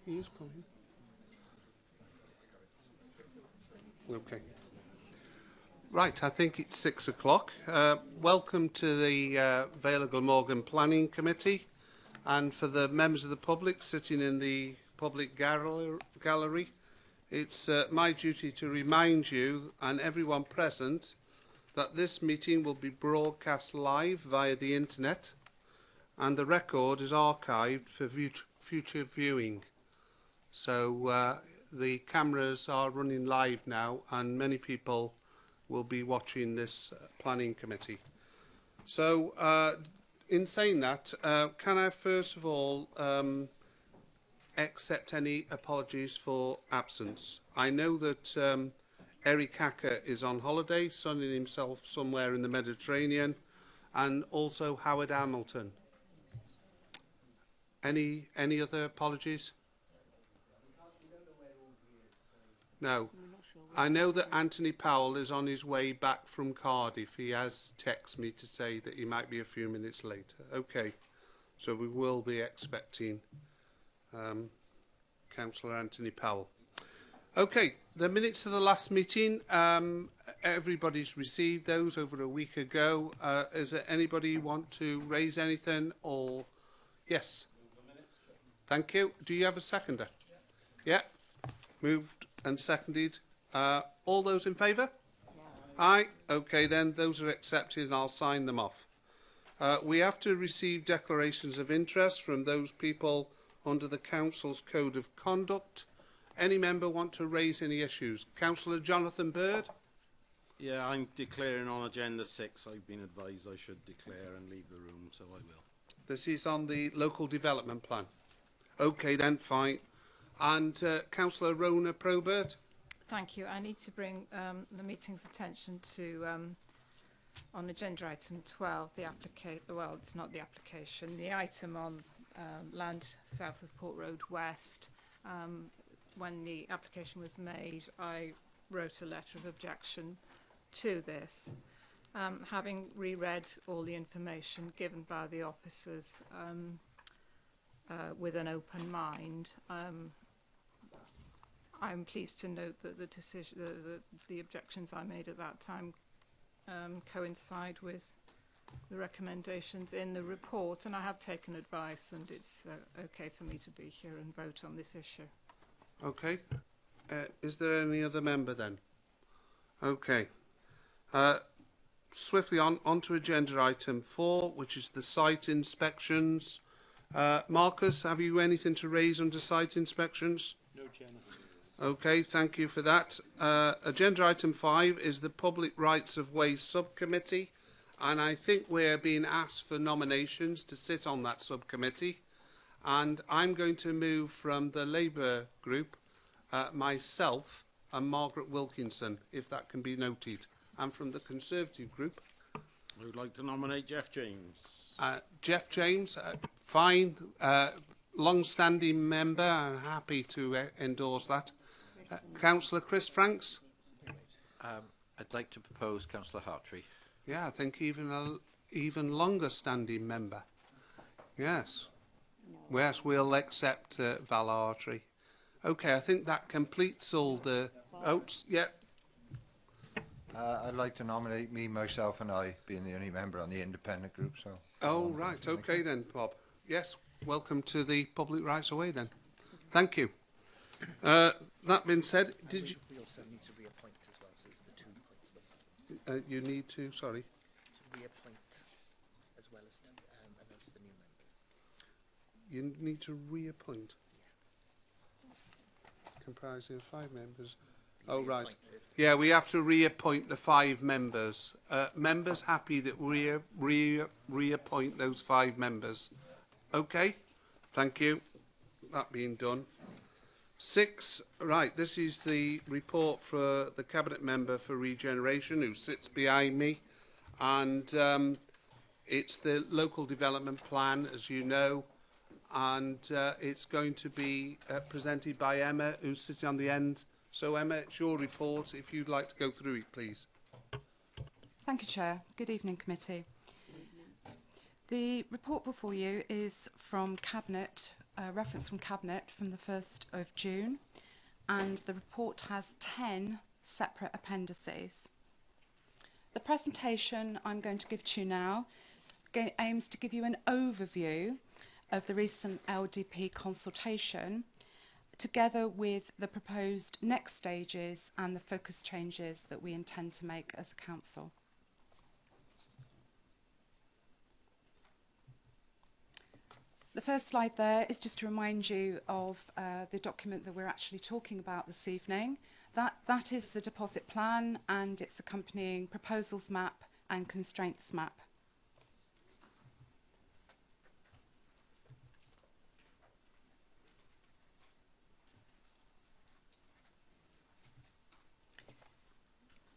He is coming. Okay. Right, I think it's 6 o'clock. Welcome to the Vale of Glamorgan Planning Committee, and for the members of the public sitting in the public gallery, it's my duty to remind you and everyone present that this meeting will be broadcast live via the internet, and the record is archived for future viewing. So the cameras are running live now, and many people will be watching this planning committee. So in saying that, can I first of all accept any apologies for absence? I know that Eric Hacker is on holiday, sunning himself somewhere in the Mediterranean, and also Howard Hamilton. Any other apologies? No. I know that Anthony Powell is on his way back from Cardiff. He has texted me to say that he might be a few minutes later. Okay, so we will be expecting Councillor Anthony Powell. Okay, the minutes of the last meeting, everybody's received those over a week ago. Is there anybody who want to raise anything or... Yes. Thank you. Do you have a seconder? Yeah. Moved and seconded. All those in favour? Yeah. Aye. Okay, then those are accepted and I'll sign them off. We have to receive declarations of interest from those people under the Council's Code of Conduct. Any member want to raise any issues? Councillor Jonathan Bird? Yeah, I'm declaring on Agenda 6. I've been advised I should declare and leave the room, so I will. This is on the local development plan. Okay then, fine. And Councillor Rona Probert? Thank you. I need to bring the meeting's attention to, on agenda item 12, the well, it's not the application, the item on land south of Port Road West. When the application was made, I wrote a letter of objection to this. Having reread all the information given by the officers with an open mind, I'm pleased to note that the decision, the objections I made at that time coincide with the recommendations in the report, and I have taken advice, and it's okay for me to be here and vote on this issue. Okay. Is there any other member then? Okay. Swiftly on to agenda item 4, which is the site inspections. Marcus, have you anything to raise under site inspections? No, Chairman. Okay, thank you for that. Agenda item 5 is the Public Rights of Way subcommittee, and I think we're being asked for nominations to sit on that subcommittee, and I'm going to move from the Labour group myself and Margaret Wilkinson, if that can be noted, and from the Conservative group I would like to nominate Jeff James. Jeff James, fine, long-standing member, and happy to endorse that. Councillor Chris Franks? I'd like to propose Councillor Hartree. Yeah, I think even longer-standing member. Yes. Yes, we'll accept Val Hartree. Okay, I think that completes all the votes. Yeah. I'd like to nominate me, myself and I, being the only member on the independent group. So. Oh, right. Okay then, Bob. Yes, welcome to the Public Rights Away then. Thank you. That being said, did you... We also need to reappoint as well, so it's the 2 points. you need to, sorry. To reappoint as well as to announce the new members. You need to reappoint. Comprising of 5 members. Oh, right. Yeah, we have to reappoint the 5 members. Members happy that we reappoint those 5 members. Okay, thank you. That being done. 6, right, this is the report for the Cabinet Member for Regeneration, who sits behind me. And it's the local development plan, as you know. And it's going to be presented by Emma, who's sitting on the end. So, Emma, it's your report. If you'd like to go through it, please. Thank you, Chair. Good evening, committee. The report before you is from Cabinet a reference from Cabinet from the 1st of June, and the report has 10 separate appendices. The presentation I'm going to give to you now aims to give you an overview of the recent LDP consultation, together with the proposed next stages and the focus changes that we intend to make as a council. The first slide there is just to remind you of the document that we're actually talking about this evening. That is the deposit plan and its accompanying proposals map and constraints map.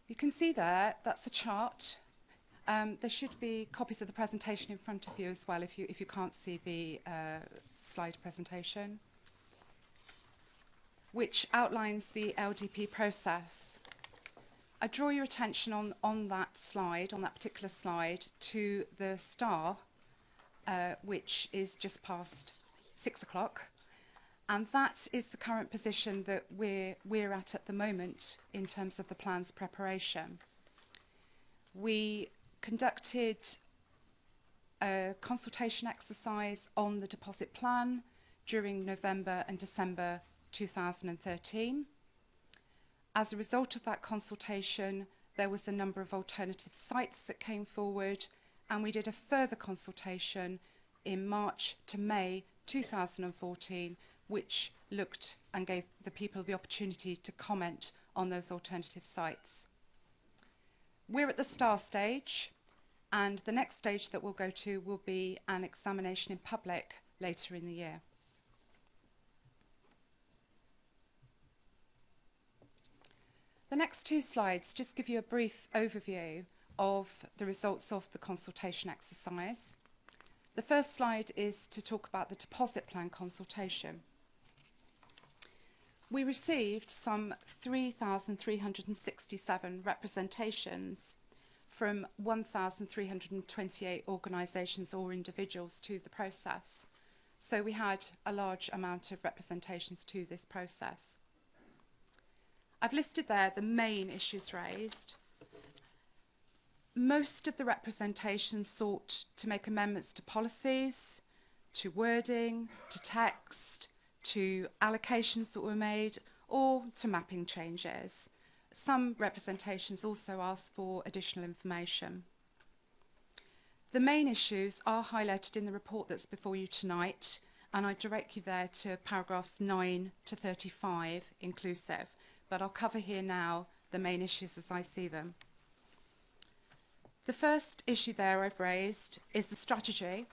You can see there, that's a chart. There should be copies of the presentation in front of you as well if you can't see the slide presentation, which outlines the LDP process. I draw your attention on that slide, on that particular slide, to the star, which is just past 6 o'clock. And that is the current position that we're at the moment in terms of the plan's preparation. We conducted a consultation exercise on the deposit plan during November and December 2013. As a result of that consultation, there was a number of alternative sites that came forward, and we did a further consultation in March to May 2014, which looked and gave the people the opportunity to comment on those alternative sites. We're at the star stage, and the next stage that we'll go to will be an examination in public later in the year. The next two slides just give you a brief overview of the results of the consultation exercise. The first slide is to talk about the deposit plan consultation. We received some 3,367 representations from 1,328 organisations or individuals to the process. So we had a large amount of representations to this process. I've listed there the main issues raised. Most of the representations sought to make amendments to policies, to wording, to text, to allocations that were made, or to mapping changes. Some representations also asked for additional information. The main issues are highlighted in the report that's before you tonight, and I direct you there to paragraphs 9 to 35 inclusive, but I'll cover here now the main issues as I see them. The first issue there I've raised is the strategy.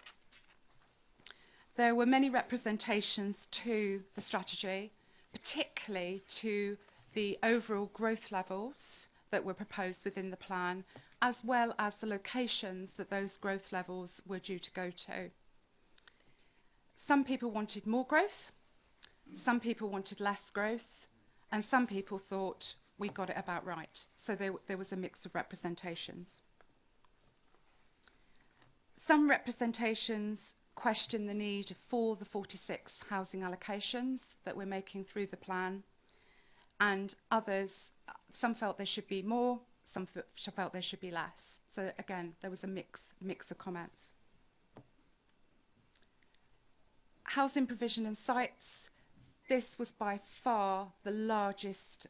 There were many representations to the strategy, particularly to the overall growth levels that were proposed within the plan, as well as the locations that those growth levels were due to go to. Some people wanted more growth, some people wanted less growth, and some people thought we got it about right. So there was a mix of representations. Some representations question the need for the 46 housing allocations that we're making through the plan, and others, some felt there should be more, some felt there should be less. So again, there was a mix of comments. Housing provision and sites, this was by far the largest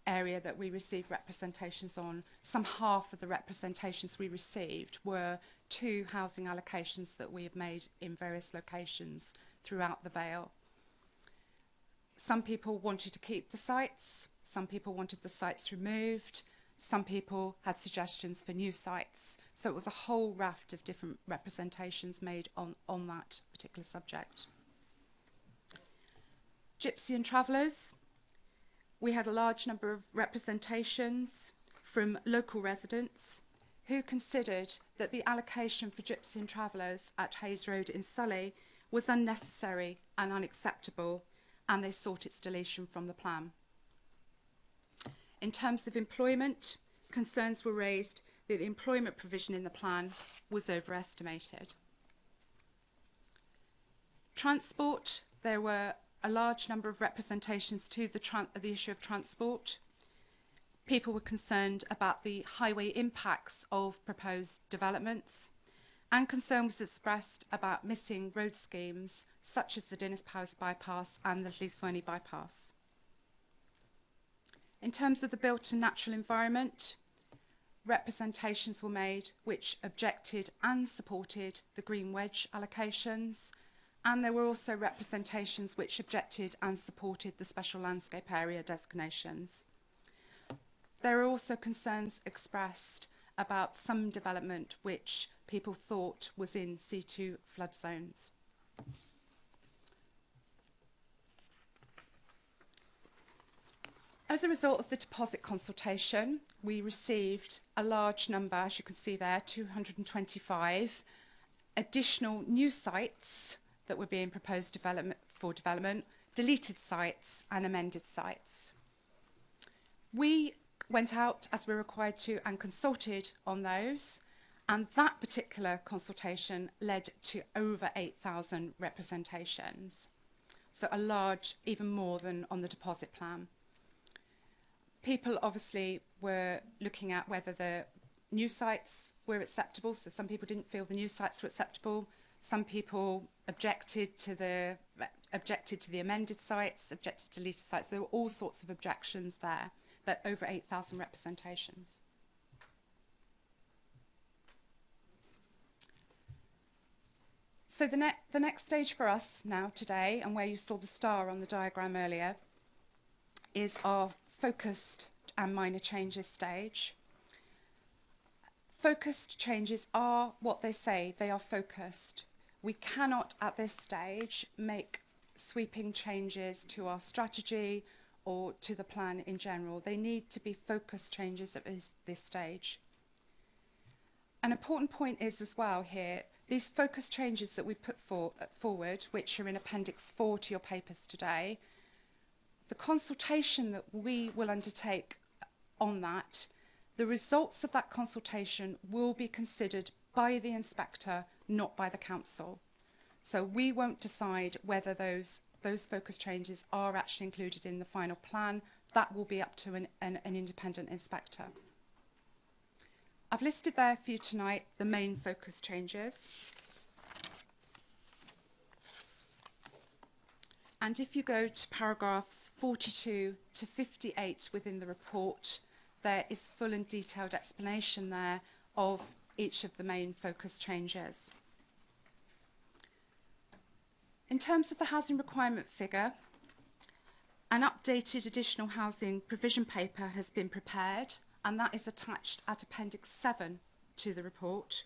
area that we received representations on. Some half of the representations we received were to housing allocations that we have made in various locations throughout the Vale. Some people wanted to keep the sites, some people wanted the sites removed, some people had suggestions for new sites. So it was a whole raft of different representations made on that particular subject. Gypsy and travellers, we had a large number of representations from local residents who considered that the allocation for gypsy and travellers at Hayes Road in Sully was unnecessary and unacceptable, and they sought its deletion from the plan. In terms of employment, concerns were raised that the employment provision in the plan was overestimated. Transport, there were a large number of representations to the issue of transport. People were concerned about the highway impacts of proposed developments, and concern was expressed about missing road schemes such as the Dinas Powys bypass and the Llyswyney bypass. In terms of the built and natural environment, representations were made which objected and supported the green wedge allocations, and there were also representations which objected and supported the special landscape area designations. There are also concerns expressed about some development which people thought was in C2 flood zones. As a result of the deposit consultation, we received a large number, as you can see there, 225 additional new sites that were being proposed for development, deleted sites and amended sites. We went out, as we're required to, and consulted on those, and that particular consultation led to over 8,000 representations. So a large, even more than on the deposit plan. People obviously were looking at whether the new sites were acceptable. So some people didn't feel the new sites were acceptable. Some people objected to the amended sites, objected to deleted sites. There were all sorts of objections there, but over 8,000 representations. So the next stage for us now today, and where you saw the star on the diagram earlier, is our focused and minor changes stage. Focused changes are what they say, they are focused. We cannot at this stage make sweeping changes to our strategy or to the plan in general. They need to be focused changes at this stage. An important point is as well here, these focused changes that we put forward, which are in Appendix 4 to your papers today, the consultation that we will undertake on that, the results of that consultation will be considered by the inspector, not by the council. So we won't decide whether those focus changes are actually included in the final plan. That will be up to an independent inspector. I've listed there for you tonight the main focus changes. And if you go to paragraphs 42 to 58 within the report, there is full and detailed explanation there of each of the main focus changes. In terms of the housing requirement figure, an updated additional housing provision paper has been prepared, and that is attached at Appendix 7 to the report.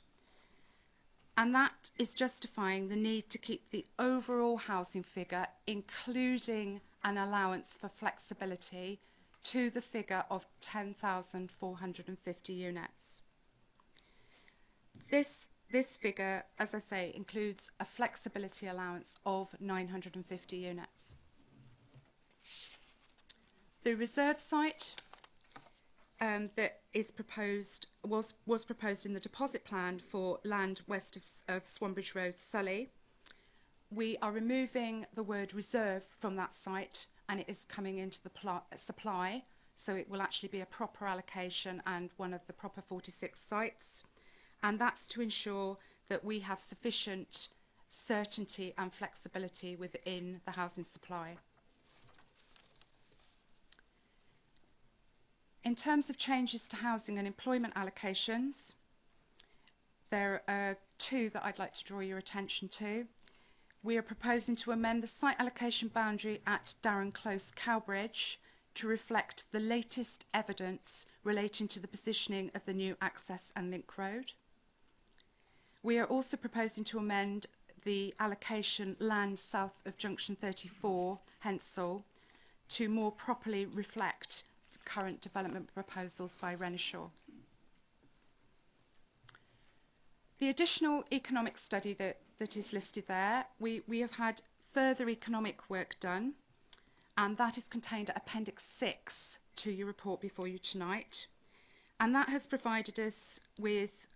And that is justifying the need to keep the overall housing figure, including an allowance for flexibility, to the figure of 10,450 units. This figure, as I say, includes a flexibility allowance of 950 units. The reserve site that is proposed was proposed in the deposit plan for land west of Swanbridge Road, Sully. We are removing the word reserve from that site, and it is coming into the supply, so it will actually be a proper allocation and one of the proper 46 sites, and that's to ensure that we have sufficient certainty and flexibility within the housing supply. In terms of changes to housing and employment allocations, there are two that I'd like to draw your attention to. We are proposing to amend the site allocation boundary at Darren Close, Cowbridge, to reflect the latest evidence relating to the positioning of the new access and link road. We are also proposing to amend the allocation land south of Junction 34, Hensall, to more properly reflect current development proposals by Renishaw. The additional economic study that is listed there, we have had further economic work done, and that is contained at Appendix 6 to your report before you tonight. And that has provided us with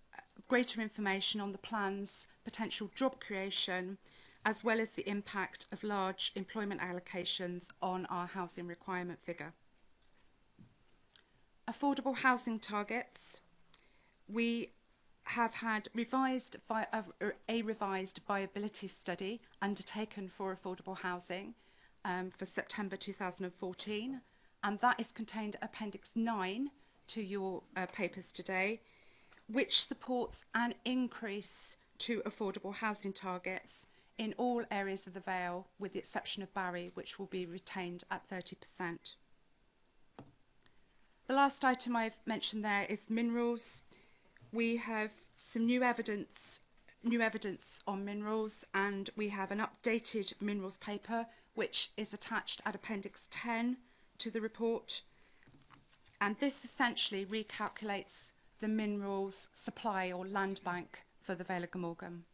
greater information on the plan's potential job creation as well as the impact of large employment allocations on our housing requirement figure. Affordable housing targets. We have had a revised viability study undertaken for affordable housing for September 2014, and that is contained at Appendix 9 to your papers today, which supports an increase to affordable housing targets in all areas of the Vale, with the exception of Barry, which will be retained at 30%. The last item I've mentioned there is minerals. We have some new evidence on minerals, and we have an updated minerals paper which is attached at Appendix 10 to the report. And this essentially recalculates the minerals supply or land bank for the Vale of Glamorgan.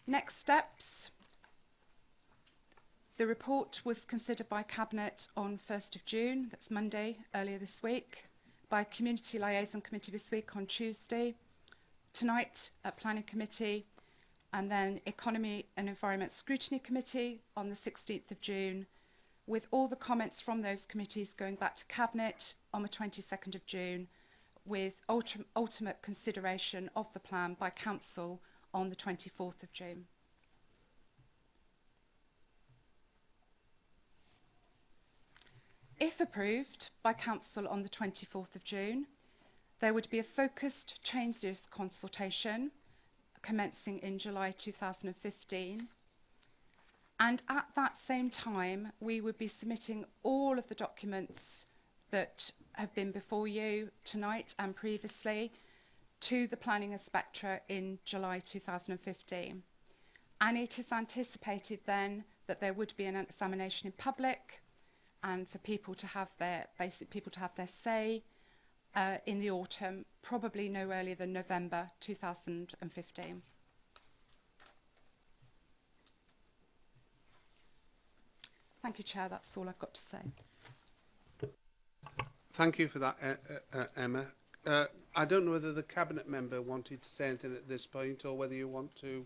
Next steps. The report was considered by Cabinet on 1st of June, that's Monday, earlier this week, by Community Liaison Committee this week on Tuesday, tonight at Planning Committee, and then Economy and Environment Scrutiny Committee on the 16th of June, with all the comments from those committees going back to Cabinet on the 22nd of June, with ultimate consideration of the plan by Council on the 24th of June. If approved by Council on the 24th of June, there would be a focused changes consultation commencing in July 2015. And at that same time, we would be submitting all of the documents that have been before you tonight and previously to the Planning Inspectorate in July 2015. And it is anticipated then that there would be an examination in public, and for people to have their say in the autumn, probably no earlier than November 2015. Thank you, Chair. That's all I've got to say. Thank you for that, Emma. I don't know whether the Cabinet member wanted to say anything at this point or whether you want to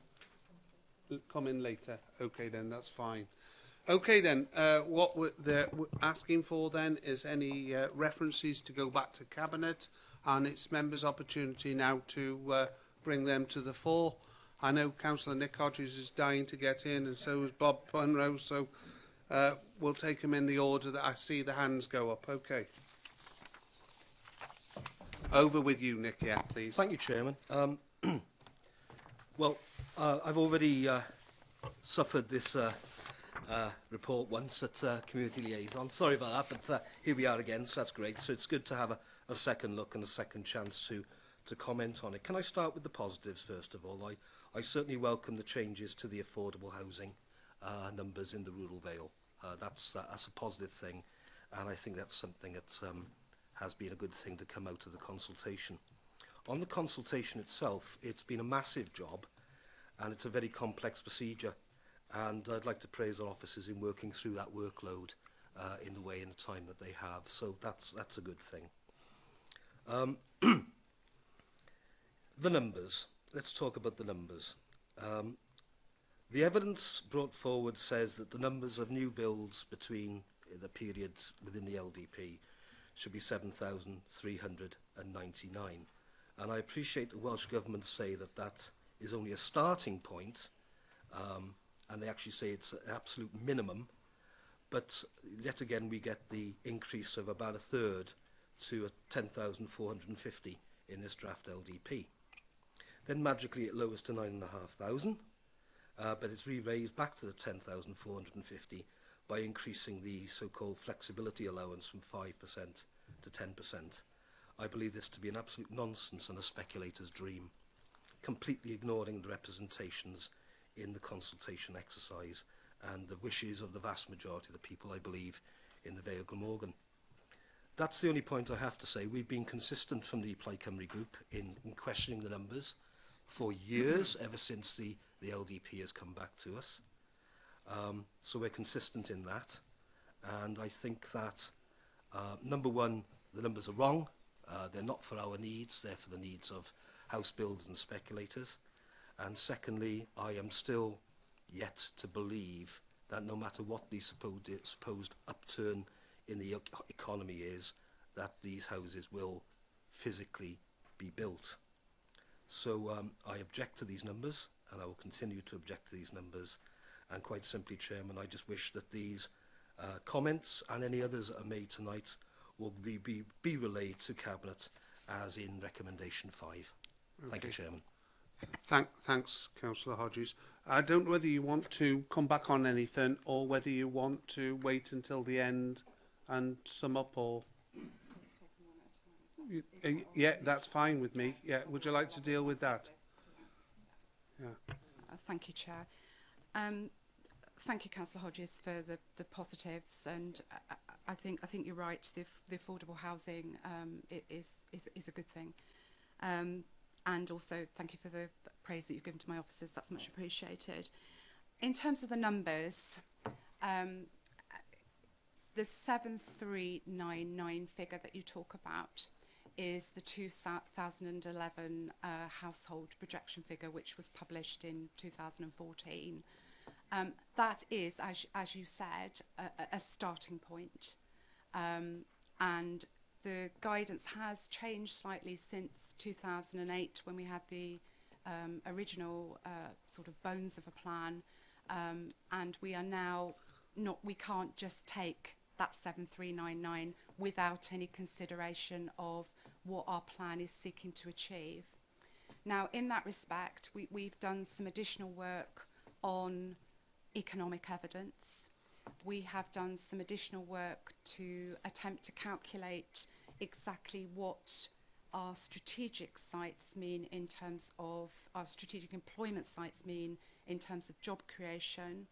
come in later. Okay, then, that's fine. Okay then, what we're asking for then is any references to go back to Cabinet, and it's members' opportunity now to bring them to the fore. I know Councillor Nick Hodges is dying to get in, and so is Bob Penrose, so we'll take them in the order that I see the hands go up. Okay. Over with you, Nick, yeah, please. Thank you, Chairman. Well, I've already suffered this report once at Community Liaison. Sorry about that, but here we are again, so that's great. So it's good to have a second look and a second chance to comment on it. Can I start with the positives first of all? I certainly welcome the changes to the affordable housing numbers in the rural Vale. That's a positive thing, and I think that's something that has been a good thing to come out of the consultation. On the consultation itself, it's been a massive job, and it's a very complex procedure. And I'd like to praise our officers in working through that workload in the way and the time that they have. So that's a good thing. The numbers. Let's talk about the numbers. The evidence brought forward says that the numbers of new builds between the period within the LDP should be 7,399. And I appreciate the Welsh Government say that that is only a starting point, and they actually say it's an absolute minimum, but yet again we get the increase of about a third to 10,450 in this draft LDP. Then magically it lowers to 9,500, but it's re-raised back to the 10,450 by increasing the so-called flexibility allowance from 5% to 10%. I believe this to be an absolute nonsense and a speculator's dream, completely ignoring the representations in the consultation exercise and the wishes of the vast majority of the people, I believe, in the Vale of Glamorgan. That's the only point I have to say. We've been consistent from the Plaid Cymru group in questioning the numbers for years, ever since the LDP has come back to us. So we're consistent in that. And I think that, number one, the numbers are wrong. They're not for our needs, they're for the needs of house builders and speculators. And secondly, I am still yet to believe that no matter what the supposed upturn in the economy is, that these houses will physically be built. So I object to these numbers, and I will continue to object to these numbers. And quite simply, Chairman, I just wish that these comments and any others that are made tonight will be relayed to Cabinet as in recommendation 5. Okay. Thank you, Chairman. Thanks, Councillor Hodges. I don't know whether you want to come back on anything or whether you want to wait until the end and sum up, or... Yeah, that's fine with me. Yeah, would you like to deal with that? Yeah. Thank you, Chair. Thank you, Councillor Hodges, for the positives, and I think you're right. The affordable housing is a good thing, and also thank you for the praise that you've given to my officers. That's much appreciated. In terms of the numbers, the 7399 figure that you talk about is the 2011 household projection figure, which was published in 2014. That is, as you said, a starting point. And the guidance has changed slightly since 2008, when we had the original sort of bones of a plan. And we are now we can't just take that 7399 without any consideration of what our plan is seeking to achieve. Now, in that respect, we've done some additional work on economic evidence. We have done some additional work to attempt to calculate exactly what our strategic sites mean in terms of, our strategic employment sites mean in terms of job creation,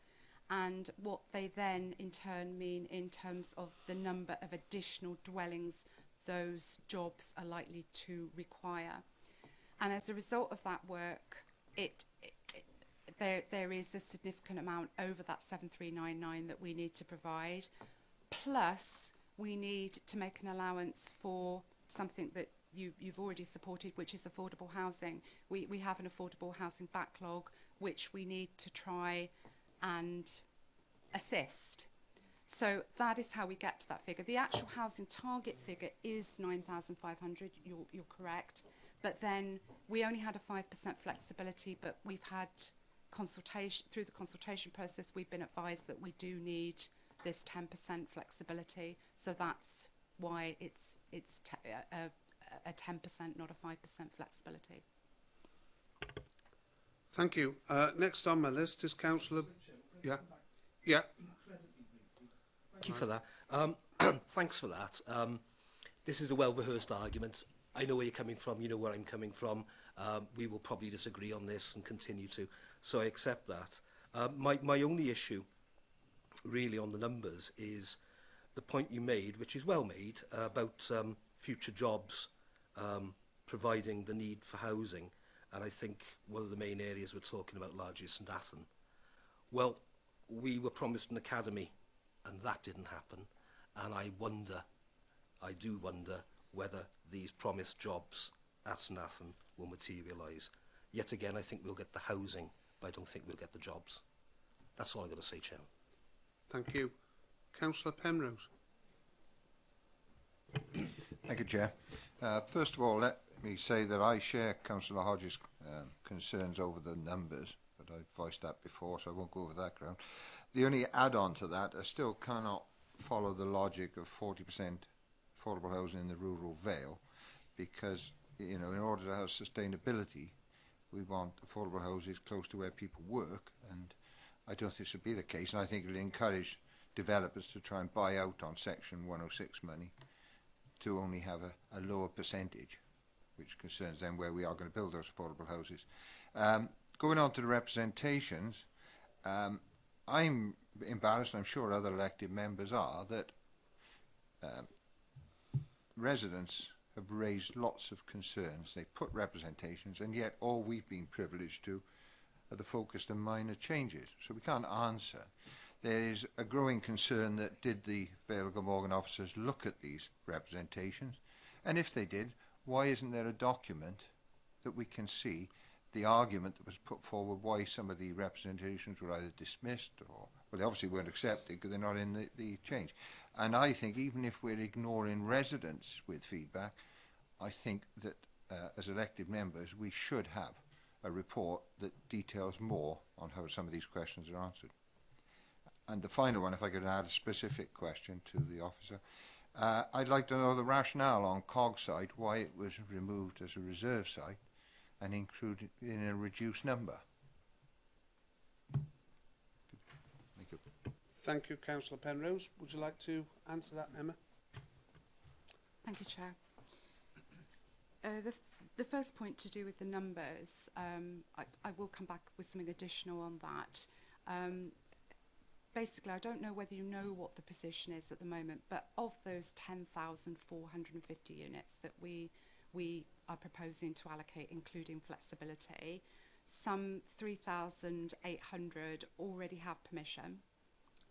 and what they then in turn mean in terms of the number of additional dwellings those jobs are likely to require. And as a result of that work, there is a significant amount over that 7399 that we need to provide. Plus, we need to make an allowance for something that you've already supported, which is affordable housing. We have an affordable housing backlog, which we need to try and assist. So that is how we get to that figure. The actual housing target figure is 9,500, you're correct. But then we only had a 5% flexibility, but we've had consultation, through the consultation process, we've been advised that we do need this 10% flexibility. So that's why it's a 10%, not a 5% flexibility. Thank you. Next on my list is Councillor... Yeah. Yeah. Thank you for that. Thanks for that. This is a well-rehearsed argument. I know where you're coming from, you know where I'm coming from. We will probably disagree on this and continue to, so I accept that. My only issue, really, on the numbers is the point you made, which is well made, about future jobs providing the need for housing. And I think one of the main areas we're talking about largely is St Athan. Well, we were promised an academy, and that didn't happen. And I do wonder whether these promised jobs at St Athan will materialise. Yet again, I think we'll get the housing, but I don't think we'll get the jobs. That's all I'm going to say, Chairman. Thank you. Councillor Penrose. Thank you, Chair. First of all, let me say that I share Councillor Hodges' concerns over the numbers, but I've voiced that before, so I won't go over that ground. The only add-on to that, I still cannot follow the logic of 40% affordable housing in the rural Vale, because, you know, in order to have sustainability, we want affordable houses close to where people work, and I don't think this would be the case, and I think it will encourage developers to try and buy out on Section 106 money to only have a lower percentage, which concerns then where we are going to build those affordable houses. Going on to the representations, I'm embarrassed, I'm sure other elected members are, that residents have raised lots of concerns. They put representations, and yet all we've been privileged to are the focused and minor changes. So we can't answer. There is a growing concern that did the Vale of Glamorgan officers look at these representations, And if they did, why isn't there a document that we can see the argument that was put forward, why some of the representations were either dismissed or, well, they obviously weren't accepted because they're not in the change. And I think even if we're ignoring residents with feedback, I think that as elected members, we should have a report that details more on how some of these questions are answered. And the final one, if I could add a specific question to the officer, I'd like to know the rationale on COG site, why it was removed as a reserve site and included in a reduced number. Thank you. Thank you, Councillor Penrose. Would you like to answer that, Emma? Thank you, Chair. The first point to do with the numbers, I will come back with something additional on that. Basically, I don't know whether you know what the position is at the moment, but of those 10,450 units that we are proposing to allocate, including flexibility, some 3,800 already have permission,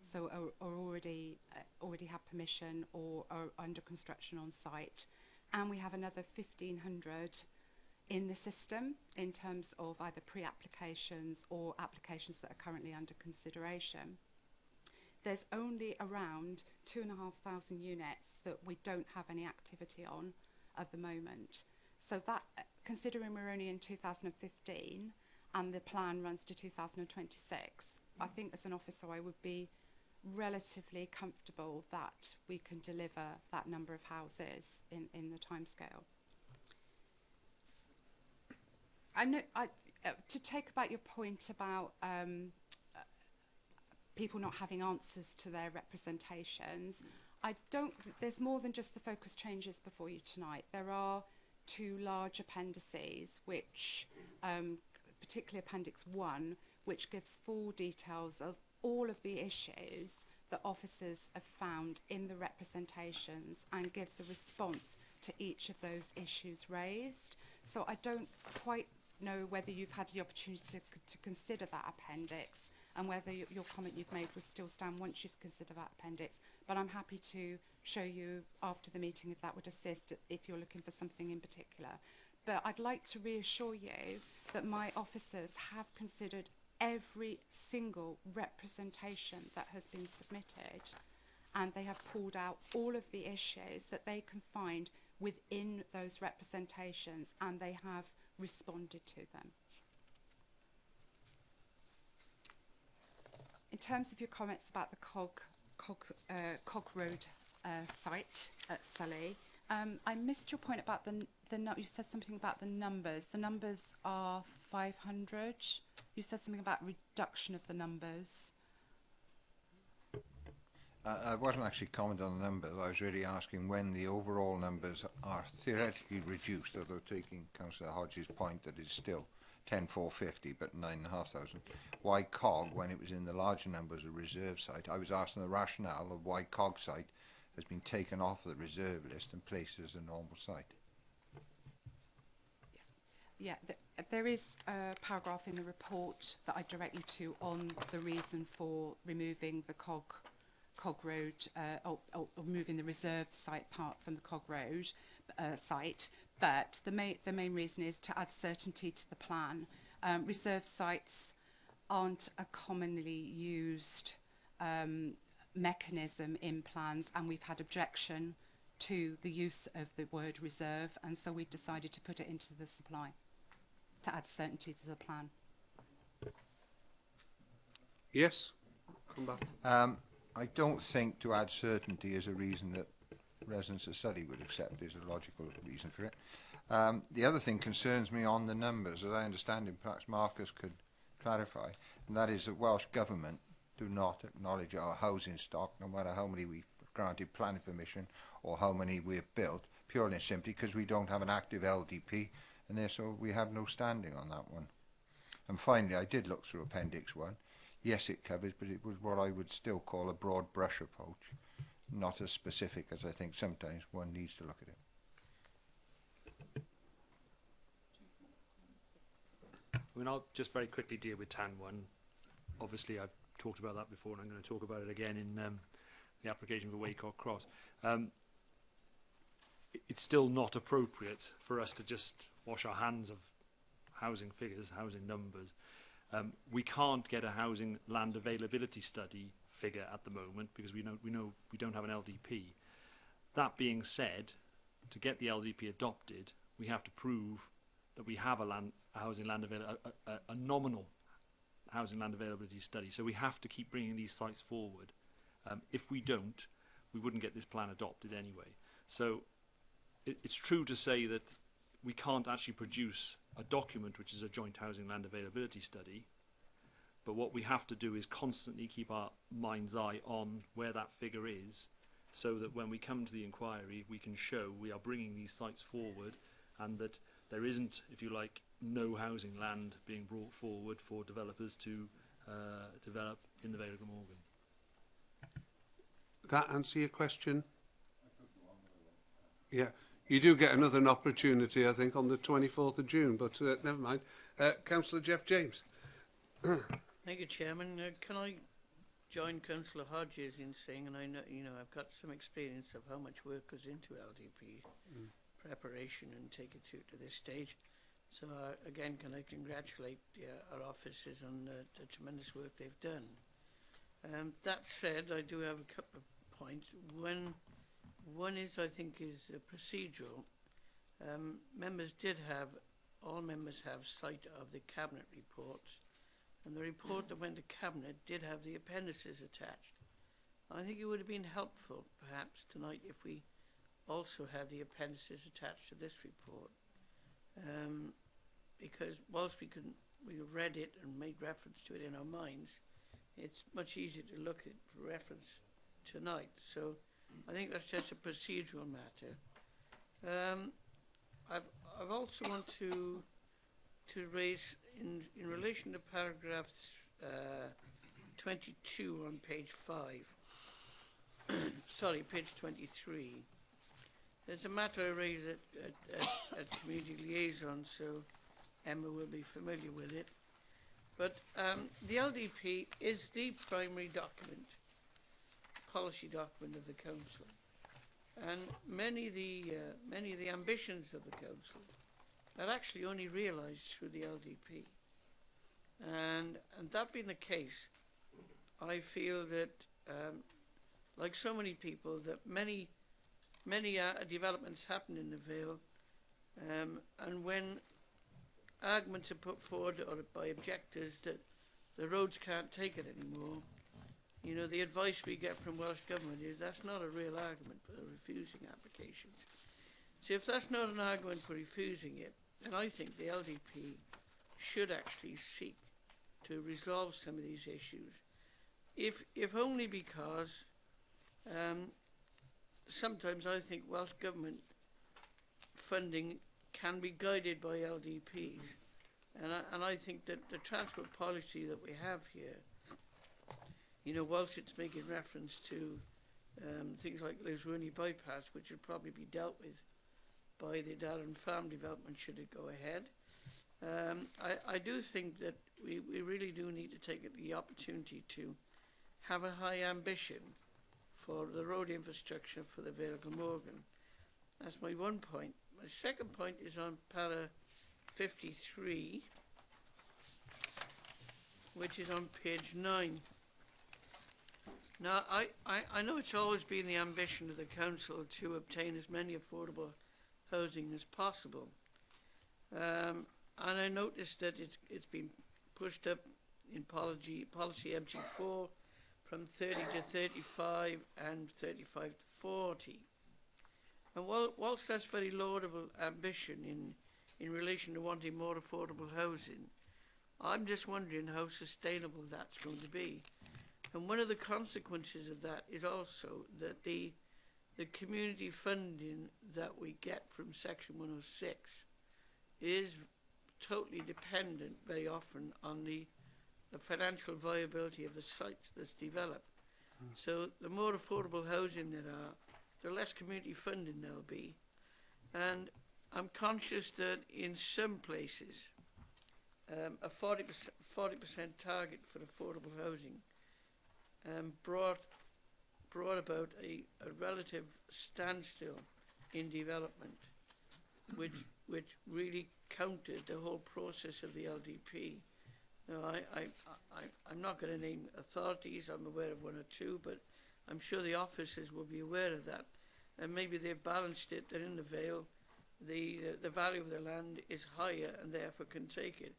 so are already have permission or are under construction on site, and we have another 1,500 in the system in terms of either pre-applications or applications that are currently under consideration. There's only around 2,500 units that we don't have any activity on at the moment. So that, considering we're only in 2015 and the plan runs to 2026, I think as an officer I would be relatively comfortable that we can deliver that number of houses in the timescale. To take about your point about people not having answers to their representations, there's more than just the focus changes before you tonight. There are two large appendices, which, particularly Appendix 1, which gives full details of all of the issues that officers have found in the representations and gives a response to each of those issues raised. So I don't quite know whether you've had the opportunity to consider that appendix and whether your comment you've made would still stand once you've considered that appendix. But I'm happy to show you after the meeting if that would assist, if you're looking for something in particular. But I'd like to reassure you that my officers have considered every single representation that has been submitted, and they have pulled out all of the issues that they can find within those representations, and they have responded to them. In terms of your comments about the Cog Road site at Sully, I missed your point about you said something about the numbers. The numbers are 500. You said something about reduction of the numbers. I wasn't actually commenting on the numbers. I was really asking when the overall numbers are theoretically reduced, although taking Councillor Hodges' point that it's still 10,450 but 9,500. Why COG when it was in the larger numbers of reserve site? I was asking the rationale of why COG site has been taken off the reserve list and placed as a normal site. Yeah, there is a paragraph in the report that I direct you to on the reason for removing the COG Road, or moving the reserve site part from the COG Road site. But the main reason is to add certainty to the plan. Reserve sites aren't a commonly used mechanism in plans, and we've had objection to the use of the word reserve, and so we've decided to put it into the supply to add certainty to the plan. Yes, come back. I don't think to add certainty is a reason that residents of Surrey would accept is a logical reason for it. The other thing concerns me on the numbers, as I understand it, perhaps Marcus could clarify, and that is that Welsh Government do not acknowledge our housing stock, no matter how many we've granted planning permission or how many we've built, purely and simply because we don't have an active LDP, and therefore we have no standing on that one. And finally, I did look through Appendix 1. Yes, it covers, but it was what I would still call a broad brush approach, not as specific as I think sometimes one needs to look at it. I mean, I'll just very quickly deal with TAN 1. Obviously, I've talked about that before, and I'm going to talk about it again in the application for Waycock Cross. it's still not appropriate for us to just wash our hands of housing figures, housing numbers. We can't get a housing land availability study figure at the moment because we don't have an LDP. That being said, to get the LDP adopted, we have to prove that we have a nominal housing land availability study. So we have to keep bringing these sites forward. If we don't, we wouldn't get this plan adopted anyway. So it's true to say that we can't actually produce a document which is a joint housing land availability study, but what we have to do is constantly keep our mind's eye on where that figure is, so that when we come to the inquiry we can show we are bringing these sites forward and that there isn't, if you like, no housing land being brought forward for developers to develop in the Vale of Glamorgan. That answer your question? Yeah. You do get another opportunity, I think, on the 24th of June, but never mind. Councillor Jeff James. Thank you, Chairman. Can I join Councillor Hodges in saying, and I know, I've got some experience of how much work goes into LDP preparation and take it through to this stage. So again, can I congratulate our officers on the tremendous work they've done. That said, I do have a couple of points. One is, I think, is procedural. All members have sight of the Cabinet reports, and the report that went to Cabinet did have the appendices attached. I think it would have been helpful, perhaps, tonight if we also had the appendices attached to this report. Because whilst we've read it and made reference to it in our minds, it's much easier to look at for reference tonight. So I think that's just a procedural matter. I've also want to raise in relation to paragraph 22 on page 5. Sorry, page 23. There's a matter I raised at community liaison, so Emma will be familiar with it. But the LDP is the primary document, policy document of the council, and many of the ambitions of the council are actually only realised through the LDP. And that being the case, I feel that, like so many people, that many developments happen in the Vale, and when arguments are put forward or by objectors that the roads can't take it anymore, the advice we get from Welsh Government is that's not a real argument for refusing applications. So if that's not an argument for refusing it, then I think the LDP should actually seek to resolve some of these issues, if only because sometimes I think Welsh Government funding can be guided by LDPs, and I think that the transport policy that we have here, whilst it's making reference to things like Lisrooney bypass, which would probably be dealt with by the Darren Farm development should it go ahead, I do think that we really do need to take the opportunity to have a high ambition for the road infrastructure for the Vale of Glamorgan. That's my one point. My second point is on para 53, which is on page 9. Now, I know it's always been the ambition of the council to obtain as many affordable housing as possible. And I noticed that it's been pushed up in policy MG4 from 30 to 35 and 35 to 40. And whilst that's very laudable ambition in relation to wanting more affordable housing, I'm just wondering how sustainable that's going to be. And one of the consequences of that is also that the community funding that we get from Section 106 is totally dependent very often on the financial viability of the sites that's developed. So the more affordable housing there are, the less community funding there'll be. And I'm conscious that in some places, a 40% target for affordable housing brought about a relative standstill in development, which really countered the whole process of the LDP. Now, I'm not going to name authorities. I'm aware of one or two, but I'm sure the officers will be aware of that. And maybe they've balanced it that in the Vale, the value of their land is higher and therefore can take it.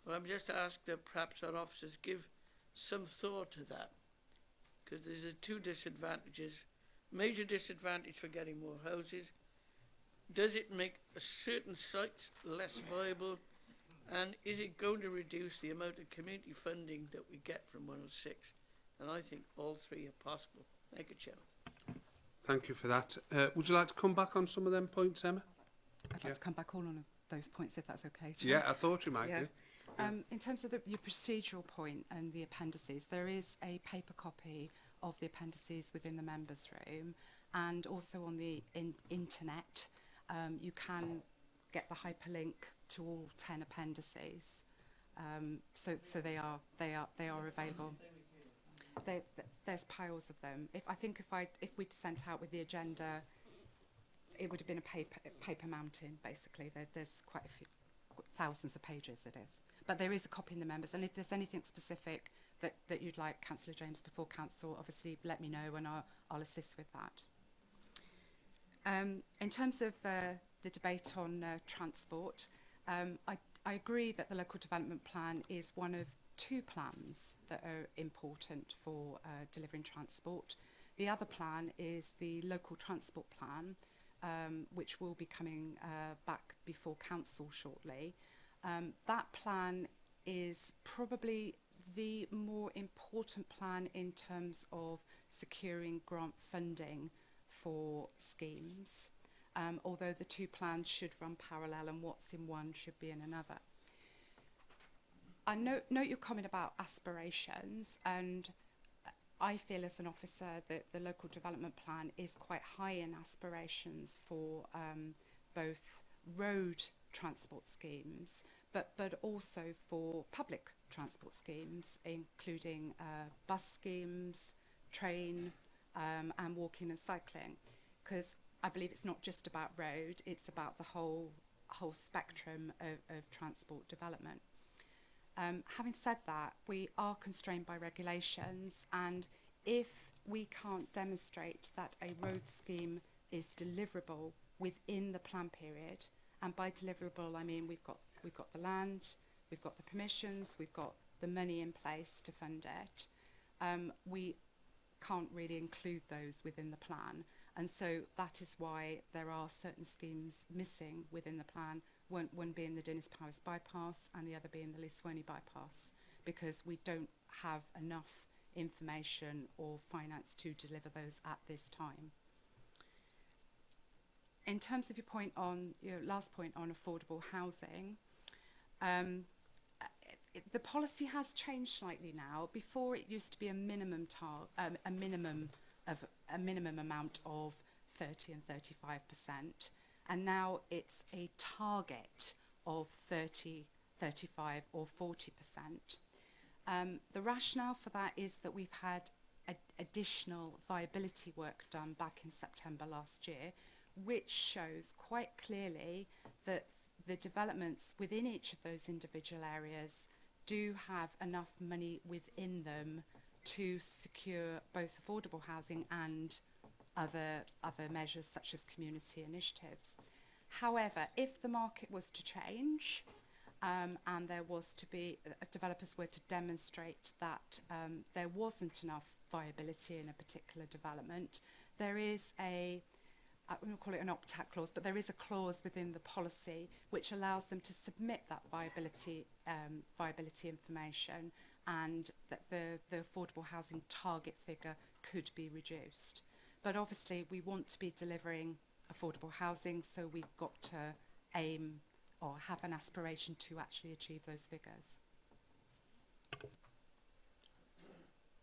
Well, I'm just asked that perhaps our officers give some thought to that, because there's two disadvantages. Major disadvantage for getting more houses. Does it make a certain sites less viable? And is it going to reduce the amount of community funding that we get from 106? And I think all three are possible. Thank you, Chairman. Thank you for that. Would you like to come back on some of them points, Emma? I'd like to come back all on those points, if that's okay. Yeah, I thought you might do. In terms of your procedural point and the appendices, there is a paper copy of the appendices within the members' room, and also on the internet. You can get the hyperlink to all 10 appendices, so they are available. There's piles of them. If we'd sent out with the agenda, it would have been a paper mountain. Basically, there's quite a few thousands of pages. It is, but there is a copy in the members. And if there's anything specific that you'd like, Councillor James, before council, obviously let me know and I'll assist with that. In terms of the debate on transport, I agree that the local development plan is one of two plans that are important for delivering transport. The other plan is the local transport plan, which will be coming back before council shortly. That plan is probably the more important plan in terms of securing grant funding for schemes, although the two plans should run parallel and what's in one should be in another. I note your comment about aspirations, and I feel as an officer that the local development plan is quite high in aspirations for both road transport schemes, but also for public transport schemes, including bus schemes, train, and walking and cycling, because I believe it's not just about road, it's about the whole spectrum of transport development. Having said that, we are constrained by regulations, and if we can't demonstrate that a road scheme is deliverable within the plan period, and by deliverable I mean we've got the land, we've got the permissions, we've got the money in place to fund it, we can't really include those within the plan. And so that is why there are certain schemes missing within the plan, one being the Dinas Powys bypass and the other being the Liswani bypass, because we don't have enough information or finance to deliver those at this time. In terms of your last point on affordable housing, the policy has changed slightly now. Before, it used to be a minimum amount of 30 and 35%, and now it's a target of 30, 35 or 40%. The rationale for that is that we've had additional viability work done back in September last year, which shows quite clearly that the developments within each of those individual areas do have enough money within them to secure both affordable housing and other measures such as community initiatives. However, if the market was to change and there was to be, developers were to demonstrate that there wasn't enough viability in a particular development, there is I wouldn't call it an opt-out clause, but there is a clause within the policy which allows them to submit that viability information, and that the affordable housing target figure could be reduced. But obviously we want to be delivering affordable housing, so we've got to aim or have an aspiration to actually achieve those figures.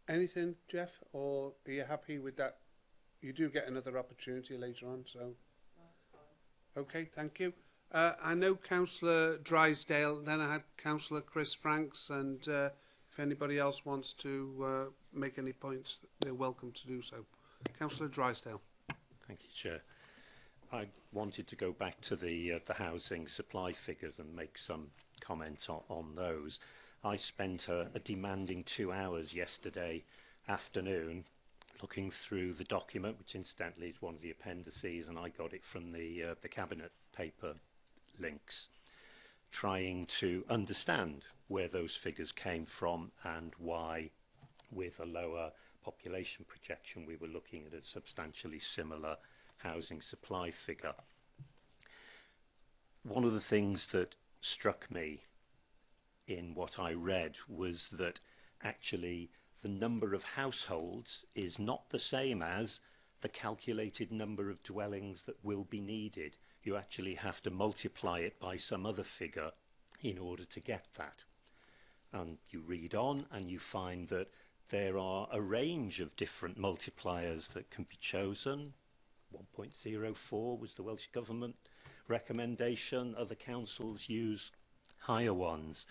Anything, Jeff, or are you happy with that? You do get another opportunity later on, so. Okay, thank you. I know Councillor Drysdale, then I had Councillor Chris Franks, and if anybody else wants to make any points, they're welcome to do so. Councillor Drysdale. Thank you, Chair. I wanted to go back to the housing supply figures and make some comments on those. I spent a demanding 2 hours yesterday afternoon looking through the document, which incidentally is one of the appendices, and I got it from the cabinet paper links, trying to understand where those figures came from and why, with a lower population projection, we were looking at a substantially similar housing supply figure. One of the things that struck me in what I read was that actually the number of households is not the same as the calculated number of dwellings that will be needed. You actually have to multiply it by some other figure in order to get that. And you read on and you find that there are a range of different multipliers that can be chosen. 1.04 was the Welsh Government recommendation. Other councils use higher ones.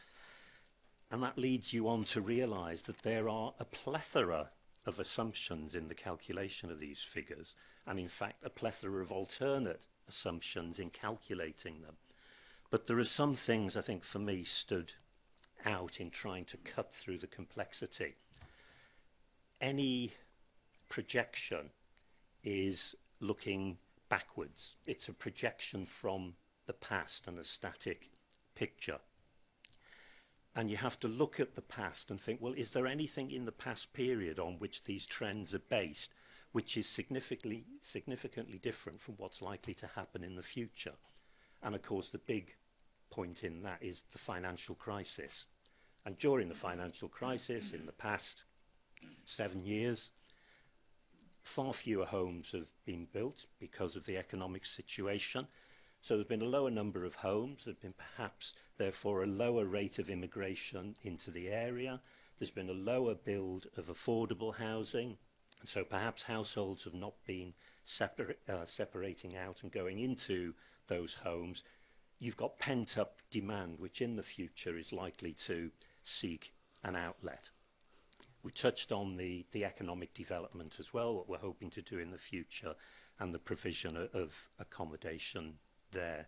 And that leads you on to realise that there are a plethora of assumptions in the calculation of these figures, and in fact a plethora of alternate assumptions in calculating them. But there are some things I think for me stood out in trying to cut through the complexity. Any projection is looking backwards. It's a projection from the past and a static picture. And you have to look at the past and think, well, is there anything in the past period on which these trends are based which is significantly different from what's likely to happen in the future? And of course, the big point in that is the financial crisis. And during the financial crisis, in the past 7 years, far fewer homes have been built because of the economic situation. So there's been a lower number of homes. There's been perhaps, therefore, a lower rate of immigration into the area. There's been a lower build of affordable housing. And so perhaps households have not been separating out and going into those homes. You've got pent-up demand, which in the future is likely to seek an outlet. We touched on the economic development as well, what we're hoping to do in the future, and the provision of accommodation there.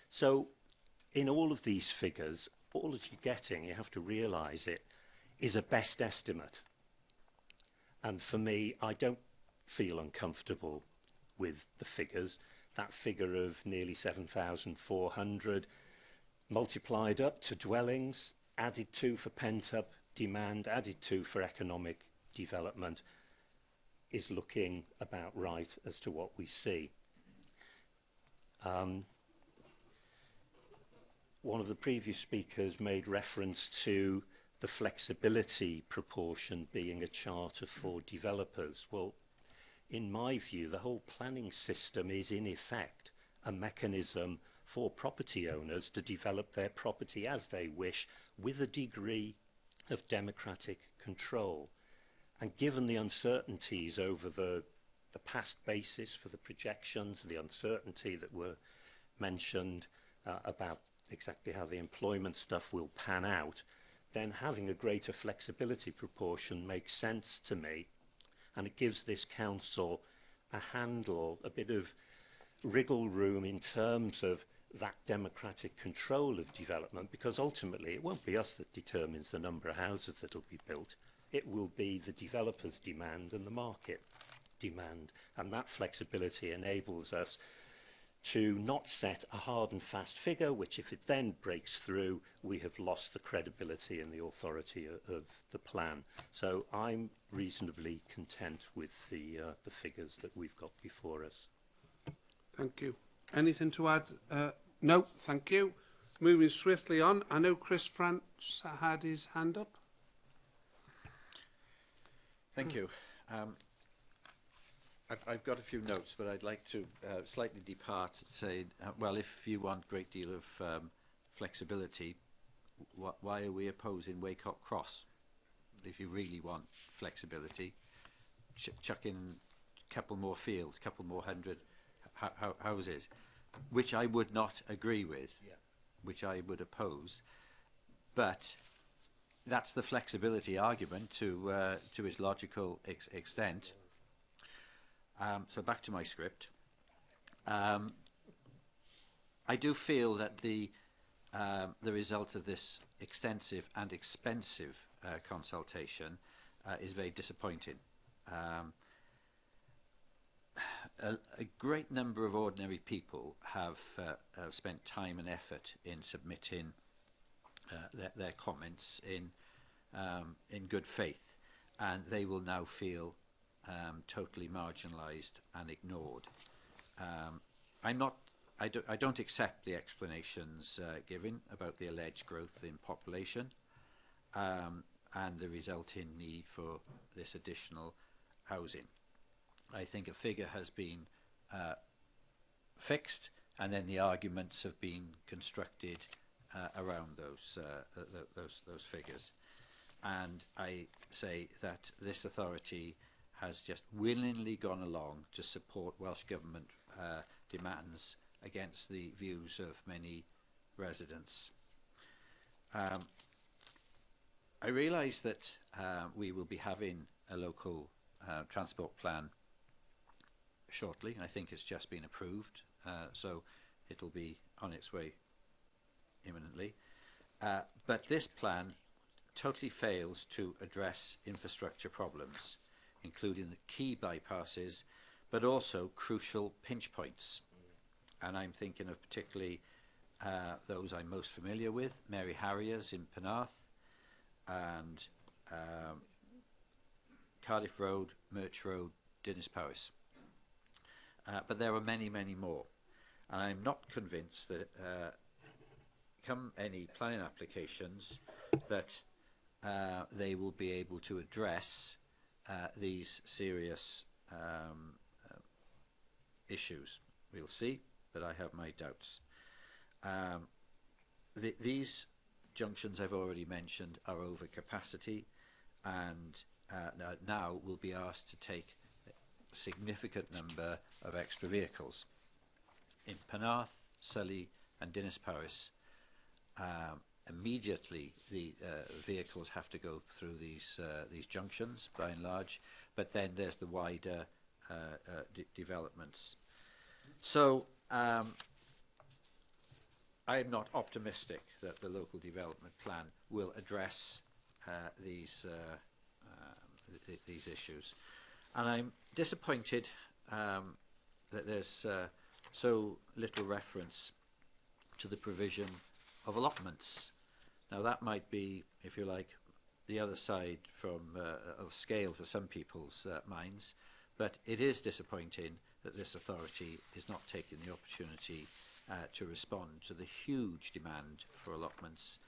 So in all of these figures, all that you're getting, you have to realise it, is a best estimate. And for me, I don't feel uncomfortable with the figures. That figure of nearly 7,400 multiplied up to dwellings, added to for pent-up demand, added to for economic development, is looking about right as to what we see. One of the previous speakers made reference to the flexibility proportion being a charter for developers. Well, in my view, the whole planning system is in effect a mechanism for property owners to develop their property as they wish with a degree of democratic control. And given the uncertainties over the past basis for the projections, the uncertainty that were mentioned about exactly how the employment stuff will pan out, then having a greater flexibility proportion makes sense to me, and it gives this council a handle, a bit of wriggle room in terms of that democratic control of development, because ultimately it won't be us that determines the number of houses that will be built. It will be the developers' demand and the market demand, and that flexibility enables us to not set a hard and fast figure, which if it then breaks through, we have lost the credibility and the authority of the plan. So I'm reasonably content with the figures that we've got before us. Thank you. Anything to add? No, thank you. Moving swiftly on, I know Chris France had his hand up. Thank you. I've got a few notes, but I'd like to slightly depart and say, well, if you want a great deal of flexibility, why are we opposing Waycott Cross? If you really want flexibility, chuck in a couple more fields, a couple more hundred houses, which I would not agree with, which I would oppose. But that's the flexibility argument to its logical extent. So back to my script. I do feel that the result of this extensive and expensive consultation is very disappointing. A great number of ordinary people have spent time and effort in submitting their comments in good faith, and they will now feel totally marginalised and ignored. I don't accept the explanations given about the alleged growth in population and the resulting need for this additional housing. I think a figure has been fixed, and then the arguments have been constructed around those figures. And I say that this authority has just willingly gone along to support Welsh Government demands against the views of many residents. I realise that we will be having a local transport plan shortly. I think it's just been approved, so it'll be on its way imminently. But this plan totally fails to address infrastructure problems, including the key bypasses, but also crucial pinch points. And I'm thinking of particularly those I'm most familiar with, Mary Harriers in Penarth, and Cardiff Road, Merch Road, Dinas Powys. But there are many, many more. And I'm not convinced that come any planning applications that they will be able to address these serious issues. We'll see, but I have my doubts. These junctions I've already mentioned are over capacity, and now will be asked to take a significant number of extra vehicles. In Penarth, Sully and Dinas Powys, immediately the vehicles have to go through these junctions by and large, but then there's the wider developments. So I am not optimistic that the local development plan will address these issues, and I'm disappointed that there's so little reference to the provision of allotments. Now that might be, if you like, the other side of scale for some people's minds, but it is disappointing that this authority is not taking the opportunity to respond to the huge demand for allotments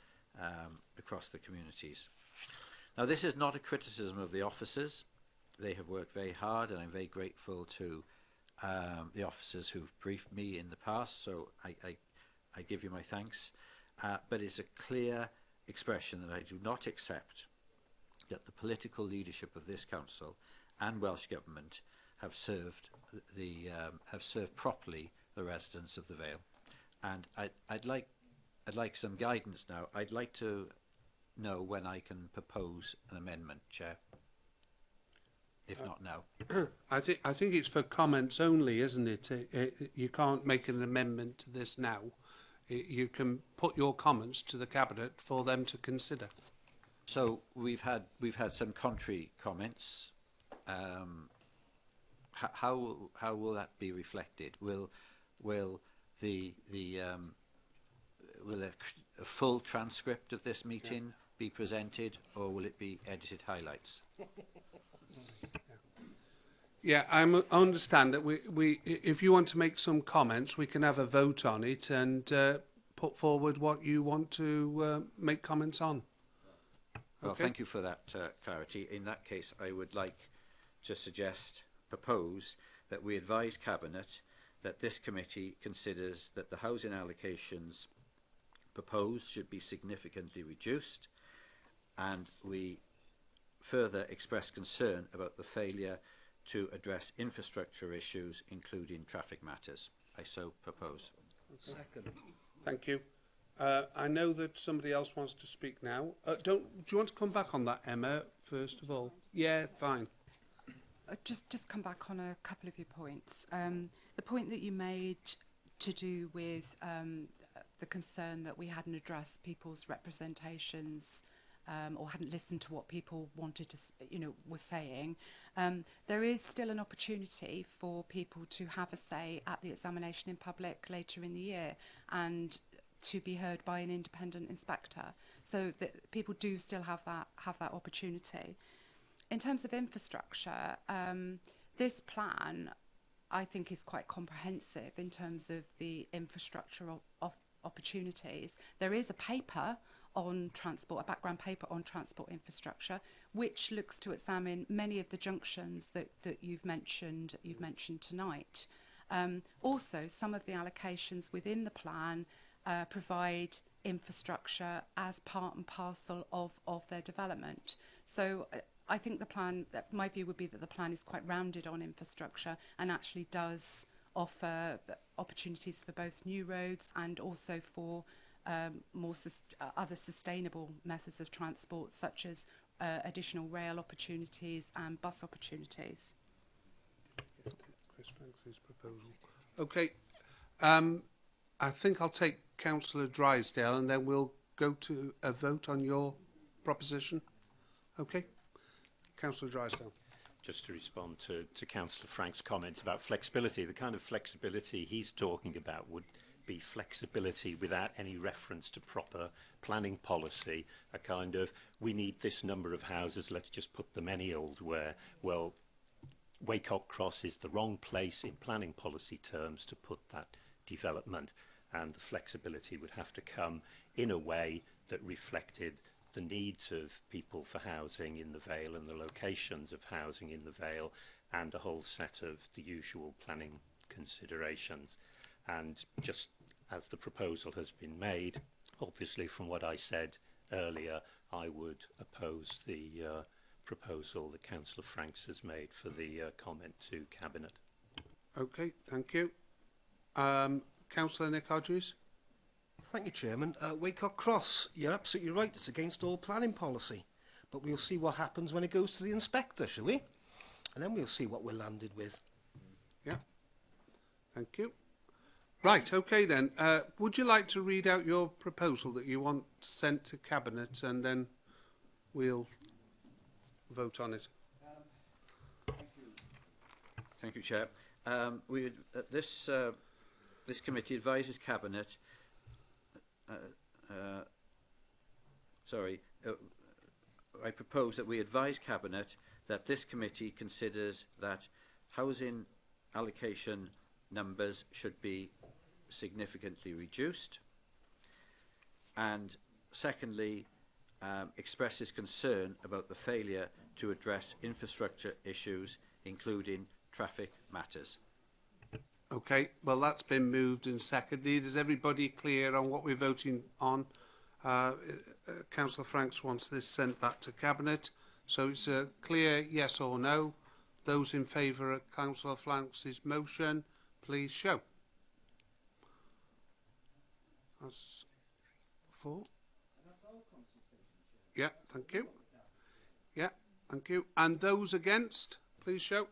across the communities. Now this is not a criticism of the officers. They have worked very hard, and I'm very grateful to the officers who've briefed me in the past, so I give you my thanks. But it's a clear expression that I do not accept that the political leadership of this council and Welsh Government have served properly the residents of the Vale. And I'd like some guidance now. I'd like to know when I can propose an amendment, Chair. If not now. I think it's for comments only, isn't it? You can't make an amendment to this now. You can put your comments to the Cabinet for them to consider. So we've had some contrary comments. How will that be reflected? Will a full transcript of this meeting be presented, or will it be edited highlights? Yeah, I understand that we if you want to make some comments, we can have a vote on it and put forward what you want to make comments on. Well, Okay. thank you for that clarity. In that case, I would like to propose that we advise Cabinet that this committee considers that the housing allocations proposed should be significantly reduced, and we further express concern about the failure to address infrastructure issues, including traffic matters. I so propose. Second. Thank you. I know that somebody else wants to speak now. Do you want to come back on that, Emma, first of all? Yeah, fine. just come back on a couple of your points. The point that you made to do with the concern that we hadn't addressed people's representations or hadn't listened to what people wanted to, were saying. There is still an opportunity for people to have a say at the examination in public later in the year and to be heard by an independent inspector. So that people do still have that opportunity. In terms of infrastructure, this plan, I think, is quite comprehensive in terms of the infrastructure of opportunities. There is a paper on transport, a background paper on transport infrastructure, which looks to examine many of the junctions that you've mentioned tonight. Also, some of the allocations within the plan provide infrastructure as part and parcel of their development. So I think the plan, my view would be that the plan is quite rounded on infrastructure and actually does offer opportunities for both new roads and also for other sustainable methods of transport, such as additional rail opportunities and bus opportunities. Chris Franks' proposal. Okay, I think I'll take Councillor Drysdale and then we'll go to a vote on your proposition. Okay, Councillor Drysdale. Just to respond to Councillor Frank's comments about flexibility, the kind of flexibility he's talking about would be flexibility without any reference to proper planning policy, a kind of, we need this number of houses, let's just put them any old where. Well, Waycock Cross is the wrong place in planning policy terms to put that development, and the flexibility would have to come in a way that reflected the needs of people for housing in the Vale and the locations of housing in the Vale, and a whole set of the usual planning considerations. And just as the proposal has been made, obviously from what I said earlier, I would oppose the proposal that Councillor Franks has made for the comment to Cabinet. Okay, thank you. Councillor Nick Hodges. Thank you, Chairman. Waycock Cross, you're absolutely right. It's against all planning policy. But we'll see what happens when it goes to the inspector, shall we? And then we'll see what we're landed with. Yeah. Thank you. Right, okay then. Would you like to read out your proposal that you want sent to Cabinet and then we'll vote on it? Thank you, Chair. This committee advises Cabinet I propose that we advise Cabinet that this committee considers that housing allocation numbers should be significantly reduced, and secondly, expresses concern about the failure to address infrastructure issues, including traffic matters. Okay, well that's been moved and seconded. Is everybody clear on what we're voting on? Councillor Franks wants this sent back to Cabinet, so it's a clear yes or no. Those in favour of Councillor Franks' motion, please show. That's 4. Yeah, thank you. Yeah, thank you. And those against, please show.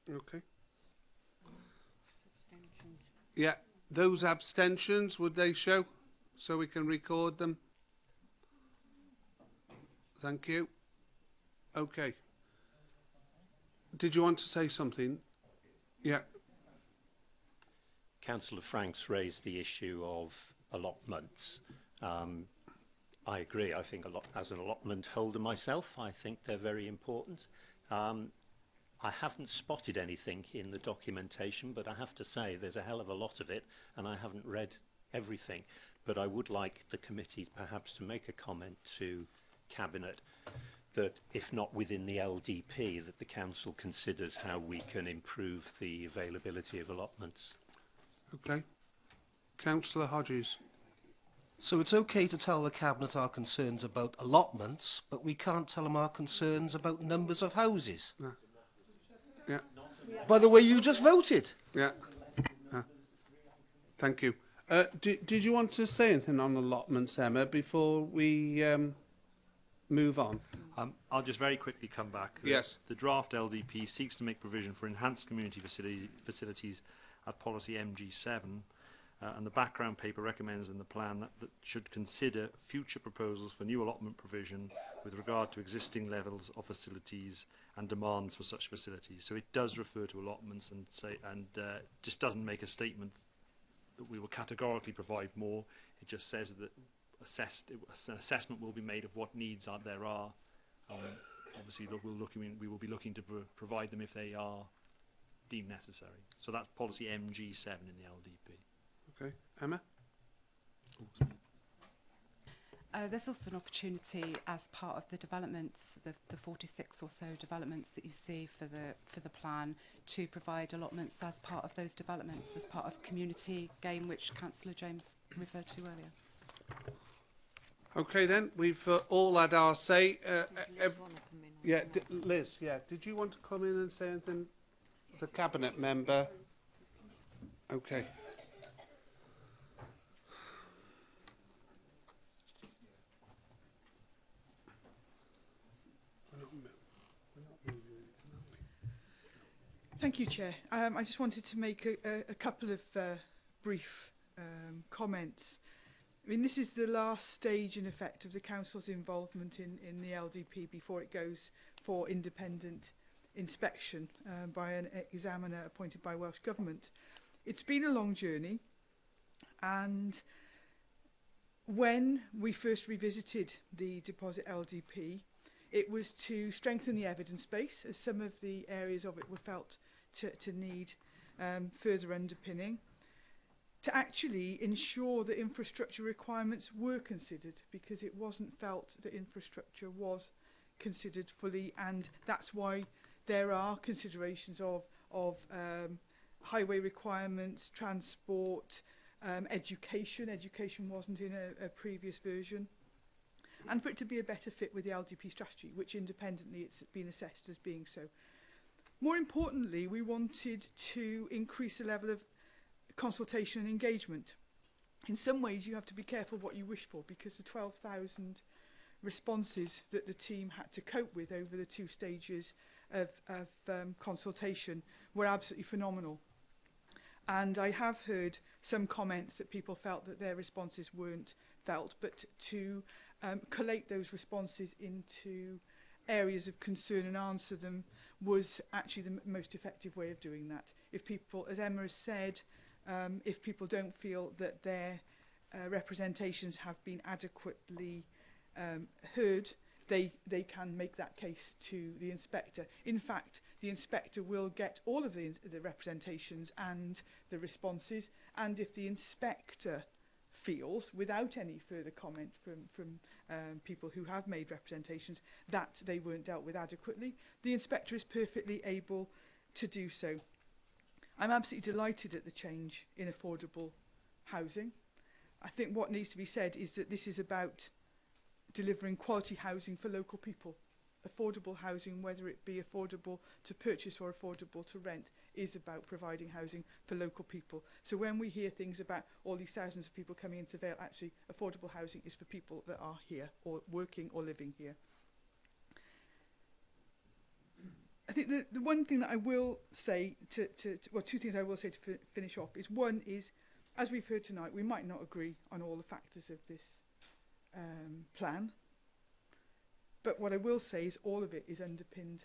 Okay. Yeah, those abstentions, would they show so we can record them? Thank you. Okay. Did you want to say something? Yeah. Councillor Franks raised the issue of allotments. I agree. I think as an allotment holder myself, I think they're very important. I haven't spotted anything in the documentation, but I have to say there's a hell of a lot of it, and I haven't read everything. But I would like the committee perhaps to make a comment to Cabinet that, if not within the LDP, that the Council considers how we can improve the availability of allotments. Okay. Councillor Hodges. So it's okay to tell the Cabinet our concerns about allotments, but we can't tell them our concerns about numbers of houses. No. Yeah. By the way you just voted. Yeah. Thank you. Did you want to say anything on allotments, Emma, before we move on? I'll just very quickly come back. Yes. The draft LDP seeks to make provision for enhanced community facilities at policy MG7, and the background paper recommends in the plan that should consider future proposals for new allotment provision with regard to existing levels of facilities and demands for such facilities. So it does refer to allotments and just doesn't make a statement that we will categorically provide more. It just says that an assessment will be made of what needs there are. Obviously, we will be looking to provide them if they are deemed necessary. So that's policy MG7 in the LDP. Okay, Emma? There's also an opportunity as part of the developments, the 46 or so developments that you see for the plan, to provide allotments as part of those developments, as part of community gain, which Councillor James referred to earlier. Okay then, we've all had our say. Yeah, Liz, yeah, did you want to come in and say anything? The Cabinet member? Okay. Thank you, Chair. I just wanted to make a couple of brief comments. I mean, this is the last stage, in effect, of the Council's involvement in the LDP before it goes for independent inspection by an examiner appointed by Welsh Government. It's been a long journey, and when we first revisited the deposit LDP, it was to strengthen the evidence base, as some of the areas of it were felt to need further underpinning, to actually ensure that infrastructure requirements were considered, because it wasn't felt that infrastructure was considered fully, and that's why there are considerations of highway requirements, transport, education. Education wasn't in a previous version. And for it to be a better fit with the LDP strategy, which independently it's been assessed as being so. More importantly, we wanted to increase the level of consultation and engagement. In some ways, you have to be careful what you wish for, because the 12,000 responses that the team had to cope with over the 2 stages of consultation were absolutely phenomenal. And I have heard some comments that people felt that their responses weren't felt, but to collate those responses into areas of concern and answer them was actually the most effective way of doing that. If people, as Emma has said, if people don't feel that their representations have been adequately heard, they can make that case to the inspector. In fact, the inspector will get all of the representations and the responses, and if the inspector feels, without any further comment from people who have made representations, that they weren't dealt with adequately, the inspector is perfectly able to do so. I'm absolutely delighted at the change in affordable housing. I think what needs to be said is that this is about delivering quality housing for local people. Affordable housing, whether it be affordable to purchase or affordable to rent, is about providing housing for local people. So when we hear things about all these thousands of people coming into Vale, actually affordable housing is for people that are here or working or living here. I think the one thing that I will say well, 2 things I will say to finish off is, one is, as we've heard tonight, we might not agree on all the factors of this plan, but what I will say is all of it is underpinned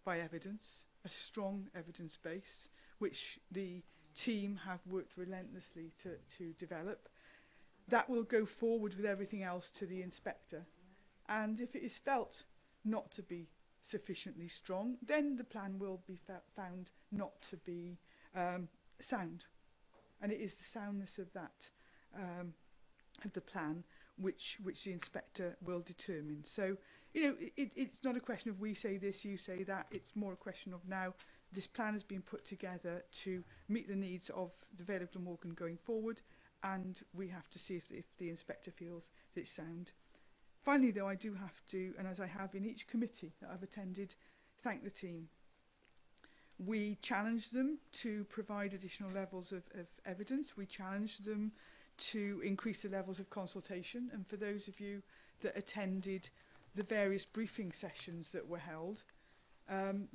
by evidence, a strong evidence base, which the team have worked relentlessly to develop. That will go forward with everything else to the inspector, and if it is felt not to be sufficiently strong, then the plan will be found not to be sound. And it is the soundness of that, of the plan, which the inspector will determine. So, you know, it's not a question of we say this, you say that. It's more a question of now this plan has been put together to meet the needs of the Vale of Glamorgan going forward, and we have to see if the inspector feels that it's sound. Finally, though, I do have to, and as I have in each committee that I've attended, thank the team. We challenged them to provide additional levels of evidence. We challenged them to increase the levels of consultation. And for those of you that attended the various briefing sessions that were held,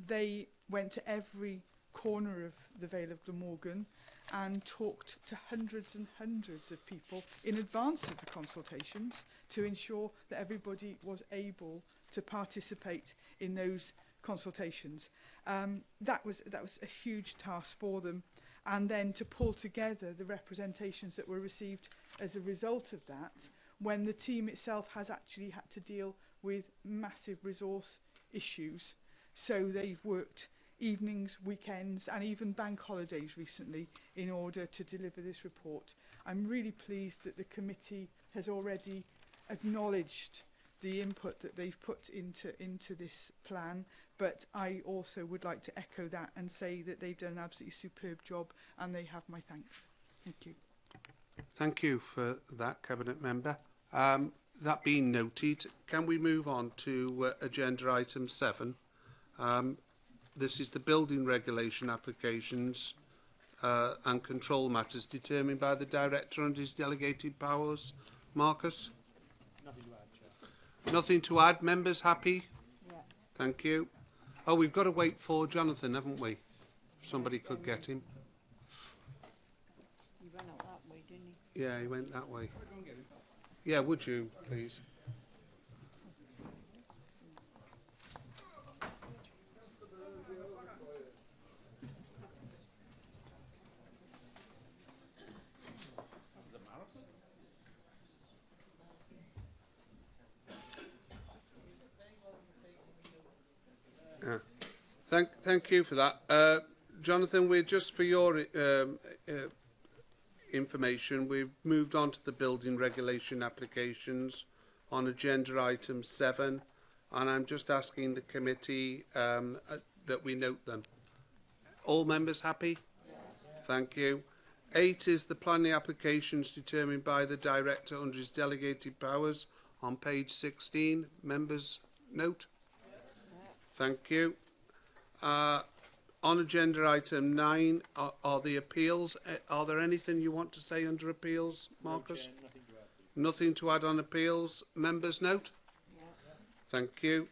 they went to every corner of the Vale of Glamorgan and talked to hundreds and hundreds of people in advance of the consultations to ensure that everybody was able to participate in those consultations. That was a huge task for them, and then to pull together the representations that were received as a result of that, when the team itself has actually had to deal with massive resource issues. So they've worked evenings, weekends, and even bank holidays recently in order to deliver this report. I'm really pleased that the committee has already acknowledged the input that they've put into this plan, but I also would like to echo that and say that they've done an absolutely superb job, and they have my thanks. Thank you. Thank you for that, Cabinet Member. That being noted, can we move on to agenda item 7? This is the building regulation applications and control matters determined by the Director and his delegated powers. Marcus? Nothing to add, Chair. Nothing to add. Members happy? Yeah. Thank you. Oh, we've got to wait for Jonathan, haven't we? If somebody could get him. He ran out that way, didn't he? Yeah, he went that way. Yeah, would you, please? Thank you for that. Jonathan, we're just for your information, we've moved on to the building regulation applications on agenda item 7, and I'm just asking the committee that we note them. All members happy? Yes. Thank you. 8 is the planning applications determined by the Director under his delegated powers on page 16. Members note? Yes. Thank you. On agenda item 9 are the appeals. Are there anything you want to say under appeals, Marcus? No, nothing to add. Nothing to add on appeals. Members note? Yeah. Thank you.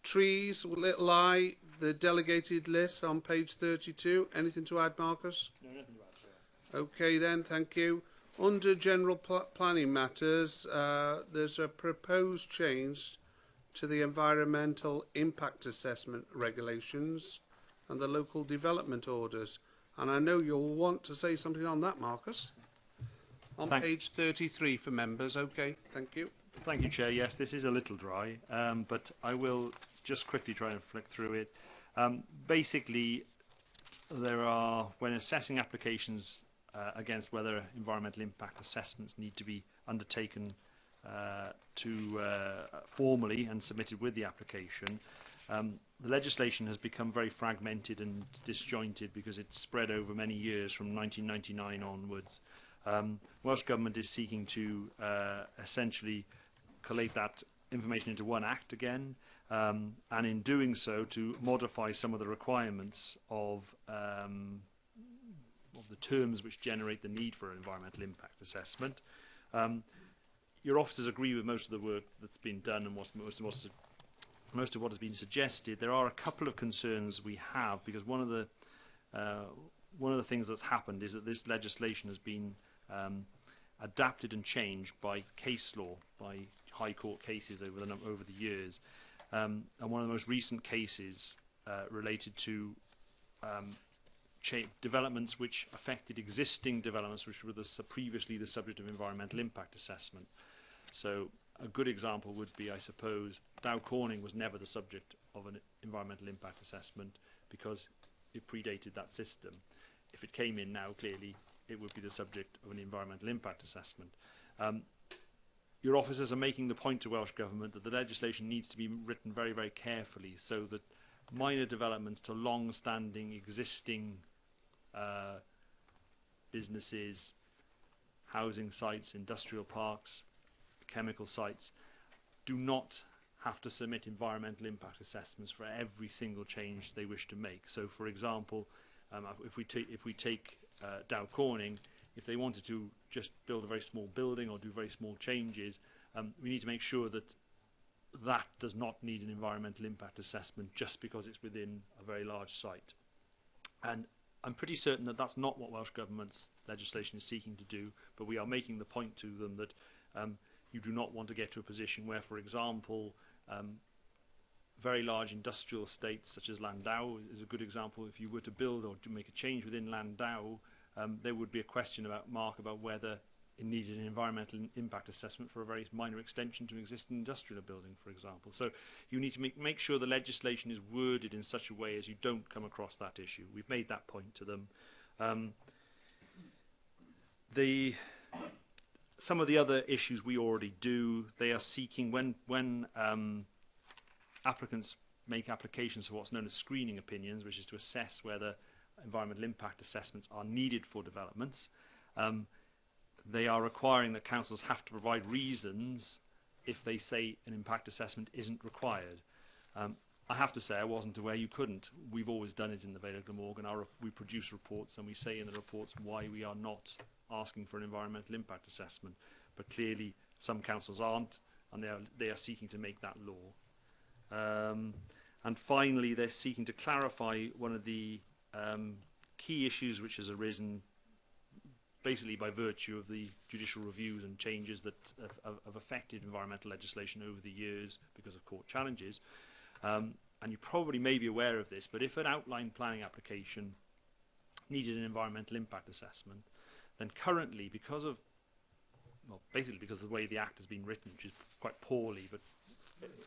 Trees, little I, the delegated list on page 32. Anything to add, Marcus? No, nothing to add, Chair. Okay then, thank you. Under general planning matters, there's a proposed change to the environmental impact assessment regulations and the local development orders. And I know you'll want to say something on that, Marcus. On page 33 for members. Okay, thank you. Thank you, Chair. Yes, this is a little dry, but I will just quickly try and flick through it. Basically, there are, when assessing applications against whether environmental impact assessments need to be undertaken formally and submitted with the application, the legislation has become very fragmented and disjointed because it's spread over many years from 1999 onwards. Welsh Government is seeking to essentially collate that information into one act again, and in doing so to modify some of the requirements of the terms which generate the need for an environmental impact assessment. Your officers agree with most of the work that's been done and most of what has been suggested. There are a couple of concerns we have, because one of the things that's happened is that this legislation has been adapted and changed by case law, by High Court cases over the years, and one of the most recent cases related to developments which affected existing developments which were previously the subject of environmental impact assessment. So a good example would be, I suppose, Dow Corning was never the subject of an environmental impact assessment because it predated that system. If it came in now, clearly it would be the subject of an environmental impact assessment. Your officers are making the point to Welsh Government that the legislation needs to be written very, very carefully so that minor developments to long-standing existing businesses, housing sites, industrial parks, chemical sites do not have to submit environmental impact assessments for every single change they wish to make. So, for example, if we take Dow Corning, if they wanted to just build a very small building or do very small changes, we need to make sure that that does not need an environmental impact assessment just because it's within a very large site. And I'm pretty certain that that's not what Welsh Government's legislation is seeking to do, but we are making the point to them that you do not want to get to a position where, for example, very large industrial estates such as Landau is a good example. If you were to build or to make a change within Landau, there would be a question about whether it needed an environmental impact assessment for a very minor extension to an existing industrial building, for example. So you need to make sure the legislation is worded in such a way as you don't come across that issue. We've made that point to them. Some of the other issues we already do, they are seeking, when applicants make applications for what's known as screening opinions, which is to assess whether environmental impact assessments are needed for developments, they are requiring that councils have to provide reasons if they say an impact assessment isn't required. I have to say I wasn't aware you couldn't. We've always done it in the Vale of Glamorgan. We produce reports and we say in the reports why we are not asking for an environmental impact assessment. But clearly some councils aren't, and they are seeking to make that law. And finally, they're seeking to clarify one of the key issues which has arisen basically by virtue of the judicial reviews and changes that have affected environmental legislation over the years because of court challenges. And you probably may be aware of this, but if an outline planning application needed an environmental impact assessment, then currently, basically because of the way the Act has been written, which is quite poorly, but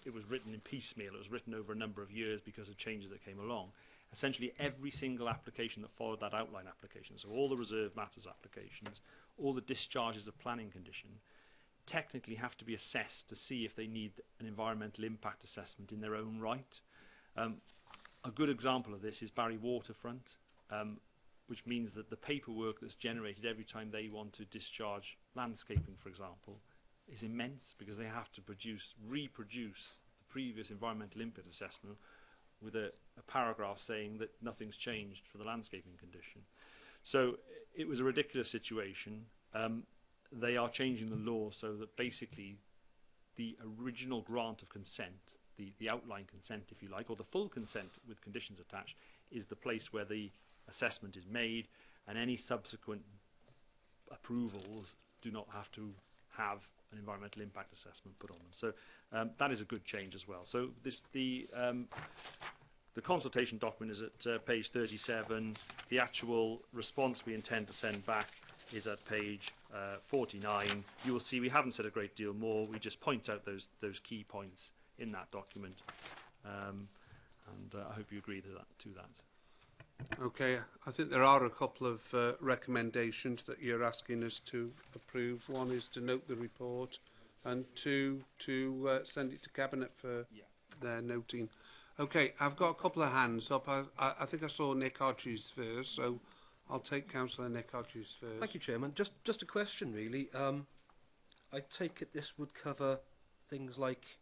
it was written in piecemeal, it was written over a number of years because of changes that came along. Essentially every single application that followed that outline application, so all the reserve matters applications, all the discharges of planning condition, technically have to be assessed to see if they need an environmental impact assessment in their own right. A good example of this is Barry Waterfront, which means that the paperwork that's generated every time they want to discharge landscaping, for example, is immense because they have to reproduce the previous environmental impact assessment with a paragraph saying that nothing's changed for the landscaping condition. So it was a ridiculous situation. They are changing the law so that basically the original grant of consent, the outline consent if you like, or the full consent with conditions attached, is the place where the assessment is made, and any subsequent approvals do not have to have an environmental impact assessment put on them. So that is a good change as well. So the consultation document is at page 37. The actual response we intend to send back is at page 49. You will see we haven't said a great deal more. We just point out those key points in that document, and I hope you agree to that. Okay, I think there are a couple of recommendations that you're asking us to approve. One is to note the report, and two, to send it to Cabinet for their noting. Okay, I've got a couple of hands up. I think I saw Nick Hodges first, so I'll take Councillor Nick Hodges first. Thank you, Chairman. Just a question, really. I take it this would cover things like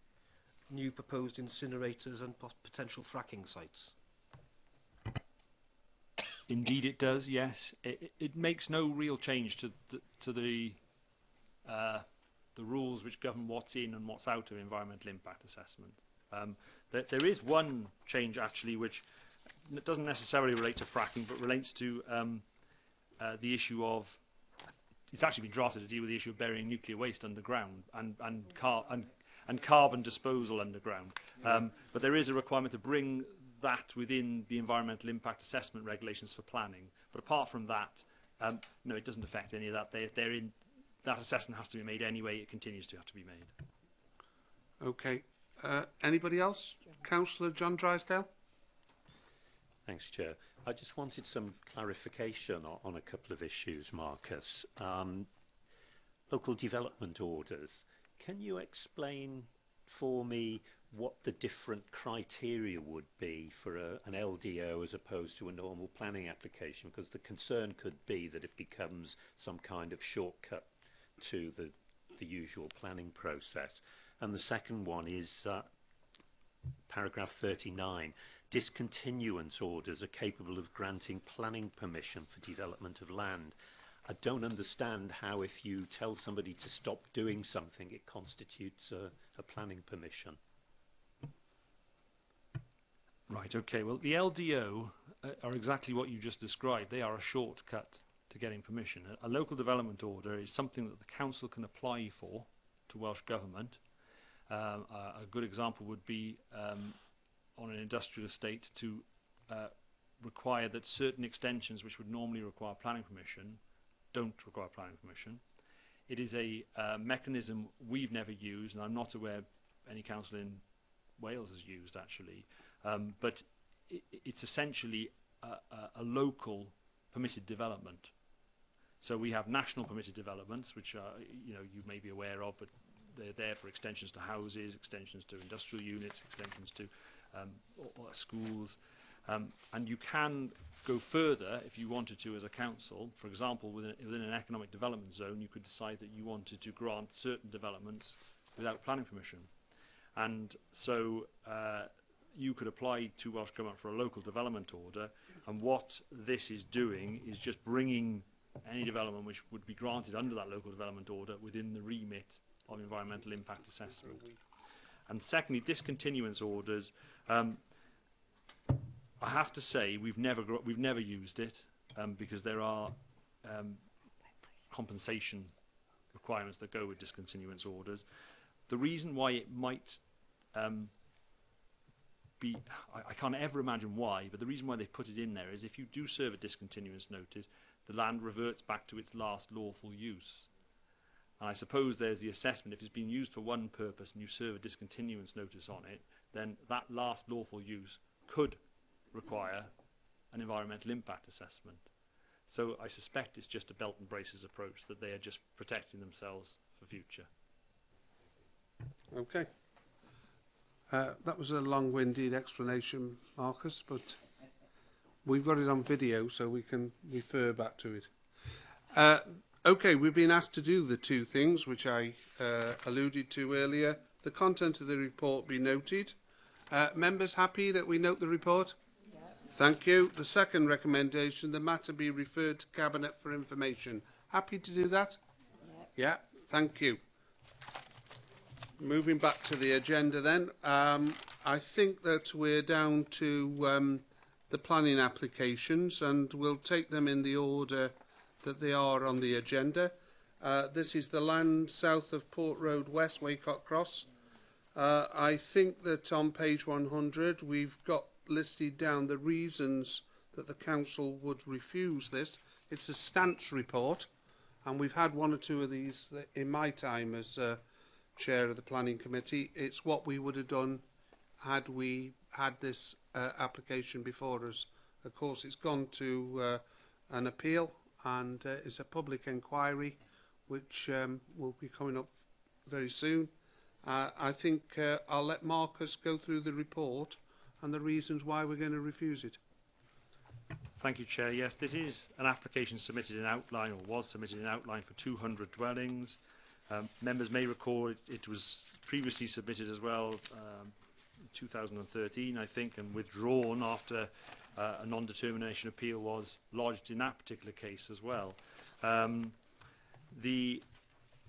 new proposed incinerators and potential fracking sites. Indeed, it does. Yes, it makes no real change to the rules which govern what's in and what's out of environmental impact assessment. There is one change actually which doesn't necessarily relate to fracking, but relates to the issue of, it's actually been drafted to deal with the issue of burying nuclear waste underground and carbon disposal underground. But there is a requirement to bring that within the environmental impact assessment regulations for planning. But apart from that, no, it doesn't affect any of that. That assessment has to be made anyway. It continues to have to be made. Okay. Anybody else? Councillor John Drysdale? Thanks, Chair. I just wanted some clarification on a couple of issues, Marcus. Local development orders. Can you explain for me what the different criteria would be for an LDO as opposed to a normal planning application? Because the concern could be that it becomes some kind of shortcut to the usual planning process. And the second one is paragraph 39. Discontinuance orders are capable of granting planning permission for development of land. I don't understand how if you tell somebody to stop doing something, it constitutes a planning permission. Right, okay. Well, the LDO are exactly what you just described. They are a shortcut to getting permission. A local development order is something that the council can apply for to Welsh Government. A good example would be on an industrial estate to require that certain extensions which would normally require planning permission don't require planning permission. It is a mechanism we've never used, and I'm not aware any council in Wales has used actually, but it's essentially a local permitted development. So we have national permitted developments, which are, you may be aware of, but they're there for extensions to houses, extensions to industrial units, extensions to or schools. And you can go further if you wanted to as a council. For example, within an economic development zone, you could decide that you wanted to grant certain developments without planning permission. And so you could apply to Welsh Government for a local development order, and what this is doing is just bringing any development which would be granted under that local development order within the remit of environmental impact assessment. And secondly, discontinuance orders. I have to say we've never used it because there are compensation requirements that go with discontinuance orders. The reason why it might be, I can't ever imagine why, but the reason why they put it in there is if you do serve a discontinuance notice, the land reverts back to its last lawful use. And I suppose there's the assessment, if it's been used for one purpose and you serve a discontinuance notice on it, then that last lawful use could require an environmental impact assessment. So I suspect it's just a belt and braces approach, that they are just protecting themselves for future. Okay. That was a long-winded explanation, Marcus, but we've got it on video so we can refer back to it. Okay, we've been asked to do the two things which I alluded to earlier. The content of the report be noted. Members happy that we note the report? Yeah. Thank you. The second recommendation, the matter be referred to Cabinet for information. Happy to do that? Yeah. Yeah, thank you. Moving back to the agenda then, I think that we're down to the planning applications, and we'll take them in the order that they are on the agenda. This is the land south of Port Road West, Waycott Cross. I think that on page 100 we've got listed down the reasons that the council would refuse this. It's a stance report, and we've had one or two of these in my time as chair of the planning committee. It's what we would have done had we had this application before us. Of course, it's gone to an appeal, and it's a public inquiry which will be coming up very soon. I think I'll let Marcus go through the report and the reasons why we're going to refuse it. Thank you, Chair. Yes, this is an application submitted in outline, or was submitted in outline, for 200 dwellings. Members may recall it was previously submitted as well in 2013, I think, and withdrawn after a non-determination appeal was lodged in that particular case as well.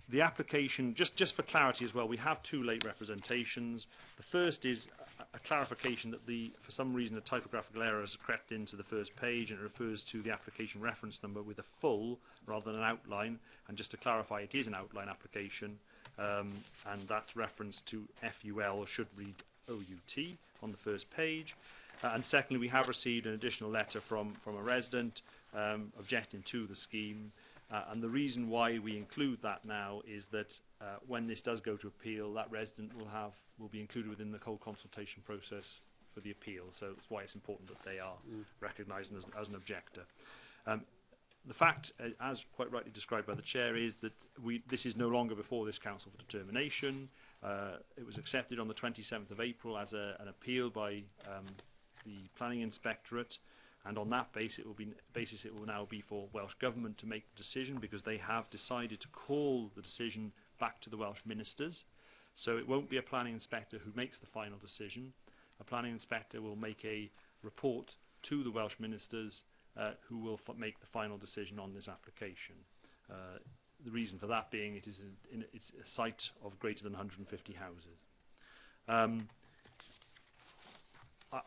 The application, just for clarity as well, we have two late representations. The first is a clarification that for some reason a typographical error has crept into the first page, and it refers to the application reference number with a full rather than an outline. And just to clarify, it is an outline application, and that reference to FUL should read OUT on the first page. And secondly, we have received an additional letter from a resident objecting to the scheme. And the reason why we include that now is that when this does go to appeal, that resident will be included within the whole consultation process for the appeal. So that's why it's important that they are recognised as an objector. The fact, as quite rightly described by the chair, is that this is no longer before this council for determination. It was accepted on the 27th of April as an appeal by the planning inspectorate. And on that basis, it will now be for Welsh Government to make the decision, because they have decided to call the decision back to the Welsh ministers. So it won't be a planning inspector who makes the final decision. A planning inspector will make a report to the Welsh ministers who will make the final decision on this application. The reason for that being it's a site of greater than 150 houses.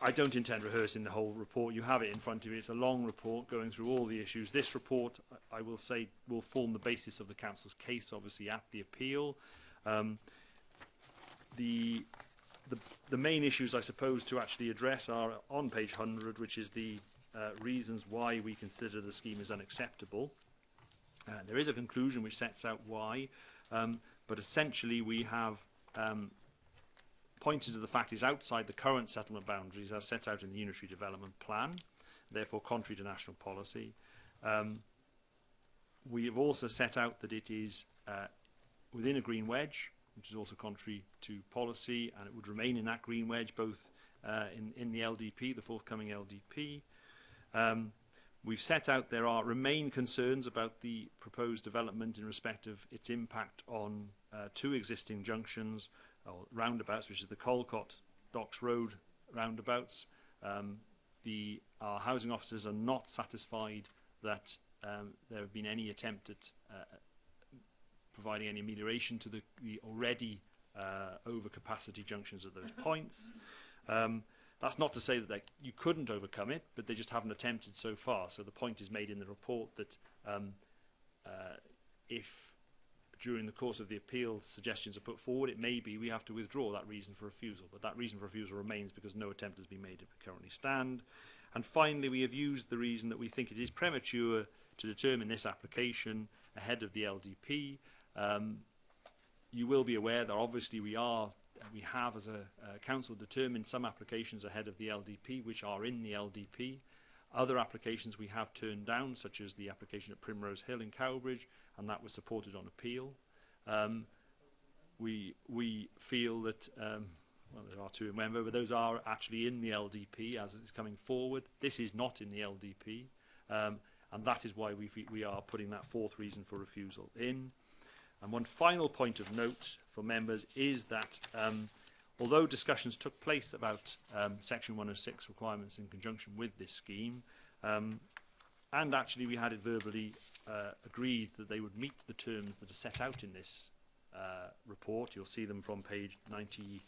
I don't intend rehearsing the whole report. You have it in front of you. It's a long report going through all the issues. This report, I will say, will form the basis of the council's case, obviously, at the appeal. The main issues, I suppose, to actually address are on page 100, which is the reasons why we consider the scheme as unacceptable. There is a conclusion which sets out why, but essentially we have pointed to the fact is outside the current settlement boundaries as set out in the Unitary Development Plan, therefore contrary to national policy. We have also set out that it is within a green wedge, which is also contrary to policy, and it would remain in that green wedge both in the LDP, the forthcoming LDP. We've set out there remain concerns about the proposed development in respect of its impact on two existing junctions, or roundabouts, which is the Colcott Docks Road roundabouts. Our housing officers are not satisfied that there have been any attempt at providing any amelioration to the already overcapacity junctions at those points. That's not to say that you couldn't overcome it, but they just haven't attempted so far. So the point is made in the report that if during the course of the appeal suggestions are put forward, it may be we have to withdraw that reason for refusal, but that reason for refusal remains because no attempt has been made as we currently stand. And finally, we have used the reason that we think it is premature to determine this application ahead of the LDP. You will be aware that obviously we have as a council determined some applications ahead of the LDP which are in the LDP. Other applications we have turned down, such as the application at Primrose Hill in Cowbridge, and that was supported on appeal. We feel that, well, there are two in Wenver, but those are actually in the LDP as it's coming forward. This is not in the LDP, and that is why we are putting that fourth reason for refusal in. And one final point of note for members is that although discussions took place about Section 106 requirements in conjunction with this scheme, and actually we had it verbally agreed that they would meet the terms that are set out in this report. You'll see them from page 90,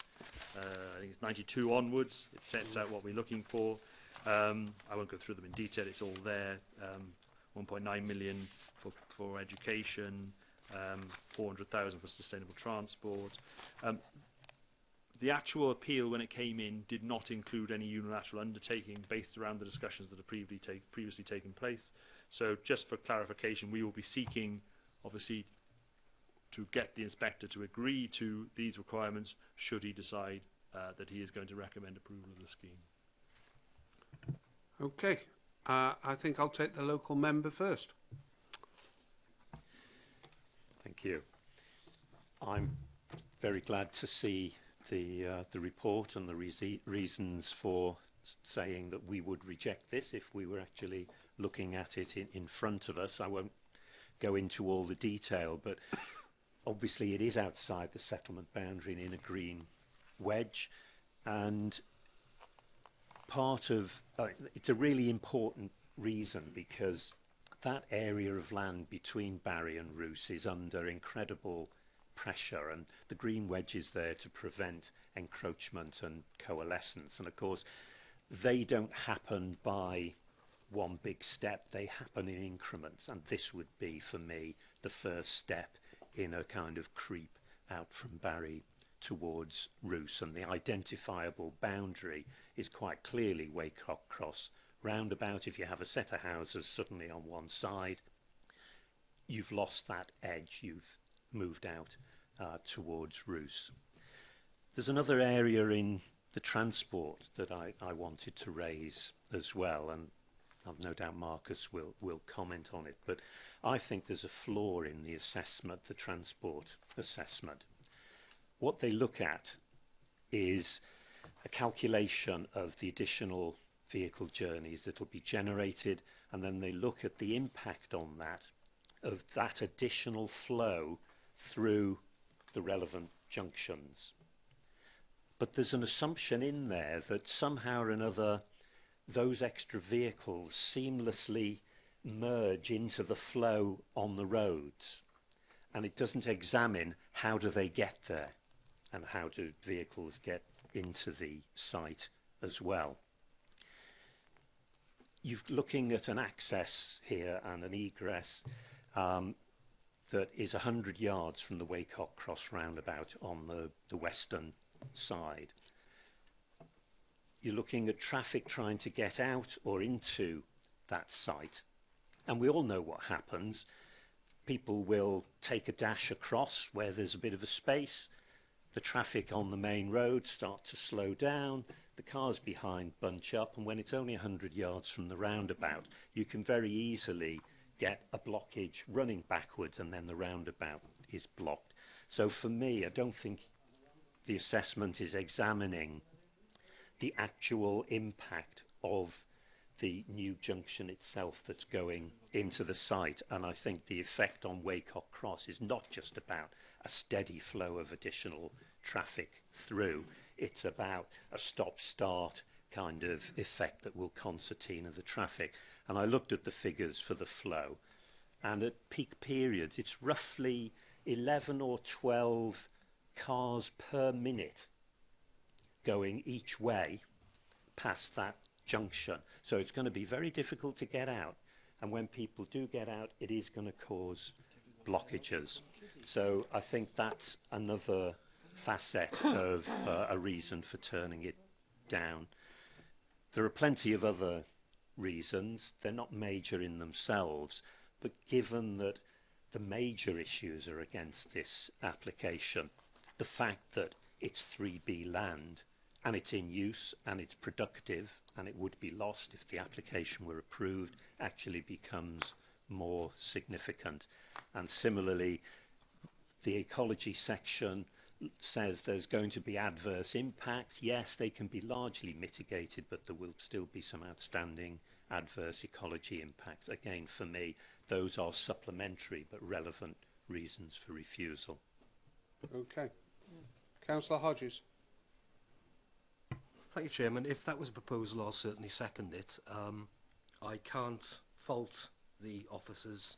I think it's 92 onwards. It sets out what we're looking for. I won't go through them in detail, it's all there. 1.9 million for education, 400,000 for sustainable transport. The actual appeal, when it came in, did not include any unilateral undertaking based around the discussions that have previously taken place. So just for clarification, we will be seeking, obviously, to get the inspector to agree to these requirements should he decide that he is going to recommend approval of the scheme. Okay. I think I'll take the local member first. Thank you. I'm very glad to see the report and the reasons for saying that we would reject this if we were actually looking at it in front of us. I won't go into all the detail, but obviously it is outside the settlement boundary and in a green wedge, and part of it's a really important reason because that area of land between Barry and Roos is under incredible pressure, and the green wedge is there to prevent encroachment and coalescence. And of course, they don't happen by one big step, they happen in increments, and this would be, for me, the first step in a kind of creep out from Barry towards Roos, and the identifiable boundary is quite clearly Waycock Cross roundabout. If you have a set of houses suddenly on one side, you've lost that edge, you've moved out towards Roos. There's another area in the transport that I wanted to raise as well, and I've no doubt Marcus will comment on it, but I think there's a flaw in the assessment, the transport assessment. What they look at is a calculation of the additional vehicle journeys that will be generated, and then they look at the impact on that of that additional flow through the relevant junctions. But there's an assumption in there that somehow or another those extra vehicles seamlessly merge into the flow on the roads, and it doesn't examine how do they get there and how do vehicles get into the site as well. You're looking at an access here and an egress that is 100 yards from the Waycock Cross roundabout on the western side. You're looking at traffic trying to get out or into that site. And we all know what happens. People will take a dash across where there's a bit of a space. The traffic on the main road starts to slow down. The cars behind bunch up. And when it's only 100 yards from the roundabout, you can very easily get a blockage running backwards, and then the roundabout is blocked. So for me, I don't think the assessment is examining the actual impact of the new junction itself that's going into the site. And I think the effect on Waycock Cross is not just about a steady flow of additional traffic through. It's about a stop-start kind of effect that will concertina the traffic. And I looked at the figures for the flow, and at peak periods, it's roughly 11 or 12 cars per minute going each way past that junction. So it's going to be very difficult to get out. And when people do get out, it is going to cause blockages. So I think that's another facet of a reason for turning it down. There are plenty of other reasons. They're not major in themselves, but given that the major issues are against this application, the fact that it's 3B land and it's in use and it's productive and it would be lost if the application were approved actually becomes more significant. And similarly, the ecology section says there's going to be adverse impacts. Yes, they can be largely mitigated, but there will still be some outstanding adverse ecology impacts. Again, for me, those are supplementary but relevant reasons for refusal. Okay. Councillor Hodges. Thank you, Chairman. If that was a proposal, I'll certainly second it. I can't fault the officers'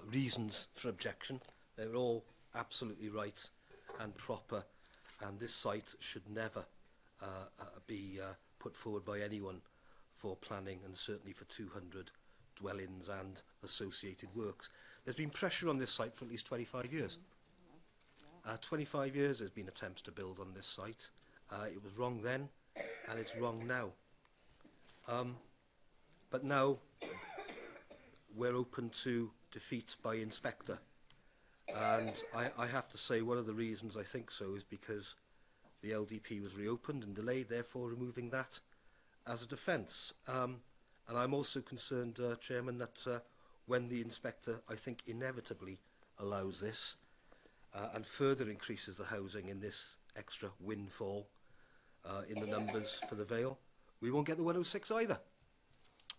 reasons for objection. They're all absolutely right and proper, and this site should never be put forward by anyone for planning, and certainly for 200 dwellings and associated works. There's been pressure on this site for at least 25 years. 25 years there's been attempts to build on this site. It was wrong then, and it's wrong now. But now we're open to defeat by inspector. And I have to say, one of the reasons I think so is because the LDP was reopened and delayed, therefore removing that as a defence. And I'm also concerned, Chairman, that when the inspector, I think, inevitably allows this and further increases the housing in this extra windfall in the numbers for the Vale, we won't get the 106 either,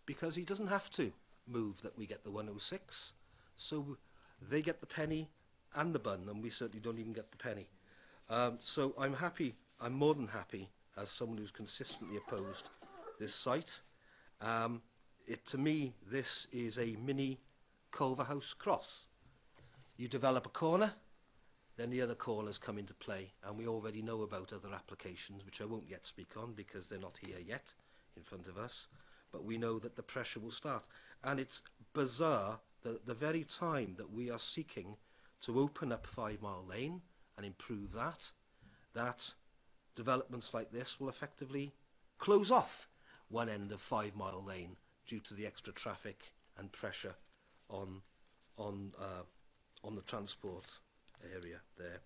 because he doesn't have to move that we get the 106. So they get the penny and the bun, and we certainly don't even get the penny. So I'm happy, I'm more than happy, as someone who's consistently opposed this site. To me, this is a mini Culverhouse Cross. You develop a corner, then the other corners come into play, and we already know about other applications, which I won't yet speak on because they're not here yet in front of us, but we know that the pressure will start. And it's bizarre that the very time that we are seeking to open up 5 Mile Lane and improve that, that developments like this will effectively close off one end of 5 Mile Lane due to the extra traffic and pressure on the transport area there.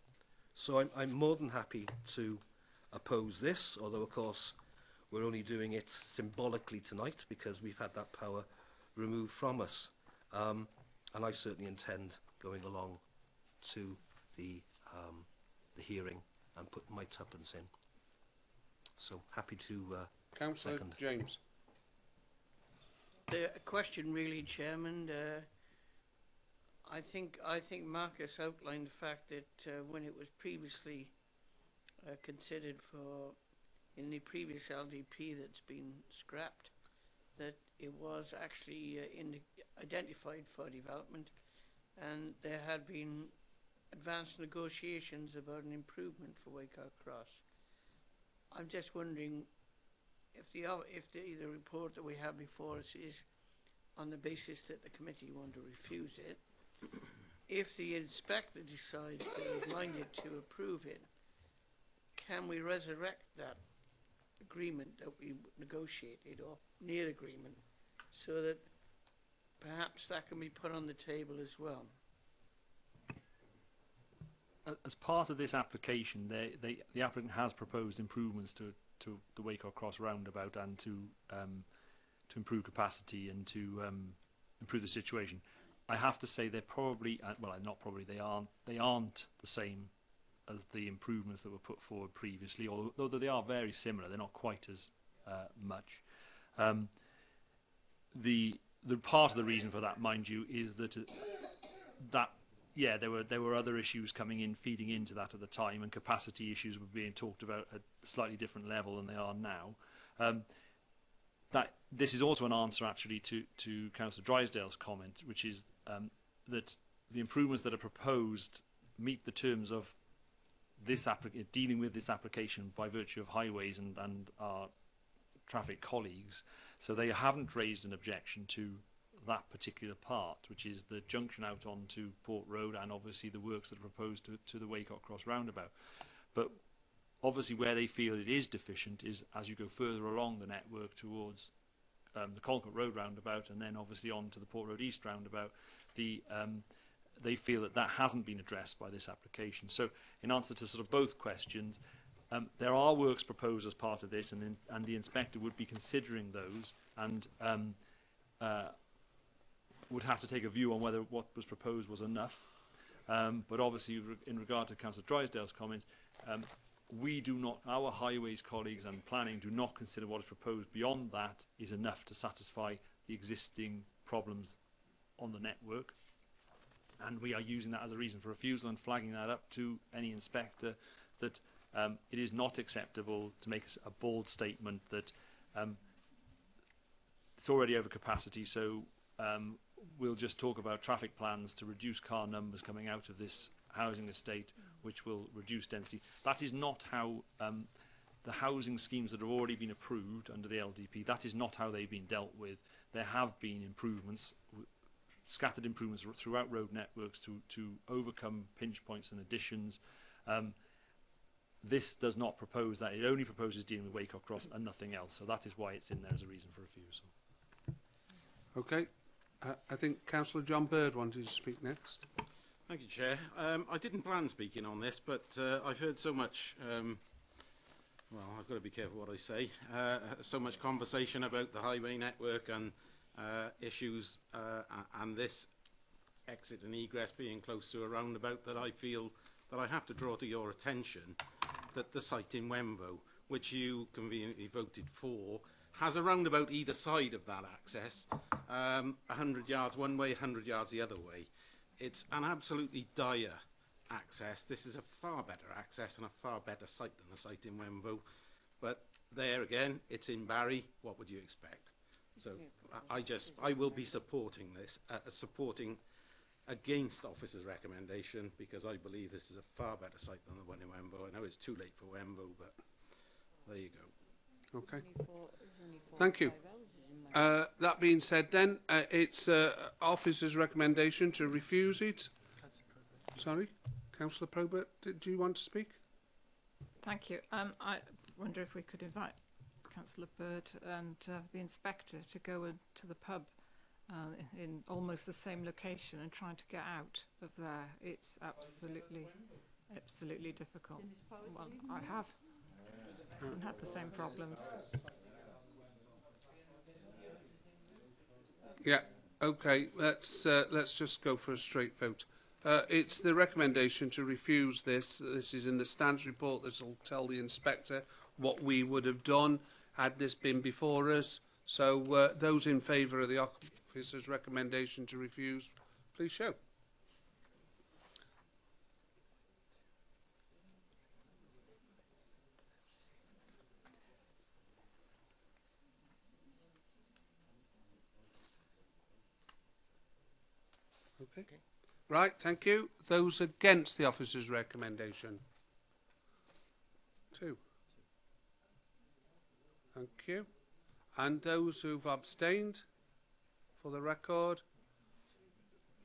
So I'm more than happy to oppose this, although of course we're only doing it symbolically tonight because we've had that power removed from us. And I certainly intend going along to the hearing and put my tuppence in. So happy to Councillor second. James. The question really, Chairman, I think Marcus outlined the fact that when it was previously considered for in the previous LDP that's been scrapped, that it was actually identified for development, and there had been advanced negotiations about an improvement for Waycock Cross. I'm just wondering if the report that we have before us is on the basis that the committee want to refuse it. If the inspector decides that he's minded to approve it, can we resurrect that agreement that we negotiated, or near agreement, so that perhaps that can be put on the table as well? As part of this application, the applicant has proposed improvements to the Waycock Cross roundabout and to improve capacity and to improve the situation. I have to say they're probably, well, not probably, they aren't the same as the improvements that were put forward previously, although they are very similar. They're not quite as much. The part of the reason for that, mind you, is that yeah, there were other issues coming in, feeding into that at the time, and capacity issues were being talked about at a slightly different level than they are now. That this is also an answer actually to Councillor Drysdale's comment, which is that the improvements that are proposed meet the terms of this dealing with this application by virtue of highways and our traffic colleagues. So they haven't raised an objection to that particular part, which is the junction out onto Port Road and obviously the works that are proposed to the Waycock Cross roundabout. But obviously where they feel it is deficient is as you go further along the network towards the Colquitt Road roundabout and then obviously on to the Port Road East roundabout, they feel that hasn't been addressed by this application. So in answer to sort of both questions, there are works proposed as part of this, and the inspector would be considering those and would have to take a view on whether what was proposed was enough. But obviously, in regard to Councillor Drysdale's comments, our highways colleagues and planning do not consider what is proposed beyond that is enough to satisfy the existing problems on the network. And we are using that as a reason for refusal and flagging that up to any inspector that it is not acceptable to make a bold statement that it's already over capacity, so we'll just talk about traffic plans to reduce car numbers coming out of this housing estate, which will reduce density. That is not how the housing schemes that have already been approved under the LDP, that is not how they've been dealt with. There have been improvements, scattered improvements throughout road networks to overcome pinch points and additions. This does not propose that. It only proposes dealing with Waycock Cross and nothing else. So that is why it's in there as a reason for refusal. Okay. I think Councillor John Bird wanted to speak next. Thank you, Chair. I didn't plan speaking on this, but I've heard so much, well, I've got to be careful what I say, so much conversation about the highway network and issues and this exit and egress being close to a roundabout that I feel that I have to draw to your attention that the site in Wembo, which you conveniently voted for, has a roundabout either side of that access, 100 yards one way, 100 yards the other way. It's an absolutely dire access. This is a far better access and a far better site than the site in Wembo. But there again, it's in Barry. What would you expect? So I will be supporting this, supporting against officer's recommendation, because I believe this is a far better site than the one in Wembo. I know it's too late for Wembo, but there you go. Okay. Thank you. That being said then, it's officer's recommendation to refuse it. Sorry, Councillor Probert, do you want to speak? Thank you. I wonder if we could invite Councillor Bird and the inspector to go into the pub in almost the same location and trying to get out of there. It's absolutely difficult. Well, I have and had the same problems. Yeah. Okay. Let's just go for a straight vote. It's the recommendation to refuse this. This is in the Stands report. This will tell the inspector what we would have done had this been before us. So those in favour of the officer's recommendation to refuse, please show. Okay. Right, thank you. Those against the officer's recommendation? 2. Thank you. And those who've abstained, for the record?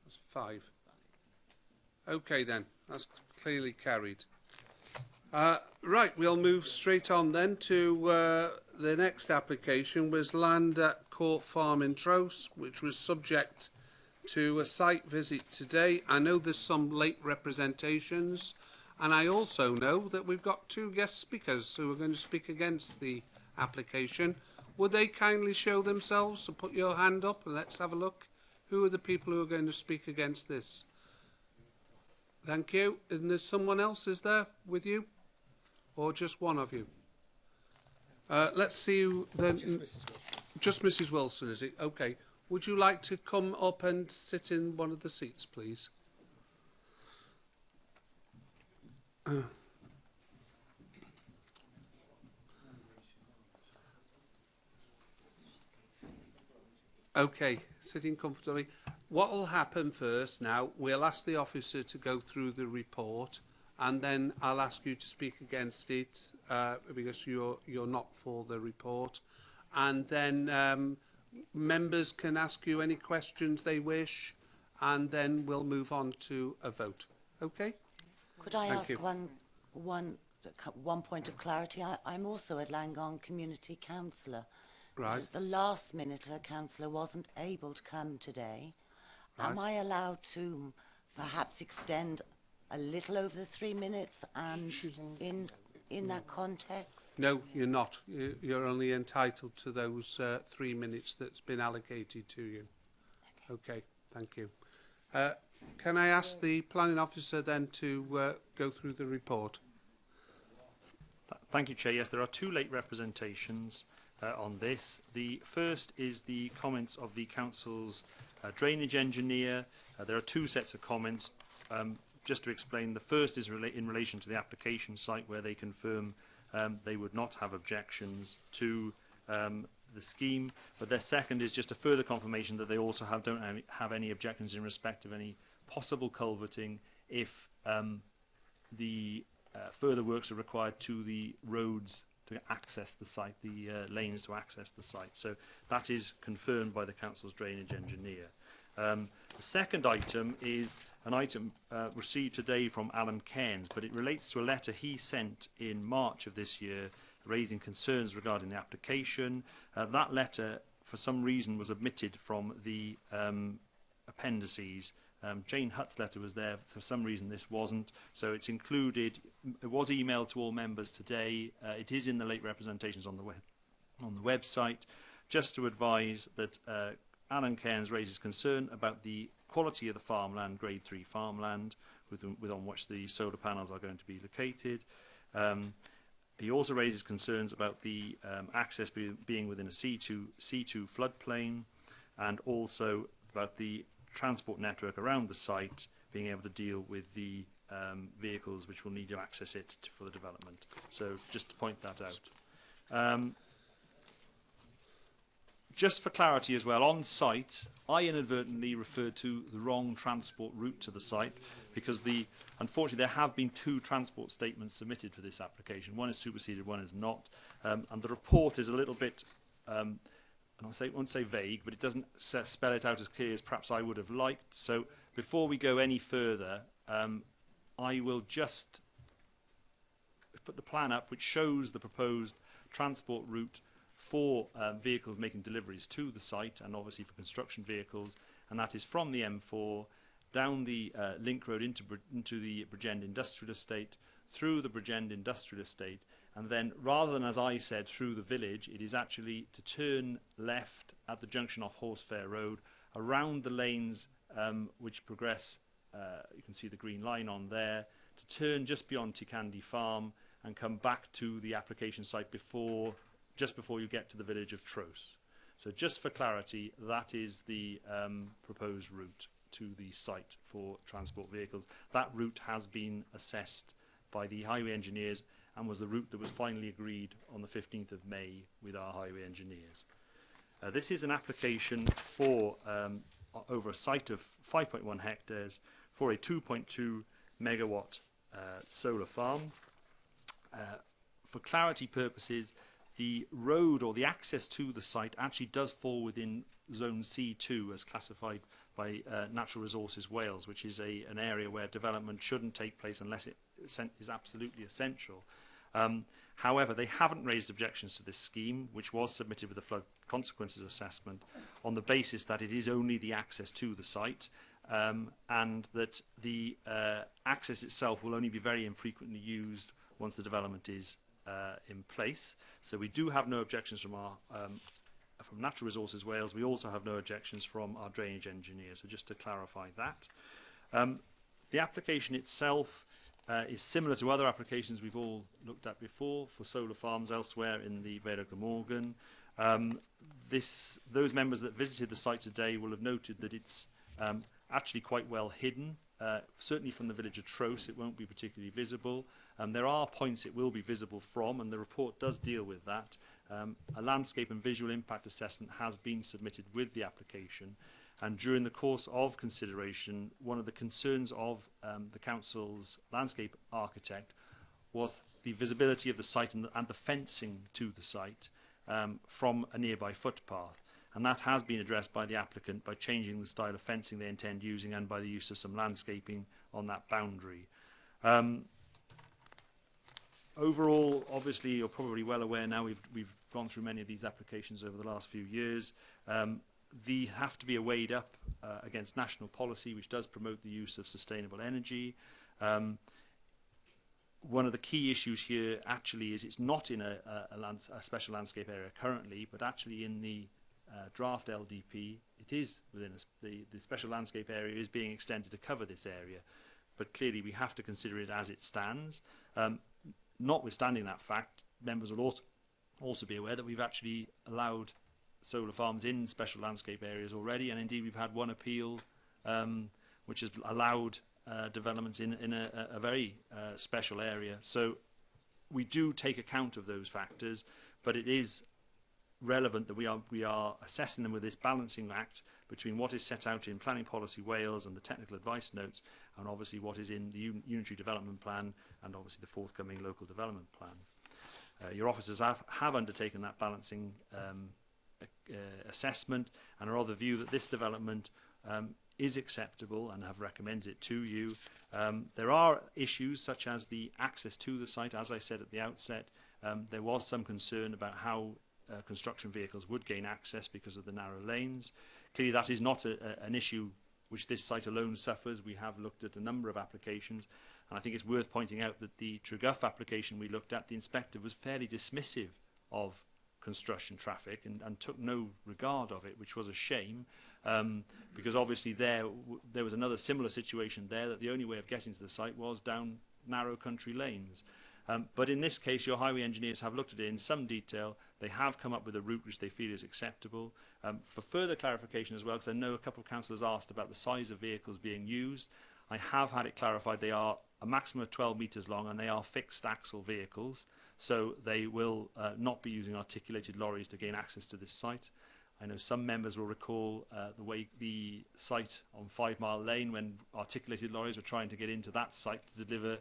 That's 5. Okay then, that's clearly carried. Right, we'll move straight on then to the next application, was land at Court Farm in Trowse, which was subject to a site visit today. I know there's some late representations, and I also know that we've got 2 guest speakers who are going to speak against the application. Would they kindly show themselves? So put your hand up and let's have a look. Who are the people who are going to speak against this? Thank you. And there's someone else, is there, with you? Or just one of you? Let's see who then. Just Mrs. Wilson. Just Mrs. Wilson, is it? Okay. Would you like to come up and sit in one of the seats, please? Okay, sitting comfortably. What will happen first now, we'll ask the officer to go through the report, and then I'll ask you to speak against it because you're not for the report. And then members can ask you any questions they wish, and then we'll move on to a vote. Okay? Could I Thank ask you. one point of clarity? I'm also a Langone Community Councillor. Right. At the last minute, a councillor wasn't able to come today. Right. Am I allowed to perhaps extend a little over the 3 minutes and in that context? No, you're not. You're only entitled to those 3 minutes that's been allocated to you. Okay, thank you. Can I ask the planning officer then to go through the report? Thank you, Chair. Yes, there are 2 late representations on this. The first is the comments of the council's drainage engineer. There are 2 sets of comments. Just to explain, the first is in relation to the application site, where they confirm they would not have objections to the scheme, but their second is just a further confirmation that they also don't have any objections in respect of any possible culverting if the further works are required to the roads to access the site, the lanes to access the site. So that is confirmed by the council's drainage engineer. The second item is an item received today from Alan Cairns, but it relates to a letter he sent in March of this year raising concerns regarding the application. That letter, for some reason, was omitted from the appendices. Jane Hutt's letter was there. For some reason, this wasn't. So it's included. It was emailed to all members today. It is in the late representations on the website. Just to advise that Alan Cairns raises concern about the quality of the farmland, grade 3 farmland, on which the solar panels are going to be located. He also raises concerns about the access being within a C2 floodplain, and also about the transport network around the site being able to deal with the vehicles which will need to access it for the development. So just to point that out. Just for clarity as well, on site, I inadvertently referred to the wrong transport route to the site because unfortunately there have been 2 transport statements submitted for this application. One is superseded, one is not. And the report is a little bit, I won't say vague, but it doesn't spell it out as clear as perhaps I would have liked. So before we go any further, I will just put the plan up which shows the proposed transport route for vehicles making deliveries to the site, and obviously for construction vehicles, and that is from the M4 down the link road into the Bridgend Industrial Estate, through the Bridgend Industrial Estate, and then rather than, as I said, through the village, it is actually to turn left at the junction off Horsefair Road, around the lanes which progress, you can see the green line on there, to turn just beyond Tikandi Farm and come back to the application site just before you get to the village of Trowse. So just for clarity, that is the proposed route to the site for transport vehicles. That route has been assessed by the highway engineers and was the route that was finally agreed on the 15th of May with our highway engineers. This is an application for over a site of 5.1 hectares for a 2.2 megawatt solar farm. For clarity purposes, the road or the access to the site actually does fall within Zone C2 as classified by Natural Resources Wales, which is an area where development shouldn't take place unless it is absolutely essential. However, they haven't raised objections to this scheme, which was submitted with a flood consequences assessment, on the basis that it is only the access to the site, and that the access itself will only be very infrequently used once the development is in place. So we do have no objections from our from Natural Resources Wales. We also have no objections from our drainage engineer. So just to clarify that. The application itself is similar to other applications we've all looked at before for solar farms elsewhere in the Vale of Glamorgan. Those members that visited the site today will have noted that it's actually quite well hidden. Certainly from the village of Tros, it won't be particularly visible. There are points it will be visible from, and the report does deal with that. A landscape and visual impact assessment has been submitted with the application, and during the course of consideration, one of the concerns of the council's landscape architect was the visibility of the site and the fencing to the site from a nearby footpath. And that has been addressed by the applicant by changing the style of fencing they intend using and by the use of some landscaping on that boundary. Overall, obviously, you're probably well aware now, we've gone through many of these applications over the last few years. They have to be weighed up against national policy, which does promote the use of sustainable energy. One of the key issues here actually is it's not in a special landscape area currently, but actually in the draft LDP, it is within the special landscape area is being extended to cover this area. But clearly we have to consider it as it stands. Notwithstanding that fact, members will also be aware that we've actually allowed solar farms in special landscape areas already, and indeed we've had one appeal which has allowed developments in a very special area. So we do take account of those factors, but it is relevant that we are assessing them with this balancing act between what is set out in Planning Policy Wales and the technical advice notes, and obviously what is in the Unitary Development Plan and obviously the forthcoming Local Development Plan. Your officers have undertaken that balancing assessment and are of the view that this development is acceptable and have recommended it to you. There are issues such as the access to the site. As I said at the outset, there was some concern about how construction vehicles would gain access because of the narrow lanes. Clearly that is not an issue which this site alone suffers. We have looked at a number of applications, and I think it's worth pointing out that the Treguff application we looked at, the inspector was fairly dismissive of construction traffic and took no regard of it, which was a shame, because obviously there was another similar situation there, that the only way of getting to the site was down narrow country lanes. But in this case, your highway engineers have looked at it in some detail. They have come up with a route which they feel is acceptable. For further clarification as well, because I know a couple of councillors asked about the size of vehicles being used, I have had it clarified they are a maximum of 12 metres long and they are fixed axle vehicles, so they will not be using articulated lorries to gain access to this site. I know some members will recall the site on 5 Mile Lane when articulated lorries were trying to get into that site to deliver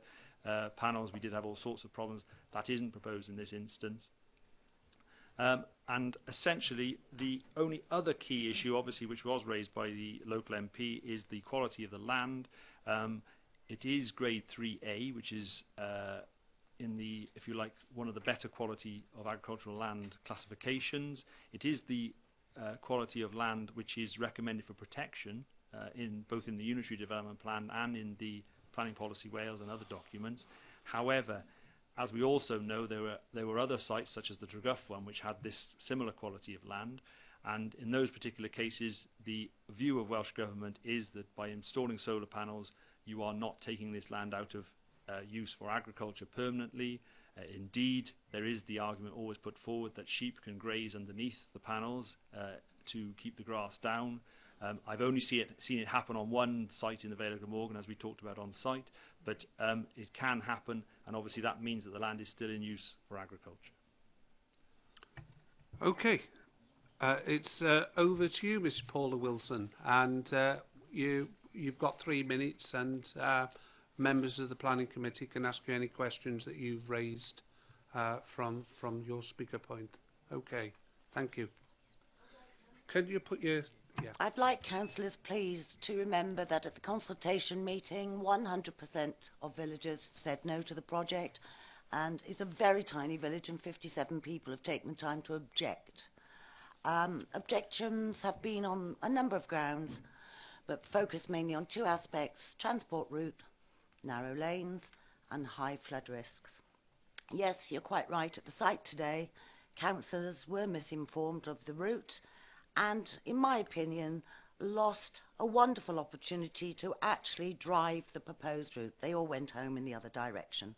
panels. We did have all sorts of problems. That isn't proposed in this instance. And essentially the only other key issue, obviously, which was raised by the local MP, is the quality of the land. It is grade 3A, which is in the, if you like, one of the better quality of agricultural land classifications. It is the quality of land which is recommended for protection both in the Unitary Development Plan and in the Planning Policy Wales and other documents. However, as we also know, there were other sites, such as the Treguff one, which had this similar quality of land. And in those particular cases, the view of Welsh Government is that by installing solar panels, you are not taking this land out of use for agriculture permanently. Indeed, there is the argument always put forward that sheep can graze underneath the panels to keep the grass down. I've only seen it happen on one site in the Vale of Glamorgan, as we talked about on site, but it can happen, and obviously that means that the land is still in use for agriculture. Okay. It's over to you, Miss Paula Wilson, and you've got 3 minutes, and members of the planning committee can ask you any questions that you've raised from your speaker point. Okay, thank you. Can you put your... Yeah. I'd like councillors, please, to remember that at the consultation meeting, 100% of villagers said no to the project, and it's a very tiny village, and 57 people have taken the time to object. Objections have been on a number of grounds, but focus mainly on 2 aspects: transport route, narrow lanes, and high flood risks. Yes, you're quite right. At the site today, councillors were misinformed of the route, and, in my opinion, lost a wonderful opportunity to actually drive the proposed route. They all went home in the other direction.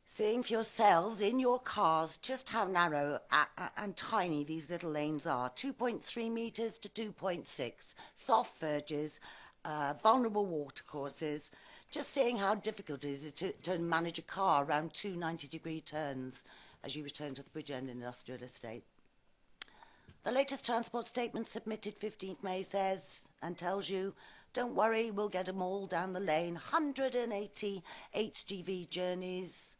Seeing for yourselves in your cars just how narrow and tiny these little lanes are, 2.3 metres to 2.6, soft verges, vulnerable watercourses, just seeing how difficult it is to manage a car around 2 90-degree turns as you return to the Bridge End Industrial Estate. The latest transport statement submitted 15th May says and tells you, don't worry, we'll get them all down the lane. 180 HGV journeys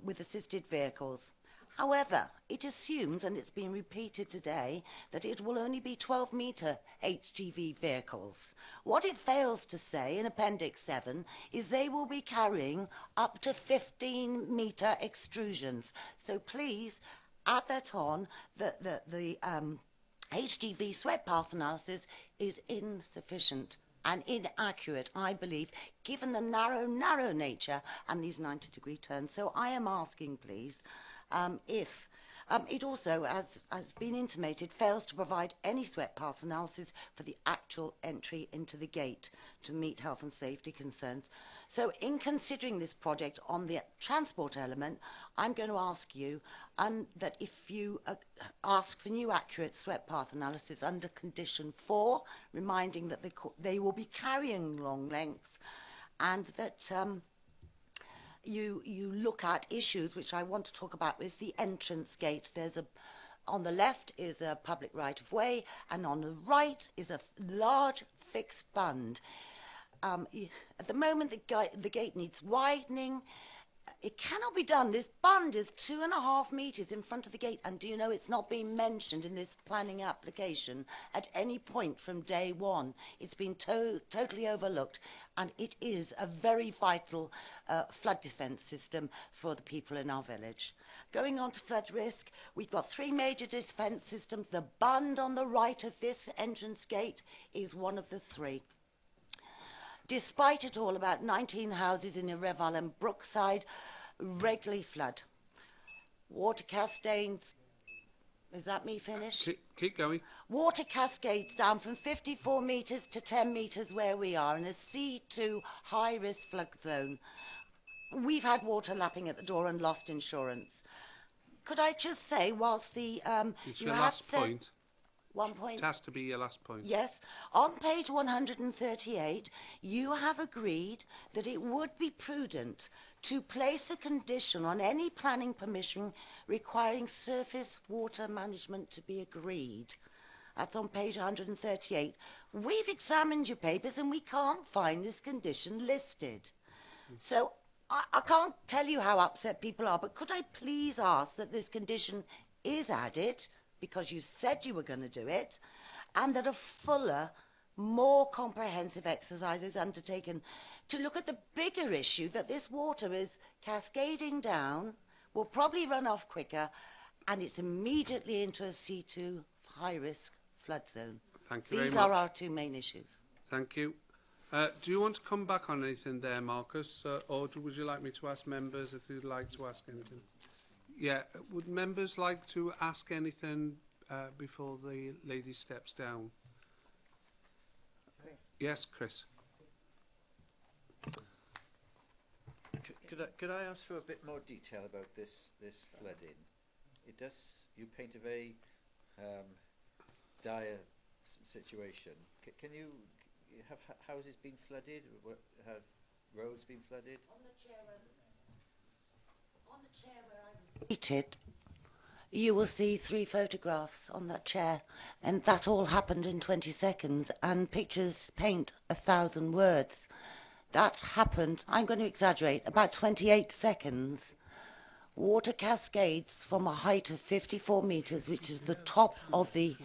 with assisted vehicles. However, it assumes, and it's been repeated today, that it will only be 12-metre HGV vehicles. What it fails to say in Appendix 7 is they will be carrying up to 15-metre extrusions. So please, add that on. The HGV sweat path analysis is insufficient and inaccurate, I believe, given the narrow nature and these 90-degree turns. So I am asking, please, if it also, as been intimated, fails to provide any sweat path analysis for the actual entry into the gate to meet health and safety concerns. So in considering this project on the transport element, I'm going to ask you that if you ask for new accurate sweat path analysis under condition 4, reminding that they will be carrying long lengths, and that you look at issues which I want to talk about is the entrance gate. On the left is a public right of way, and on the right is a large fixed bund. At the moment, the gate needs widening. It cannot be done. This bund is 2.5 metres in front of the gate, and do you know it's not been mentioned in this planning application at any point from day one. It's been totally overlooked, and it is a very vital flood defence system for the people in our village. Going on to flood risk, we've got 3 major defence systems. The bund on the right of this entrance gate is one of the 3. Despite it all, about 19 houses in Reval and Brookside regularly flood. Water cascades, is that me finished? Keep going. Water cascades down from 54 metres to 10 metres where we are in a C2 high-risk flood zone. We've had water lapping at the door and lost insurance. Could I just say, whilst the... it's your last point. 1 point. It has to be your last point. Yes. On page 138, you have agreed that it would be prudent to place a condition on any planning permission requiring surface water management to be agreed. That's on page 138. We've examined your papers and we can't find this condition listed. So I can't tell you how upset people are, but could I please ask that this condition is added, because you said you were going to do it, and that a fuller, more comprehensive exercise is undertaken to look at the bigger issue that this water is cascading down, will probably run off quicker, and it's immediately into a C2 high-risk flood zone. Thank you very These much. are our 2 main issues. Thank you. Do you want to come back on anything there, Marcus, or would you like me to ask members if they'd like to ask anything? Yeah, would members like to ask anything before the lady steps down? Yes, Chris. Could I ask for a bit more detail about this flooding? It does. You paint a very dire situation. Can you have houses been flooded? Have roads been flooded? On the chair where I was seated, You will see 3 photographs on that chair, and that all happened in 20 seconds, and pictures paint 1,000 words. That happened, I'm going to exaggerate, about 28 seconds. Water cascades from a height of 54 metres, which is the top of the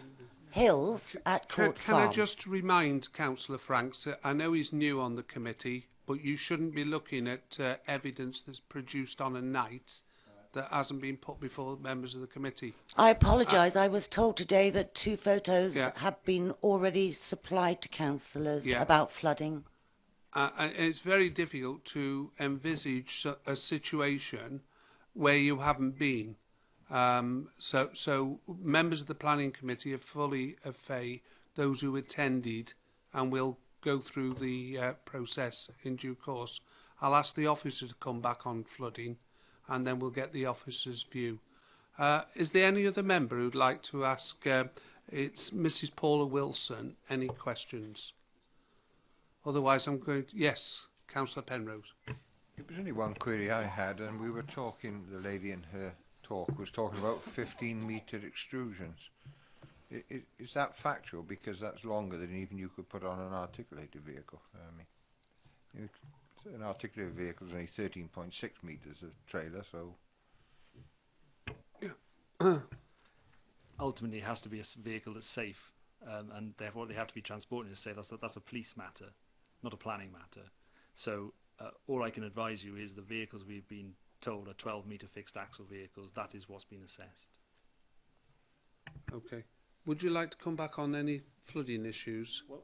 hills at Court Can Farm. I just remind Councillor Franks, I know he's new on the committee, but you shouldn't be looking at evidence that's produced on a night that hasn't been put before members of the committee. I apologise. I was told today that 2 photos Yeah. have been already supplied to councillors Yeah. about flooding. And it's very difficult to envisage a situation where you haven't been. So members of the planning committee are fully au fait, those who attended, and will go through the process in due course. I'll ask the officer to come back on flooding, and then we'll get the officer's view. Is there any other member who'd like to ask? It's Mrs. Paula Wilson. Any questions? Otherwise, I'm going to... Yes, Councillor Penrose. It was only one query I had, and we were talking, the lady in her talk was talking about 15-metre extrusions. Is that factual? Because that's longer than even you could put on an articulated vehicle. I mean, an articulated vehicle is only 13.6 metres of trailer, so... Ultimately, it has to be a vehicle that's safe, and therefore they have to be transported is safe. That's a police matter, not a planning matter. So all I can advise you is the vehicles we've been told are 12-metre fixed axle vehicles. That is what's been assessed. Okay. Would you like to come back on any flooding issues? Well,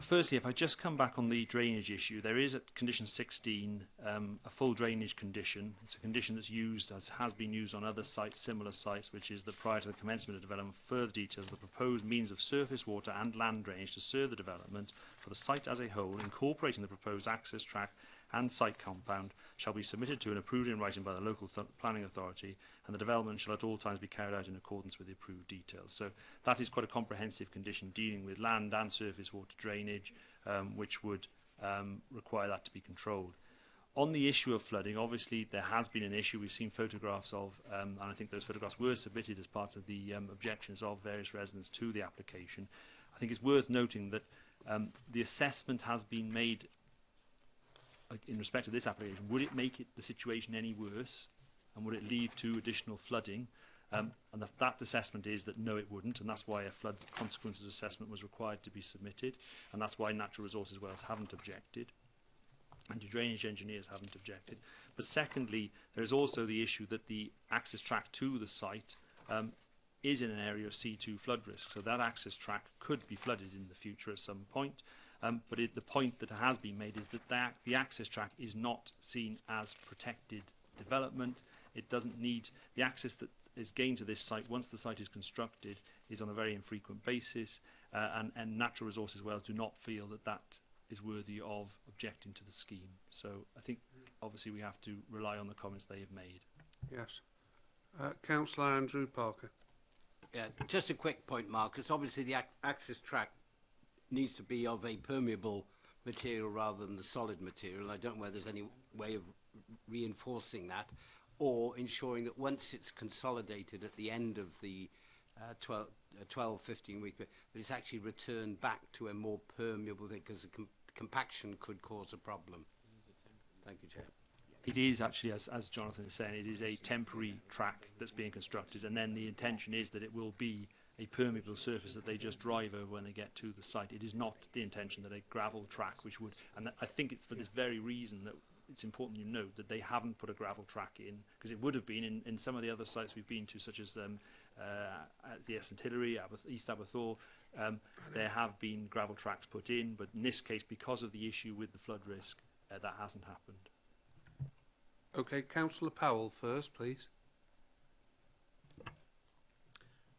firstly, if I just come back on the drainage issue, there is at condition 16 a full drainage condition. It's a condition that's used, as has been used on other sites, similar sites, which is that prior to the commencement of development, further details of the proposed means of surface water and land drainage to serve the development for the site as a whole, incorporating the proposed access track and site compound, shall be submitted to and approved in writing by the local planning authority, and the development shall at all times be carried out in accordance with the approved details. So that is quite a comprehensive condition dealing with land and surface water drainage, which would require that to be controlled. On the issue of flooding, obviously there has been an issue. We've seen photographs of, and I think those photographs were submitted as part of the objections of various residents to the application. I think it's worth noting that the assessment has been made in respect to this application. Would it make the situation any worse, and would it lead to additional flooding? And that assessment is that no, it wouldn't, and that's why a flood consequences assessment was required to be submitted, and that's why Natural Resources Wales haven't objected, and the drainage engineers haven't objected. But secondly, there is also the issue that the access track to the site is in an area of C2 flood risk, so that access track could be flooded in the future at some point. But the point that has been made is that the access track is not seen as protected development. It doesn't need the access that is gained to this site once the site is constructed is on a very infrequent basis, and Natural Resources Wales do not feel that that is worthy of objecting to the scheme. So I think obviously we have to rely on the comments they have made. Yes. Councillor Andrew Parker. Yeah, just a quick point, Marcus. Obviously the access track needs to be of a permeable material rather than the solid material. I don't know whether there's any way of reinforcing that or ensuring that once it's consolidated at the end of the 12-15 week, that it's actually returned back to a more permeable thing, because the compaction could cause a problem. Thank you, Chair. It is actually, as Jonathan is saying, it is a temporary track that's being constructed, and then the intention is that it will be a permeable surface that they just drive over when they get to the site. It is not the intention that a gravel track, which would, and I think it's for this very reason that it's important you note that they haven't put a gravel track in, because it would have been in some of the other sites we've been to, such as the St Hilary, East Aberthaw. There have been gravel tracks put in, but in this case, because of the issue with the flood risk, that hasn't happened. Okay, Councillor Powell first, please.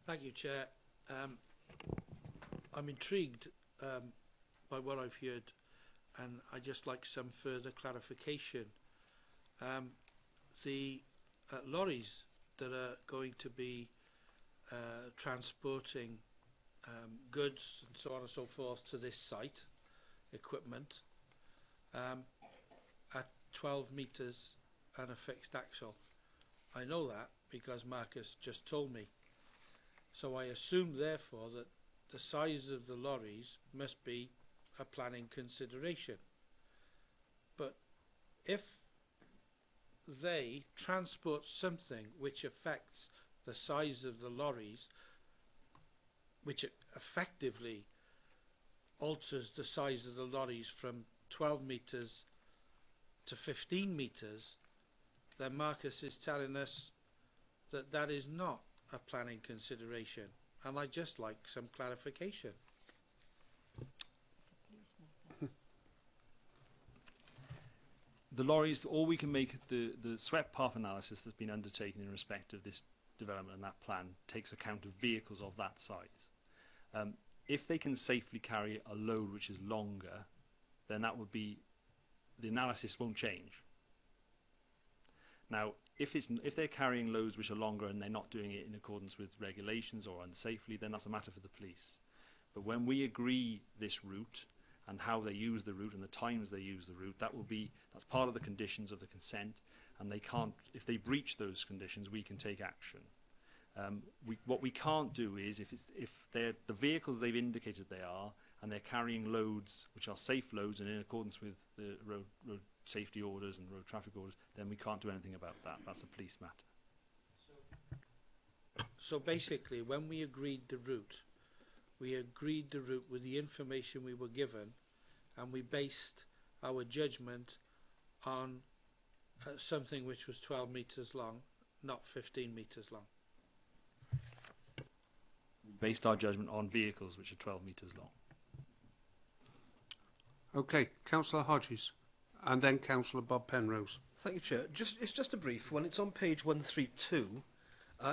Thank you, Chair. I'm intrigued by what I've heard, and I'd just like some further clarification. The lorries that are going to be transporting goods and so on and so forth to this site, equipment, at 12 metres and a fixed axle, I know that because Marcus just told me. So I assume, therefore, that the size of the lorries must be a planning consideration. But if they transport something which affects the size of the lorries, which effectively alters the size of the lorries from 12 metres to 15 metres, then Marcus is telling us that that is not a planning consideration. And I'd just like some clarification. The lorries, all we can make, the swept path analysis that's been undertaken in respect of this development and that plan takes account of vehicles of that size. If they can safely carry a load which is longer, then that would be, the analysis won't change. Now, if they're carrying loads which are longer and they're not doing it in accordance with regulations or unsafely, then that's a matter for the police. But when we agree this route and how they use the route and the times they use the route, that's part of the conditions of the consent, and they can't, if they breach those conditions, we can take action. What we can't do is, if they're the vehicles they've indicated they are, and they're carrying loads which are safe loads and in accordance with the road safety orders and road traffic orders, then we can't do anything about that. That's a police matter. So basically, when we agreed the route with the information we were given, and we based our judgment on something which was 12 metres long, not 15 metres long. We based our judgment on vehicles which are 12 metres long. Okay, Councillor Hodges, and then Councillor Bob Penrose. Thank you, Chair. It's just a brief one. It's on page 132.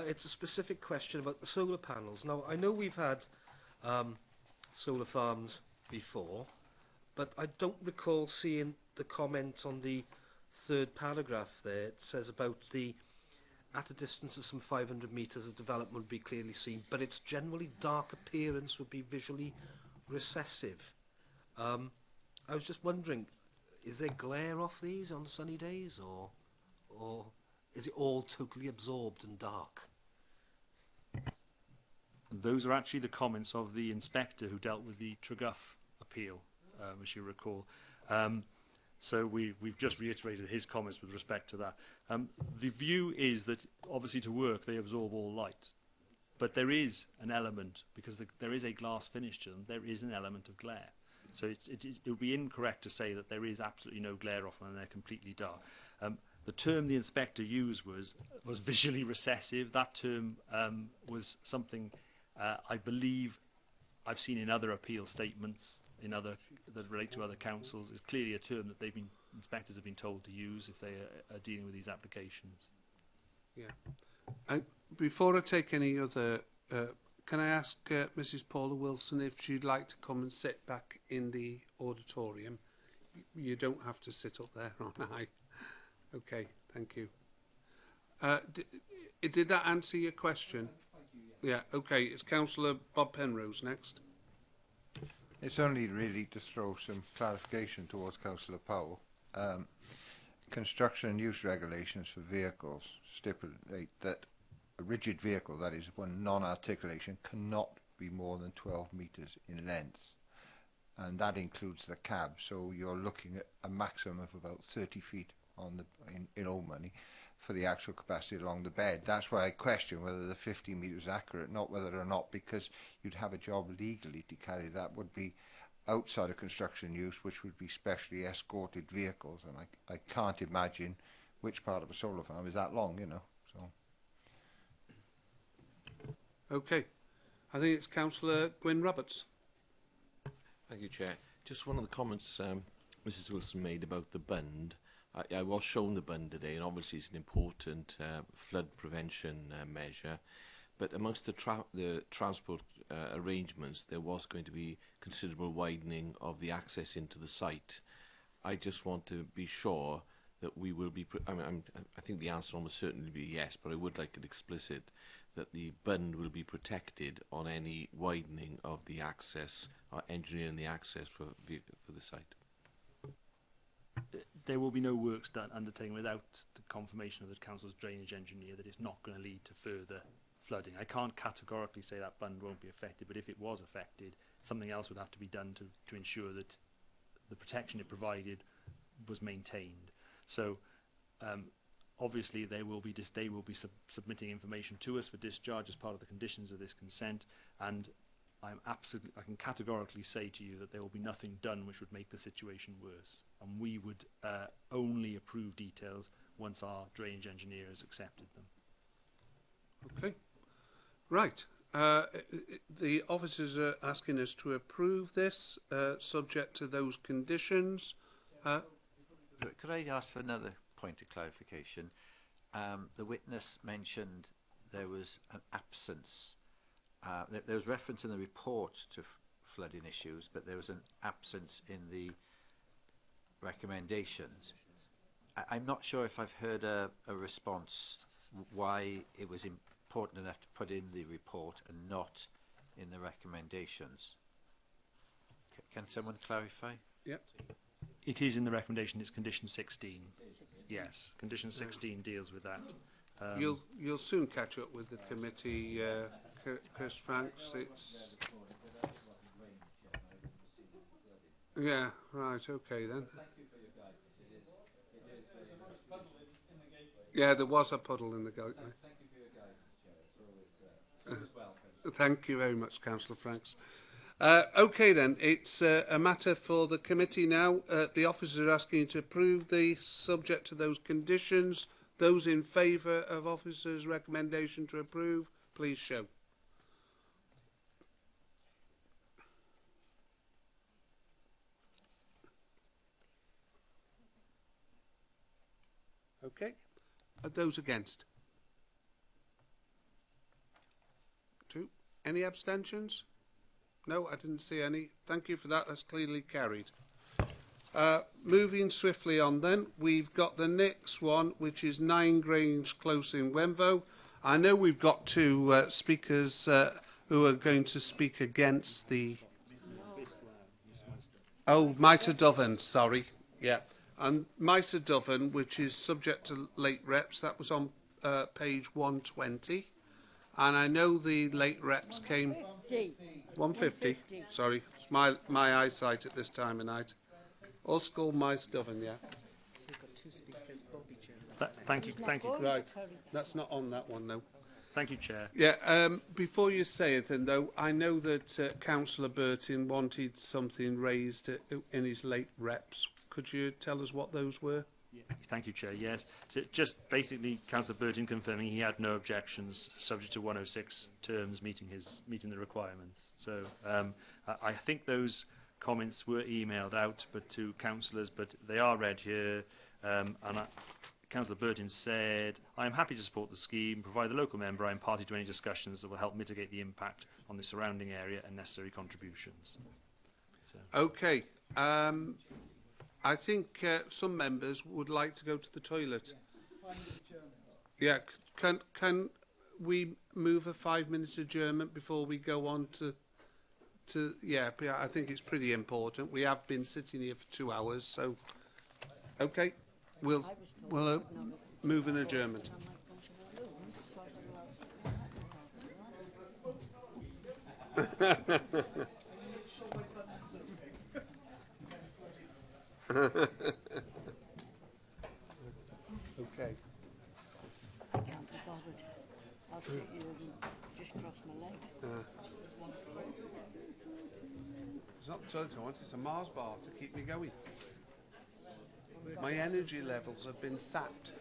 It's a specific question about the solar panels. Now, I know we've had solar farms before, but I don't recall seeing the comment on the third paragraph there. It says about at a distance of some 500 metres, the development would be clearly seen, but its generally dark appearance would be visually recessive. I was just wondering, is there glare off these on sunny days, or is it all totally absorbed and dark? Those are actually the comments of the inspector who dealt with the Treguff appeal, as you recall. So we've just reiterated his comments with respect to that. The view is that obviously to work they absorb all light, but there is an element, because there is a glass finish to them, there is an element of glare. So it would be incorrect to say that there is absolutely no glare off them and they're completely dark. The term the inspector used was visually recessive. That term was something I believe I've seen in other appeal statements that relate to other councils. It's clearly a term that inspectors have been told to use if they are dealing with these applications. Yeah. And before I take any other, can I ask Mrs. Paula Wilson if she'd like to come and sit back in the auditorium? You don't have to sit up there on high. Okay, thank you. Did that answer your question? Yeah, okay. It's Councillor Bob Penrose next. It's only really to throw some clarification towards Councillor Powell. Construction and use regulations for vehicles stipulate that a rigid vehicle, that is one non-articulation, cannot be more than 12 metres in length, and that includes the cab. So you're looking at a maximum of about 30 feet on in old money for the actual capacity along the bed. That's why I question whether the 50 metres is accurate, not whether or not, because you'd have a job legally to carry that would be outside of construction use, which would be specially escorted vehicles, and I can't imagine which part of a solar farm is that long, you know. So. Okay, I think it's Councillor Gwyn Roberts. Thank you, Chair. Just one of the comments Mrs. Wilson made about the bund. I was shown the bund today, and obviously it's an important flood prevention measure. But amongst the transport arrangements, there was going to be considerable widening of the access into the site. I just want to be sure that we will be. I think the answer almost certainly be yes, but I would like it explicit that the bund will be protected on any widening of the access or engineering the access for the site. there will be no works done undertaken without the confirmation of the council's drainage engineer that it's not going to lead to further flooding. I can't categorically say that bund won't be affected, but if it was affected, something else would have to be done to ensure that the protection it provided was maintained. So obviously they will be submitting information to us for discharge as part of the conditions of this consent, and I can categorically say to you that there will be nothing done which would make the situation worse, and we would only approve details once our drainage engineer has accepted them. Okay. Right. The officers are asking us to approve this, subject to those conditions. Could I ask for another point of clarification? The witness mentioned there was an absence. There was reference in the report to flooding issues, but there was an absence in the recommendations. I'm not sure if I've heard a response why it was important enough to put in the report and not in the recommendations. Can someone clarify? Yeah. It is in the recommendation. It's condition 16. Yes, condition 16 deals with that. You'll soon catch up with the committee, Chris Franks. It's yeah, right. Okay then. Yeah, there was a puddle in the gateway. Thank you very much, Councillor Franks. Okay then, it's a matter for the committee now. The officers are asking you to approve the subject to those conditions. Those in favour of officers' recommendation to approve, please show. Okay. Are those against? 2. Any abstentions? No, I didn't see any. Thank you for that. That's clearly carried. Moving swiftly on then, we've got the next one, which is 9 Grange Close in Wenvo. I know we've got two speakers who are going to speak against the... Oh, Mitre Doven, sorry. Yeah. And Mitre Doven, which is subject to late reps, that was on page 120. And I know the late reps came... 150. Sorry, it's my eyesight at this time of night. Oscar Mitre Doven, yeah. So we've got 2 speakers, Bobby Jones. Thank you. Right, that's not on that one, no. Thank you, Chair. Yeah, before you say anything, though, I know that Councillor Burton wanted something raised in his late reps. Could you tell us what those were? Thank you, Chair. Yes, just basically, Councillor Burton confirming he had no objections, subject to 106 terms meeting the requirements. So I think those comments were emailed out, but to councillors, but they are read here. Councillor Burton said, "I am happy to support the scheme, provide the local member I am party to any discussions that will help mitigate the impact on the surrounding area and necessary contributions." So. Okay. I think some members would like to go to the toilet. Yeah, can we move a 5-minute adjournment before we go on to yeah, I think it's pretty important. We have been sitting here for 2 hours, so okay, we'll move an adjournment. Okay. I can't be bothered. I'll sit here and just cross my legs. It's not the toilet I want, it's a Mars bar to keep me going. My energy levels have been sapped.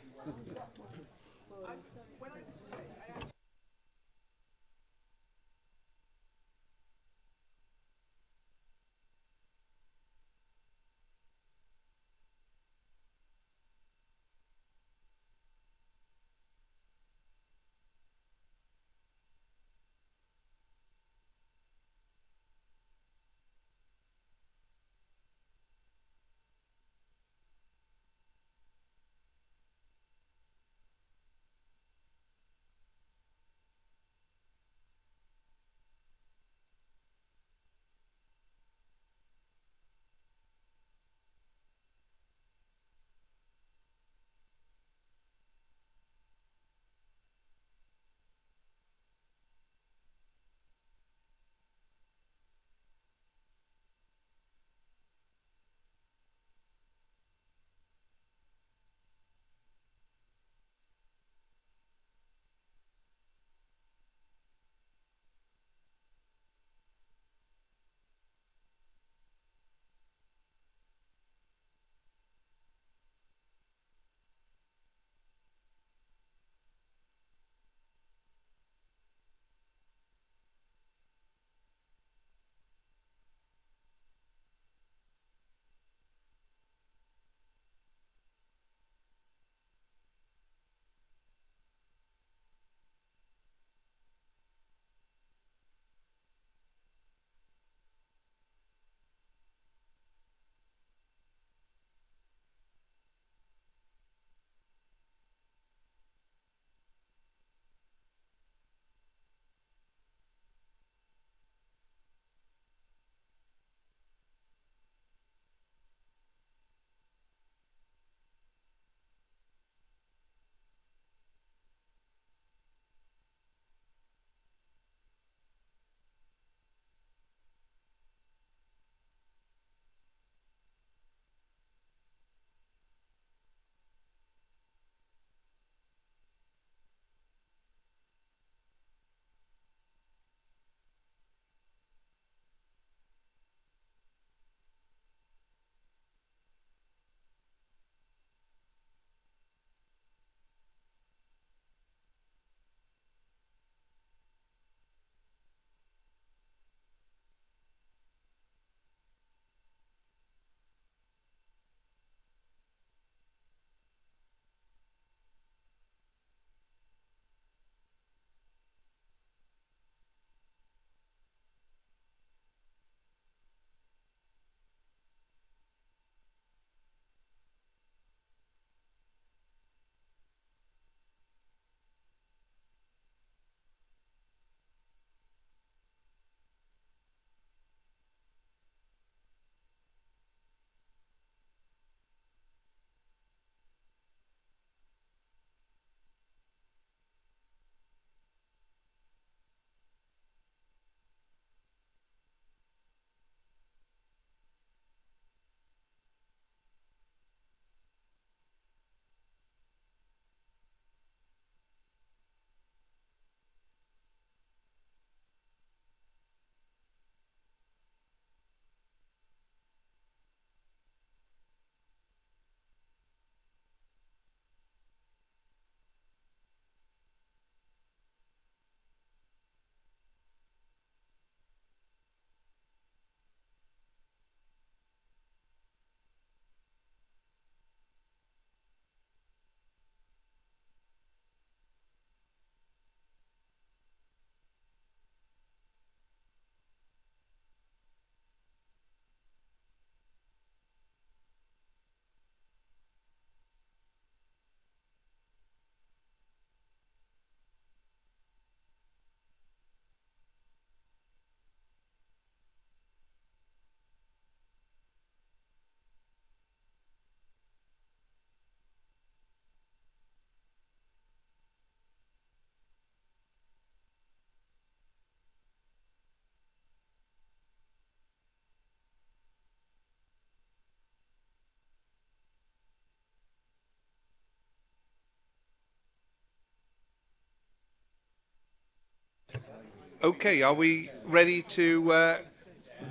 Okay, are we ready to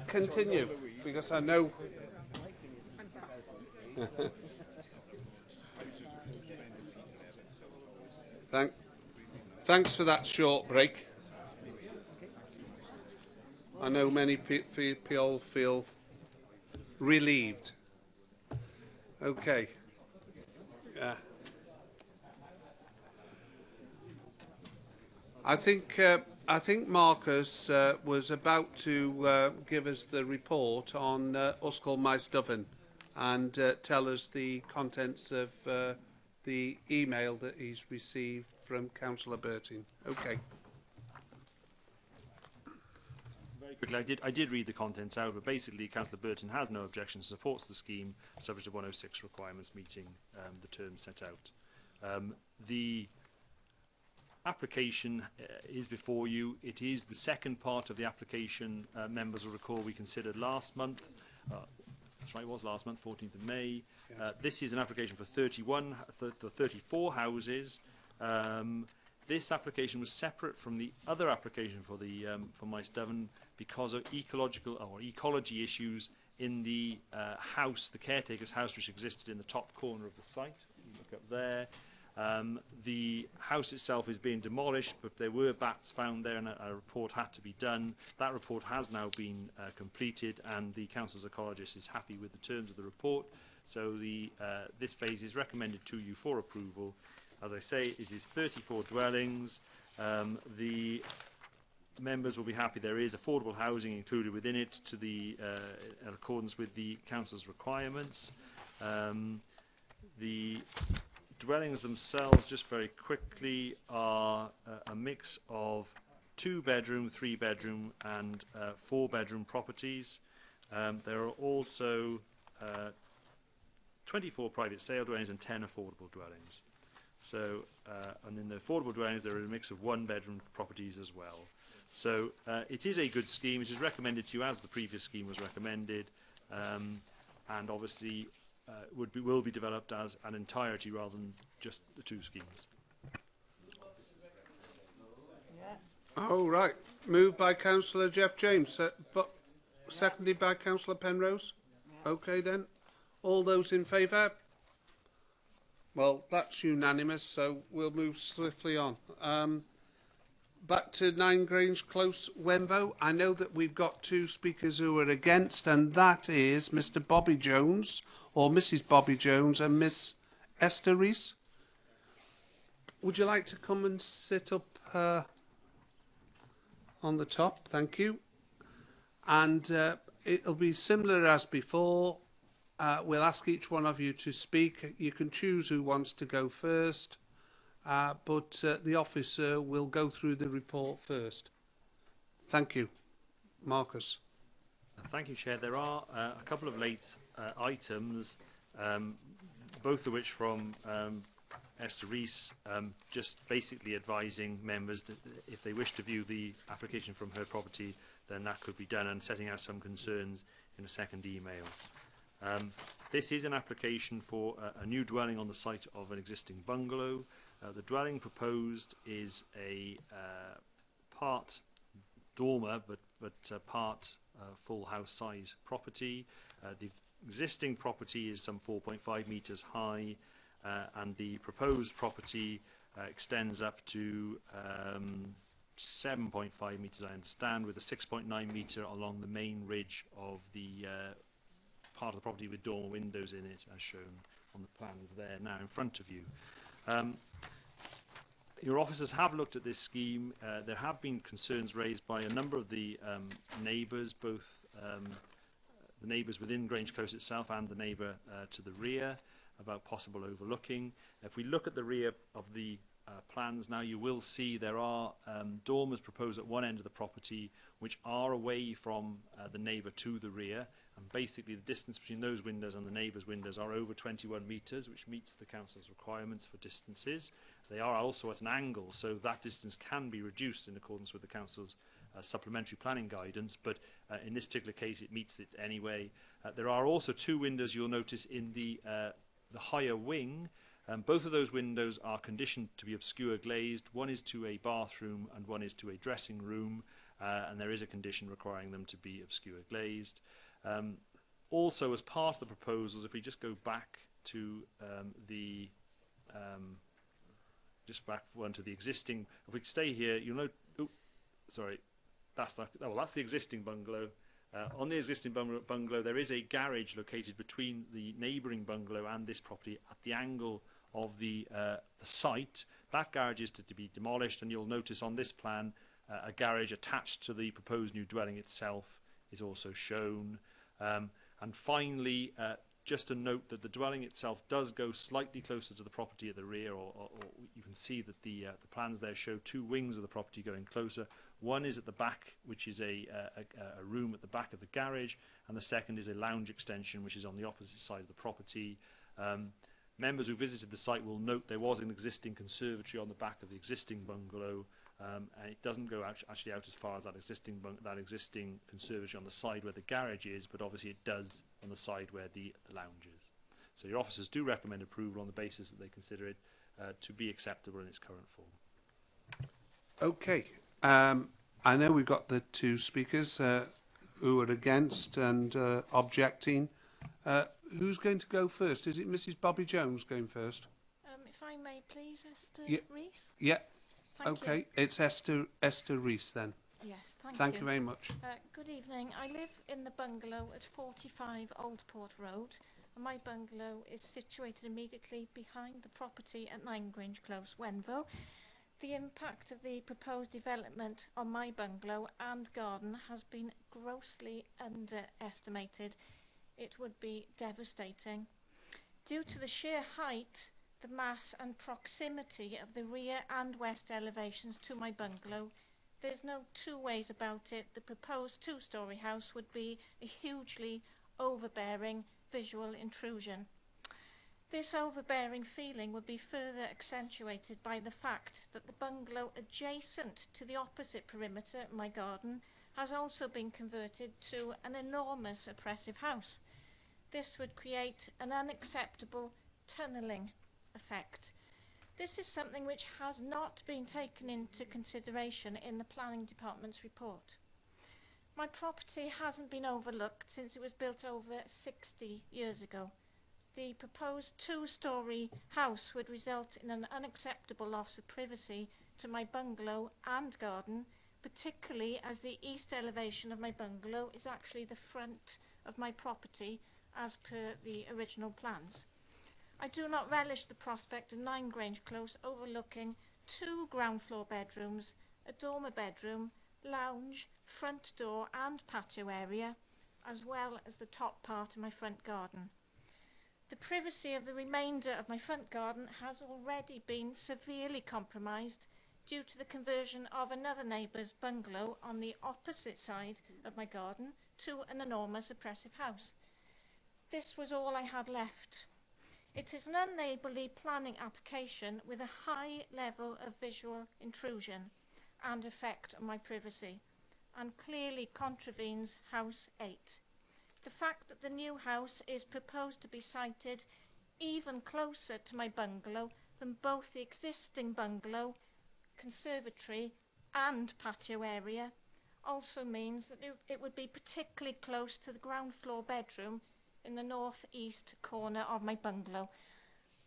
continue? Because I know... Thanks for that short break. I know many people feel relieved. Okay. I think Marcus was about to give us the report on Yscol Maes Dyfan and tell us the contents of the email that he's received from Councillor Bertin. Okay. Very quickly, I did read the contents out, but basically Councillor Burton has no objection, supports the scheme, subject to 106 requirements meeting the terms set out. The application is before you. It is the second part of the application, members will recall, we considered last month. That's right, it was last month, 14th of May. This is an application for 34 houses. This application was separate from the other application for the for Maes Dyfan because of ecology issues in the house, the caretaker's house, which existed in the top corner of the site. You look up there. The house itself is being demolished, but there were bats found there and a report had to be done. That report has now been completed, and the council's ecologist is happy with the terms of the report. So this phase is recommended to you for approval. As I say, it is 34 dwellings. The members will be happy there is affordable housing included within it to the in accordance with the council's requirements. The dwellings themselves, just very quickly, are a mix of 2-bedroom, 3-bedroom and 4-bedroom properties. There are also 24 private sale dwellings and 10 affordable dwellings. So, and in the affordable dwellings there are a mix of 1-bedroom properties as well. So it is a good scheme. It is recommended to you as the previous scheme was recommended, and obviously will be developed as an entirety rather than just the two schemes. Oh, right. Moved by Councillor Jeff James, but seconded by Councillor Penrose. Okay then. All those in favour? Well, that's unanimous, so we'll move swiftly on. Back to 9 Grange Close, Wembo. I know that we've got 2 speakers who are against, and that is Mr. Bobby Jones, or Mrs. Bobby Jones, and Miss Esther Rees. Would you like to come and sit up on the top? Thank you. And it'll be similar as before. We'll ask each one of you to speak. You can choose who wants to go first, but the officer will go through the report first. Thank you. Marcus. Thank you, Chair. There are a couple of late items, both of which from Esther Rees, just basically advising members that if they wish to view the application from her property, then that could be done, and setting out some concerns in a second email. This is an application for a new dwelling on the site of an existing bungalow. The dwelling proposed is a part dormer, but part full house size property. The existing property is some 4.5 metres high, and the proposed property extends up to 7.5 metres, I understand, with a 6.9 metre along the main ridge of the part of the property with dormer windows in it, as shown on the plans there now in front of you. Your officers have looked at this scheme. There have been concerns raised by a number of the neighbours, both the neighbours within Grange Close itself and the neighbour to the rear, about possible overlooking. If we look at the rear of the plans now, you will see there are dormers proposed at one end of the property which are away from the neighbour to the rear, and basically the distance between those windows and the neighbour's windows are over 21 metres, which meets the council's requirements for distances. They are also at an angle, so that distance can be reduced in accordance with the council's supplementary planning guidance, but in this particular case it meets it anyway. There are also 2 windows you'll notice in the higher wing, Both of those windows are conditioned to be obscure glazed. One is to a bathroom and one is to a dressing room, and there is a condition requiring them to be obscure glazed. Also, as part of the proposals, if we just go back to just back one to the existing, if we stay here, you'll note, sorry, that's the existing bungalow. On the existing bungalow, there is a garage located between the neighbouring bungalow and this property at the angle of the site. That garage is to be demolished, and you'll notice on this plan a garage attached to the proposed new dwelling itself is also shown. And finally, just to note that the dwelling itself does go slightly closer to the property at the rear, or you can see that the plans there show two wings of the property going closer. One is at the back, which is a room at the back of the garage, and the second is a lounge extension, which is on the opposite side of the property. Members who visited the site will note there was an existing conservatory on the back of the existing bungalow, and it doesn't go actually out as far as that existing conservatory on the side where the garage is, but obviously it does on the side where the lounge is. So your officers do recommend approval on the basis that they consider it to be acceptable in its current form. Okay. I know we've got the two speakers who are against and objecting. Who's going to go first? Is it Mrs. Bobby Jones going first? If I may, please, Esther Rees? Yeah. Thank okay. you. It's Esther Rees then. Yes, thank you. Thank you very much. Good evening. I live in the bungalow at 45 Old Port Road, and my bungalow is situated immediately behind the property at 9 Grange Close, Wenvo. The impact of the proposed development on my bungalow and garden has been grossly underestimated. It would be devastating. Due to the sheer height, the mass and proximity of the rear and west elevations to my bungalow, there's no two ways about it. The proposed two-storey house would be a hugely overbearing visual intrusion. This overbearing feeling would be further accentuated by the fact that the bungalow adjacent to the opposite perimeter, my garden, has also been converted to an enormous oppressive house. This would create an unacceptable tunnelling effect. This is something which has not been taken into consideration in the planning department's report. My property hasn't been overlooked since it was built over 60 years ago. The proposed two-storey house would result in an unacceptable loss of privacy to my bungalow and garden, particularly as the east elevation of my bungalow is actually the front of my property as per the original plans. I do not relish the prospect of 9 Grange Close overlooking 2 ground floor bedrooms, a dormer bedroom, lounge, front door and patio area, as well as the top part of my front garden. The privacy of the remainder of my front garden has already been severely compromised due to the conversion of another neighbour's bungalow on the opposite side of my garden to an enormous oppressive house. This was all I had left. It is an unneighbourly planning application with a high level of visual intrusion and effect on my privacy, and clearly contravenes House 8. The fact that the new house is proposed to be sited even closer to my bungalow than both the existing bungalow, conservatory and patio area also means that it would be particularly close to the ground floor bedroom in the north-east corner of my bungalow.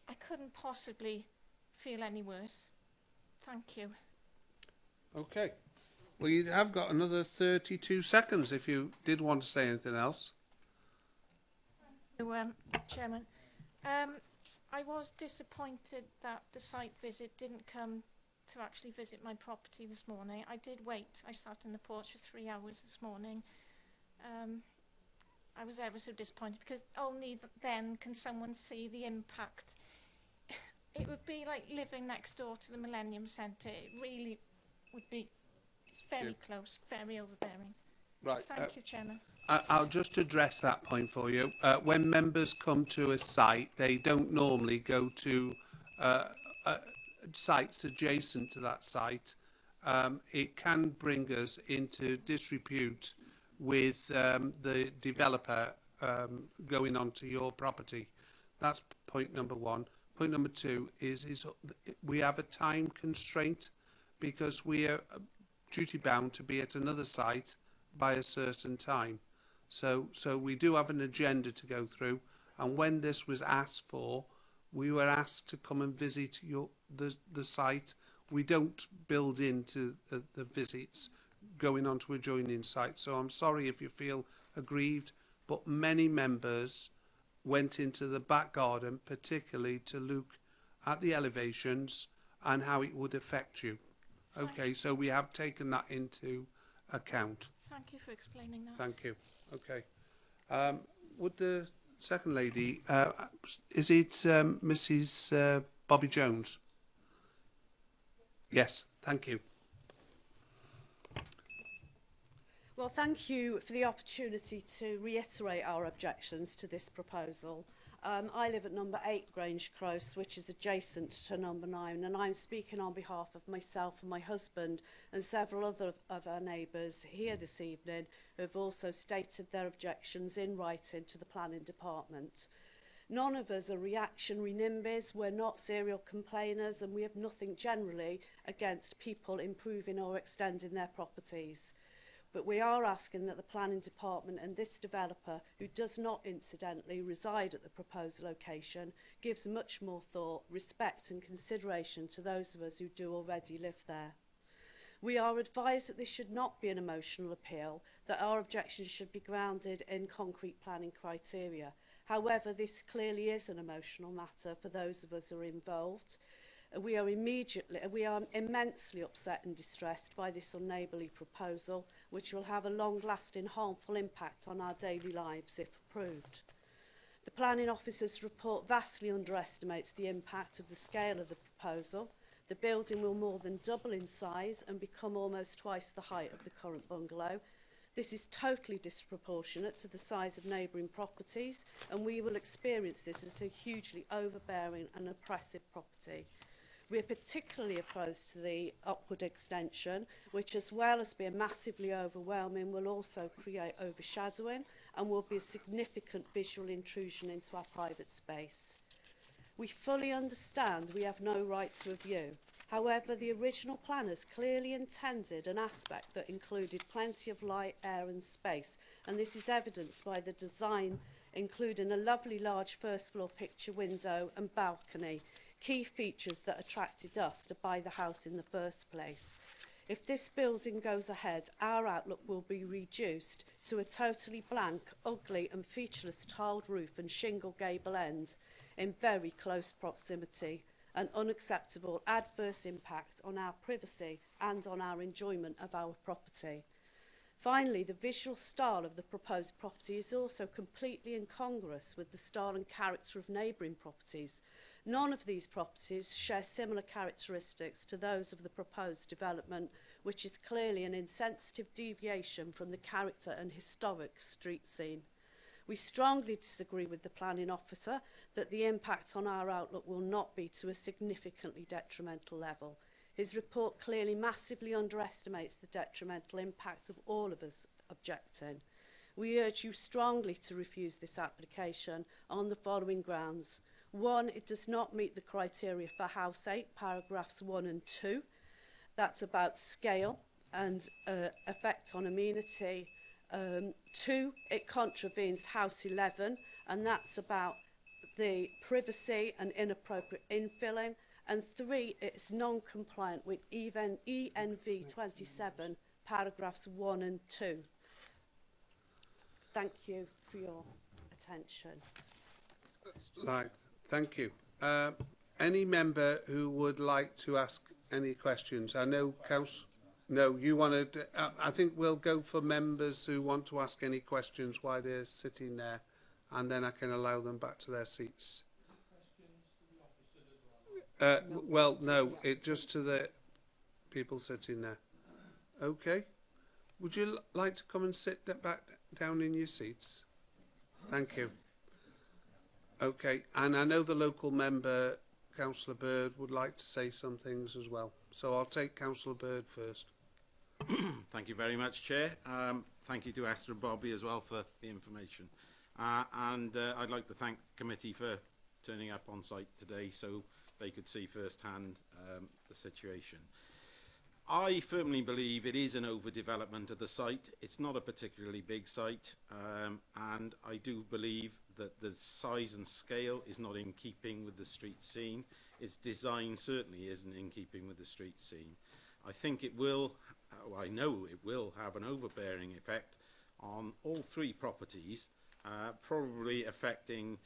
I couldn't possibly feel any worse. Thank you. Okay. Well, you have got another 32 seconds if you did want to say anything else. Chairman, I was disappointed that the site visit didn't come to actually visit my property this morning. I did wait. I sat in the porch for 3 hours this morning. I was ever so disappointed because only then can someone see the impact. It would be like living next door to the Millennium Centre. It really would be. It's very close, very overbearing. Right. Thank you, Chairman. I'll just address that point for you. When members come to a site, they don't normally go to sites adjacent to that site. It can bring us into disrepute with the developer going onto your property. That's point number one. point number 2 is we have a time constraint because we are duty bound to be at another site by a certain time. So we do have an agenda to go through, and when this was asked for, we were asked to come and visit the site. We don't build into the visits going on to adjoining sites. So I'm sorry if you feel aggrieved, but many members went into the back garden, particularly to look at the elevations and how it would affect you. Okay, so we have taken that into account. Thank you for explaining that. Thank you. Okay. Would the second lady, is it Mrs. Bobby Jones? Yes, thank you. Well, thank you for the opportunity to reiterate our objections to this proposal. I live at number 8 Grange Close, which is adjacent to number 9, and I'm speaking on behalf of myself and my husband and several other of our neighbours here this evening who have also stated their objections in writing to the planning department. None of us are reactionary NIMBYs, we're not serial complainers, and we have nothing generally against people improving or extending their properties. But we are asking that the planning department and this developer, who does not incidentally reside at the proposed location, gives much more thought, respect and consideration to those of us who do already live there. We are advised that this should not be an emotional appeal, that our objections should be grounded in concrete planning criteria. However, this clearly is an emotional matter for those of us who are involved. We are immensely upset and distressed by this unneighbourly proposal, which will have a long-lasting harmful impact on our daily lives if approved. The planning officer's report vastly underestimates the impact of the scale of the proposal. The building will more than double in size and become almost twice the height of the current bungalow. This is totally disproportionate to the size of neighbouring properties, and we will experience this as a hugely overbearing and oppressive property. We are particularly opposed to the upward extension, which, as well as being massively overwhelming, will also create overshadowing and will be a significant visual intrusion into our private space. We fully understand we have no right to a view. However, the original planners clearly intended an aspect that included plenty of light, air and space, and this is evidenced by the design including a lovely large first floor picture window and balcony, key features that attracted us to buy the house in the first place. If this building goes ahead, our outlook will be reduced to a totally blank, ugly and featureless tiled roof and shingle gable end in very close proximity, an unacceptable adverse impact on our privacy and on our enjoyment of our property. Finally, the visual style of the proposed property is also completely incongruous with the style and character of neighbouring properties. None of these properties share similar characteristics to those of the proposed development, which is clearly an insensitive deviation from the character and historic street scene. We strongly disagree with the planning officer that the impact on our outlook will not be to a significantly detrimental level. His report clearly massively underestimates the detrimental impact of all of us objecting. We urge you strongly to refuse this application on the following grounds. 1, it does not meet the criteria for House 8, paragraphs 1 and 2. That's about scale and effect on amenity. 2, it contravenes House 11, and that's about the privacy and inappropriate infilling. And 3, it's non-compliant with ENV 27, paragraphs 1 and 2. Thank you for your attention. Right, thank you. Any member who would like to ask any questions? I know, no, you wanted. I think we'll go for members who want to ask any questions while they're sitting there, and then I can allow them back to their seats. Well, no, just to the people sitting there. Okay. Would you like to come and sit back down in your seats? Thank you. Okay, and I know the local member, Councillor Bird, would like to say some things as well. So I'll take Councillor Bird first. Thank you very much, Chair. Thank you to Esther and Bobby as well for the information. And I'd like to thank the committee for turning up on site today so they could see firsthand the situation. I firmly believe it is an overdevelopment of the site. It's not a particularly big site, and I do believe that the size and scale is not in keeping with the street scene. Its design certainly isn't in keeping with the street scene. I think it will, I know it will have an overbearing effect on all three properties, probably affecting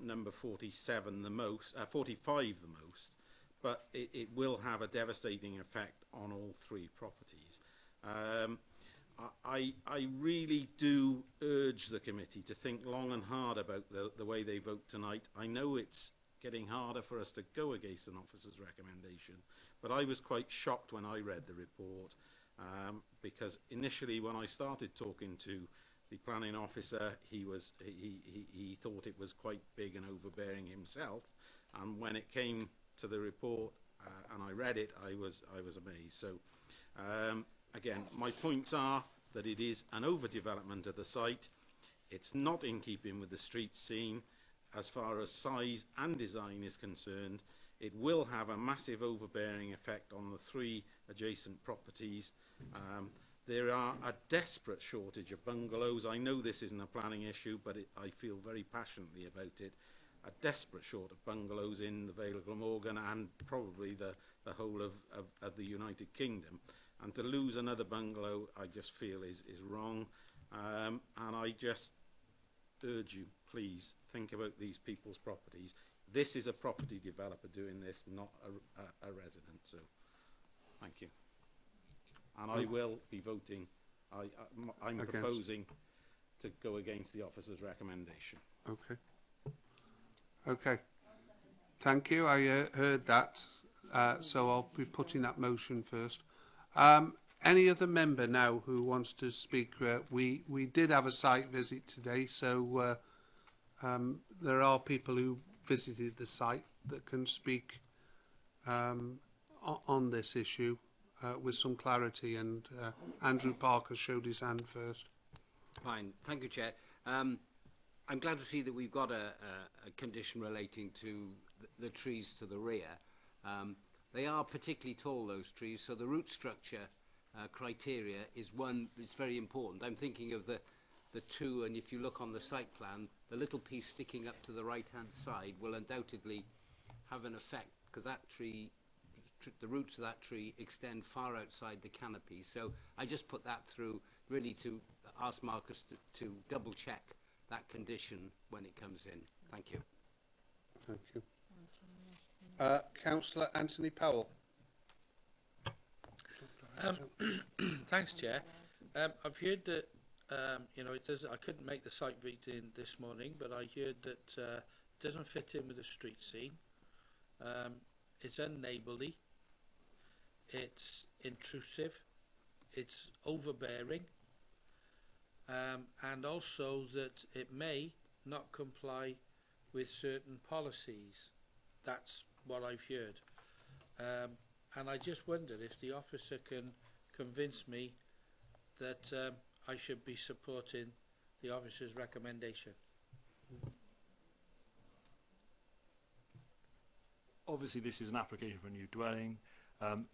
number 47 the most, 45 the most, but it will have a devastating effect on all three properties. I really do urge the committee to think long and hard about the way they vote tonight. I know it's getting harder for us to go against an officer's recommendation, but I was quite shocked when I read the report, because initially when I started talking to the planning officer, he thought it was quite big and overbearing himself, and when it came to the report and I read it, I was amazed. So again, my points are that it is an overdevelopment of the site. It's not in keeping with the street scene as far as size and design is concerned. It will have a massive overbearing effect on the three adjacent properties. There are a desperate shortage of bungalows. I know this isn't a planning issue, but I feel very passionately about it. A desperate short of bungalows in the Vale of Glamorgan and probably the whole of the United Kingdom. And to lose another bungalow, I just feel is wrong. And I just urge you, please, think about these people's properties. This is a property developer doing this, not a resident. So, thank you. And I will be voting. I'm proposing to go against the officer's recommendation. Okay. Okay. Thank you. I heard that. So I'll be putting that motion first. Any other member now who wants to speak? We did have a site visit today, so there are people who visited the site that can speak on this issue with some clarity, and Andrew Parker showed his hand first. Fine. Thank you, Chair. I'm glad to see that we've got a condition relating to the trees to the rear. They are particularly tall, those trees, so the root structure criteria is one that's very important. I'm thinking of the two, and if you look on the site plan, the little piece sticking up to the right-hand side will undoubtedly have an effect, because that tree, the roots of that tree extend far outside the canopy. So I just put that through really to ask Marcus to double-check that condition when it comes in. Thank you. Thank you. Councillor Anthony Powell. Thanks, Chair. I've heard that, I couldn't make the site meeting this morning, but I heard that it doesn't fit in with the street scene. It's unneighbourly. It's intrusive. It's overbearing. And also that it may not comply with certain policies. That's what I've heard. And I just wondered if the officer can convince me that I should be supporting the officer's recommendation. Obviously, this is an application for a new dwelling.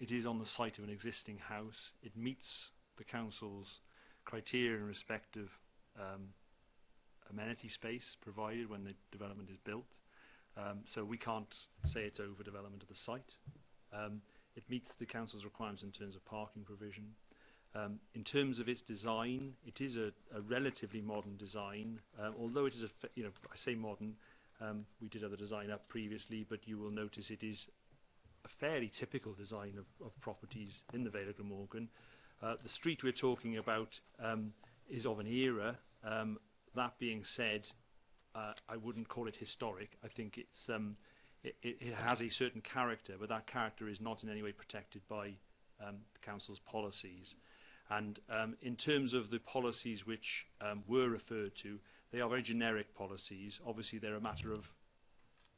It is on the site of an existing house. It meets the council's criteria in respect of amenity space provided when the development is built. So we can't say it's overdevelopment of the site. It meets the council's requirements in terms of parking provision. In terms of its design, it is a relatively modern design, although it is I say modern, we did have the design up previously, but you will notice it is a fairly typical design of properties in the Vale of Glamorgan. The street we're talking about is of an era. That being said, I wouldn't call it historic. I think it's it has a certain character, but that character is not in any way protected by the council's policies. And in terms of the policies which were referred to, they are very generic policies. Obviously, they're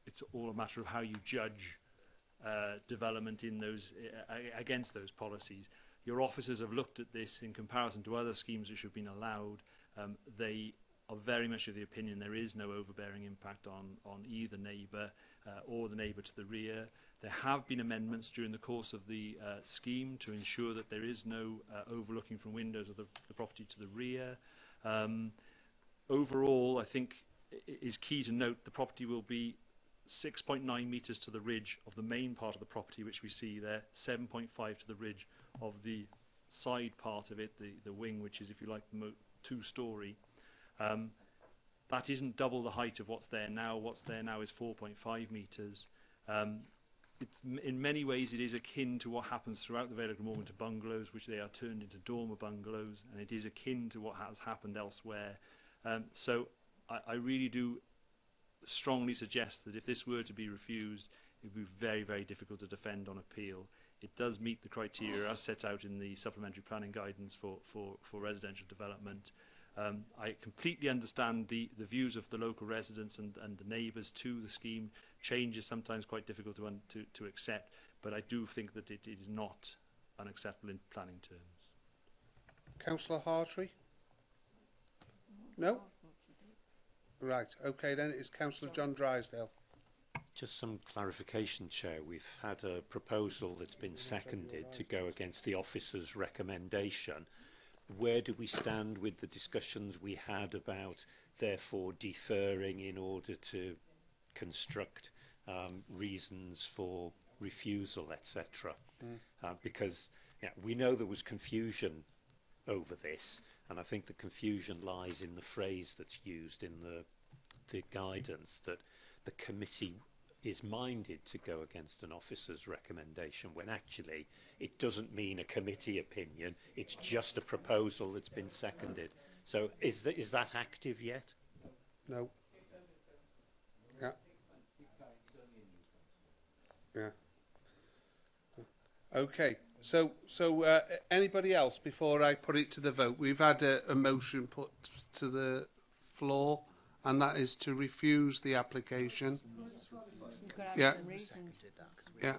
it's all a matter of how you judge development in those against those policies. Your officers have looked at this in comparison to other schemes which have been allowed. They are very much of the opinion there is no overbearing impact on either neighbour or the neighbour to the rear. There have been amendments during the course of the scheme to ensure that there is no overlooking from windows of the property to the rear. Overall, I think it is key to note the property will be 6.9 metres to the ridge of the main part of the property, which we see there, 7.5 to the ridge of the side part of it, the wing, which is, if you like, the two-storey. That isn't double the height of what's there now. What's there now is 4.5 metres. It's, in many ways, it is akin to what happens throughout the Vale of Glamorgan to bungalows, which they are turned into dormer bungalows, and it is akin to what has happened elsewhere. So I really do strongly suggest that if this were to be refused, it would be very, very difficult to defend on appeal. It does meet the criteria as set out in the supplementary planning guidance for residential development. I completely understand the views of the local residents and the neighbours to the scheme. Change is sometimes quite difficult to accept, but I do think that it is not unacceptable in planning terms. Councillor Hartree? No? Right, okay then, it's Councillor John Drysdale. Just some clarification, Chair. We've had a proposal that's been seconded to go against the officer's recommendation. Where do we stand with the discussions we had about, therefore, deferring in order to construct reasons for refusal, etc.? Because we know there was confusion over this, and I think the confusion lies in the phrase that's used in the guidance, that the committee is minded to go against an officer's recommendation, when actually it doesn't mean a committee opinion, it's just a proposal that's been seconded. So is that active yet? No. Yeah. Yeah. Okay. So anybody else before I put it to the vote? We've had a motion put to the floor, and that is to refuse the application. Yeah. Yeah.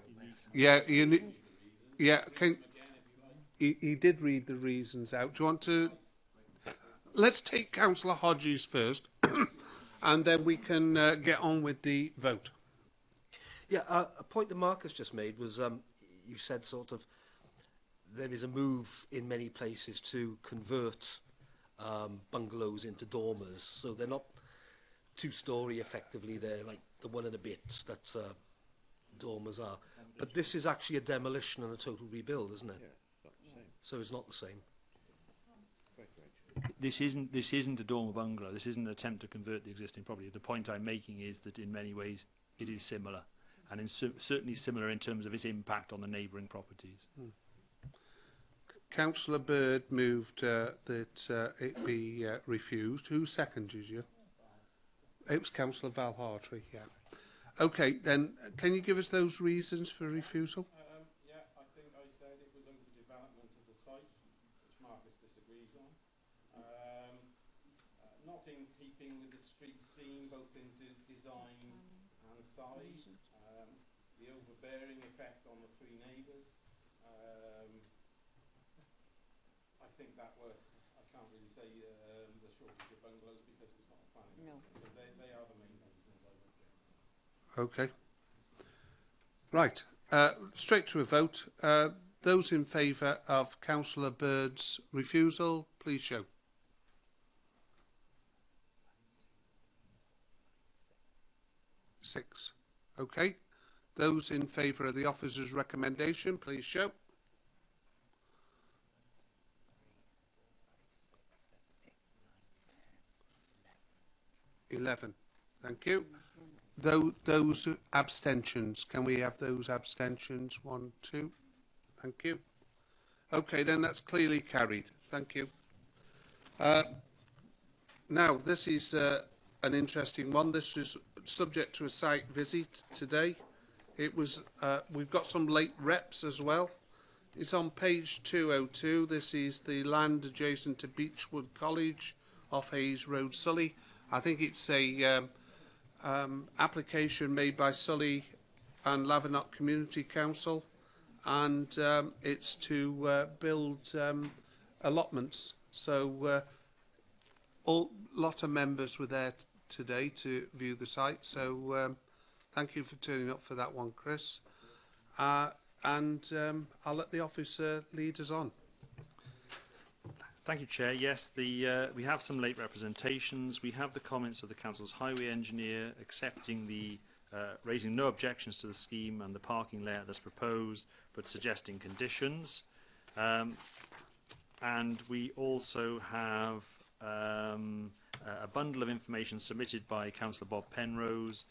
Yeah. Yeah. He did read the reasons out. Do you want to? Let's take Councillor Hodges first, and then we can get on with the vote. Yeah. A point that Marcus just made was you said sort of there is a move in many places to convert bungalows into dormers, so they're not two-storey effectively, they're like the one and a bit that dormers are. But this is actually a demolition and a total rebuild, isn't it? Yeah, so it's not the same. This isn't a dormer bungalow. This isn't an attempt to convert the existing property. The point I'm making is that in many ways it is similar, and certainly similar in terms of its impact on the neighbouring properties. Councillor Bird moved that it be refused. Who seconded you? It was Councillor Val Hartree, yeah. Okay, then can you give us those reasons for refusal? Yeah, I think I said it was overdevelopment of the site, which Marcus disagrees on. Not in keeping with the street scene, both in design and size. The overbearing effect on the three neighbours. I think that I can't really say the shortage of bungalows because it's not a planning. No. So they are the main reasons I would get. Okay. Right. Straight to a vote. Those in favour of Councillor Bird's refusal, please show. Six. Okay. Those in favour of the officer's recommendation, please show. 11. Thank you. Those abstentions, can we have those abstentions? 1, 2. Thank you. Okay, then that's clearly carried. Thank you. Now, this is an interesting one. This is subject to a site visit today. It was. We've got some late reps as well. It's on page 202. This is the land adjacent to Beechwood College off Hayes Road, Sully. I think it's a application made by Sully and Lavernock Community Council, and it's to build allotments. So lot of members were there today to view the site, so thank you for turning up for that one, Chris. I'll let the officer lead us on. Thank you, Chair. Yes, we have some late representations. We have the comments of the Council's highway engineer accepting raising no objections to the scheme and the parking layout that's proposed, but suggesting conditions. And we also have a bundle of information submitted by Councillor Bob Penrose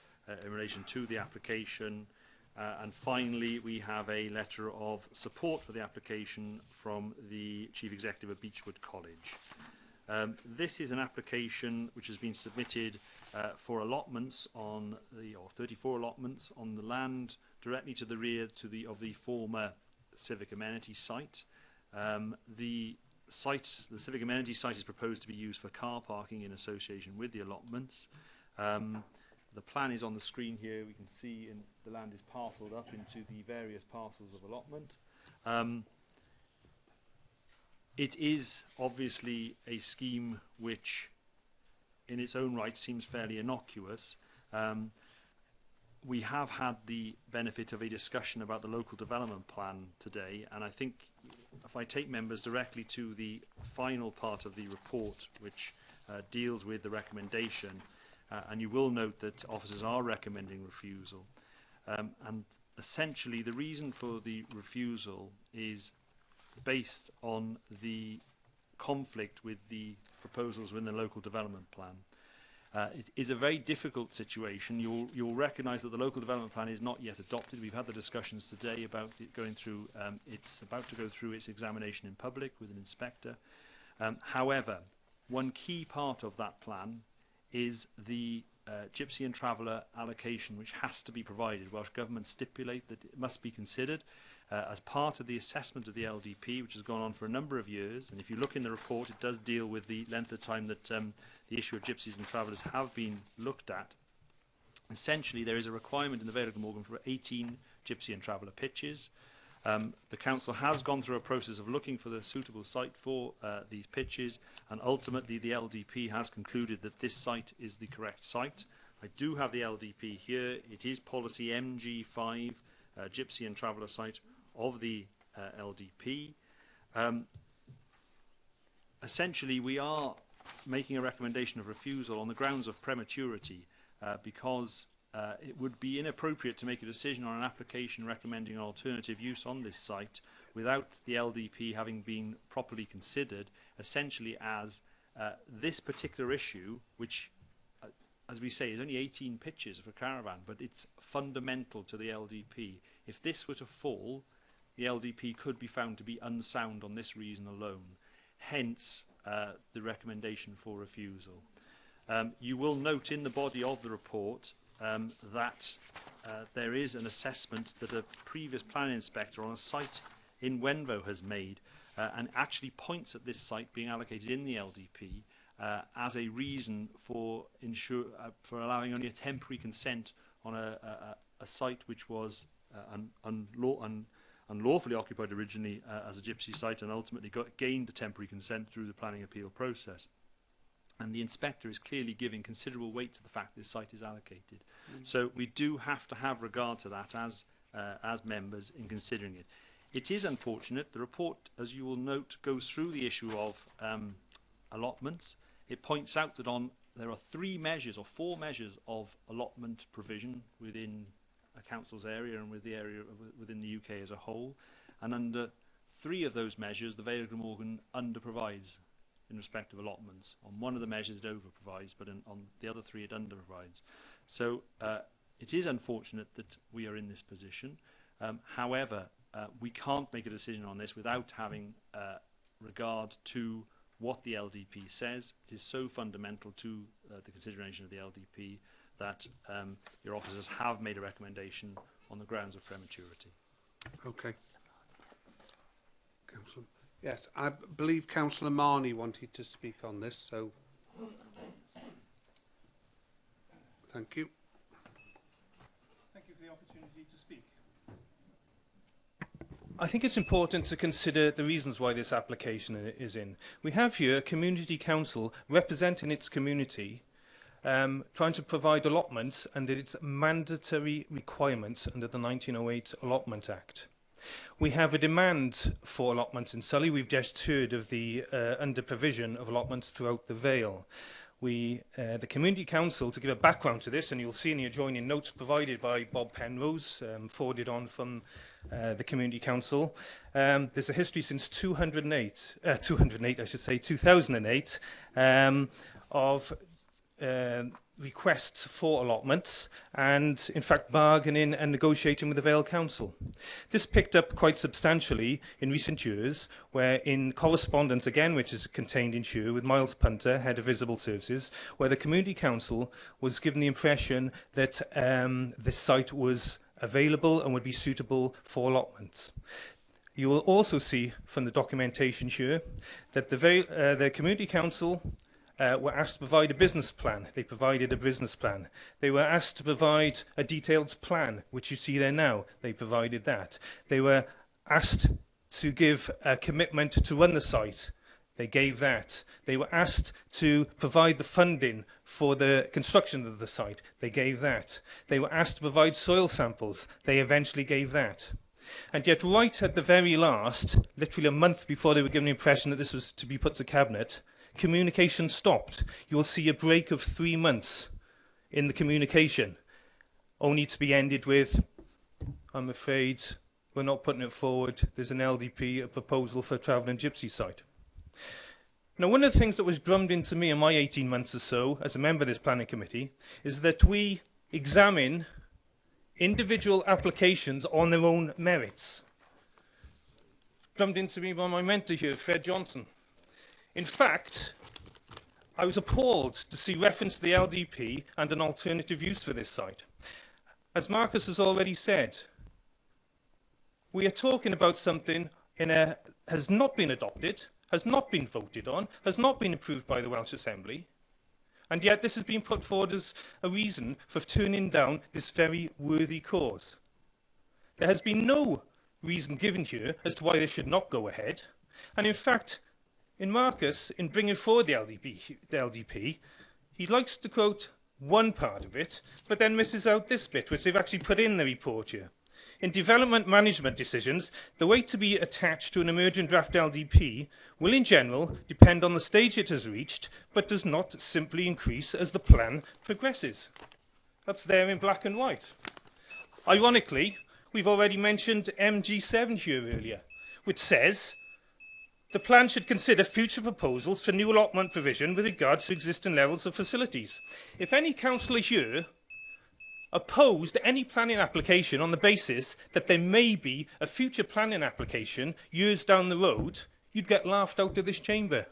in relation to the application. And finally, we have a letter of support for the application from the Chief Executive of Beechwood College. This is an application which has been submitted for allotments or 34 allotments on the land directly to the rear of the former civic amenity site. The civic amenity site is proposed to be used for car parking in association with the allotments. The plan is on the screen here. We can see the land is parcelled up into the various parcels of allotment. It is obviously a scheme which in its own right seems fairly innocuous. We have had the benefit of a discussion about the local development plan today, and I think if I take members directly to the final part of the report, which deals with the recommendation, and you will note that officers are recommending refusal. And essentially the reason for the refusal is based on the conflict with the proposals within the local development plan. It is a very difficult situation. You'll recognise that the local development plan is not yet adopted. We've had the discussions today about it going through, it's about to go through its examination in public with an inspector. However, one key part of that plan is the Gypsy and Traveller allocation, which has to be provided. Welsh Government stipulate that it must be considered as part of the assessment of the LDP, which has gone on for a number of years. And if you look in the report, it does deal with the length of time that the issue of gypsies and travellers have been looked at. Essentially, there is a requirement in the Vale of Glamorgan for 18 gypsy and traveller pitches. The council has gone through a process of looking for the suitable site for these pitches, and ultimately the LDP has concluded that this site is the correct site. I do have the LDP here. It is policy MG5, gypsy and traveller site of the LDP. Essentially, we are making a recommendation of refusal on the grounds of prematurity, because it would be inappropriate to make a decision on an application recommending an alternative use on this site without the LDP having been properly considered, essentially as this particular issue, which, as we say, is only 18 pitches for caravan, but it's fundamental to the LDP. If this were to fall, the LDP could be found to be unsound on this reason alone. Hence, the recommendation for refusal. You will note in the body of the report that there is an assessment that a previous planning inspector on a site in Wenvo has made, and actually points at this site being allocated in the LDP as a reason for allowing only a temporary consent on a site which was unlawfully occupied originally as a gypsy site, and ultimately gained a temporary consent through the planning appeal process. And the inspector is clearly giving considerable weight to the fact this site is allocated. So we do have to have regard to that as members in considering it. It is unfortunate. The report, as you will note, goes through the issue of allotments. It points out that there are 3 measures or 4 measures of allotment provision within a council's area and within the UK as a whole. And under 3 of those measures, the Vale of Glamorgan underprovides in respect of allotments. On one of the measures it overprovides, but on the other 3 it underprovides. So it is unfortunate that we are in this position. However, we can't make a decision on this without having regard to what the LDP says. It is so fundamental to the consideration of the LDP that your officers have made a recommendation on the grounds of prematurity. Okay. Councillor. Yes, I believe Councillor Marnie wanted to speak on this, so thank you. Thank you for the opportunity to speak. I think it's important to consider the reasons why this application is in. We have here a community council representing its community, trying to provide allotments under its mandatory requirements under the 1908 Allotment Act. We have a demand for allotments in Surrey. We've just heard of the under provision of allotments throughout the Vale. The Community Council, to give a background to this, and you'll see in the adjoining notes provided by Bob Penrose, forwarded on from the Community Council. There's a history since 2008, of requests for allotments and, in fact, bargaining and negotiating with the Vale Council. This picked up quite substantially in recent years, where in correspondence, again, which is contained in here, with Miles Punter, Head of Visible Services, where the Community Council was given the impression that this site was available and would be suitable for allotments. You will also see from the documentation here that the Community Council were asked to provide a business plan. They provided a business plan. They were asked to provide a detailed plan, which you see there now. They provided that. They were asked to give a commitment to run the site. They gave that. They were asked to provide the funding for the construction of the site. They gave that. They were asked to provide soil samples. They eventually gave that. And yet, right at the very last, literally a month before they were given the impression that this was to be put to Cabinet, communication stopped. You will see a break of 3 months in the communication, only to be ended with, I'm afraid, we're not putting it forward. There's an LDP, a proposal for a travelling gypsy site. Now, one of the things that was drummed into me in my 18 months or so as a member of this planning committee is that we examine individual applications on their own merits. Drummed into me by my mentor here, Fred Johnson. In fact, I was appalled to see reference to the LDP and an alternative use for this site. As Marcus has already said, we are talking about something has not been adopted, has not been voted on, has not been approved by the Welsh Assembly, and yet this has been put forward as a reason for turning down this very worthy cause. There has been no reason given here as to why this should not go ahead, and in fact, in Marcus, in bringing forward the LDP, he likes to quote one part of it, but then misses out this bit, which they've actually put in the report here. In development management decisions, the weight to be attached to an emerging draft LDP will, in general, depend on the stage it has reached, but does not simply increase as the plan progresses. That's there in black and white. Ironically, we've already mentioned MG7 here earlier, which says the plan should consider future proposals for new allotment provision with regard to existing levels of facilities. If any councillor here opposed any planning application on the basis that there may be a future planning application years down the road, you'd get laughed out of this chamber.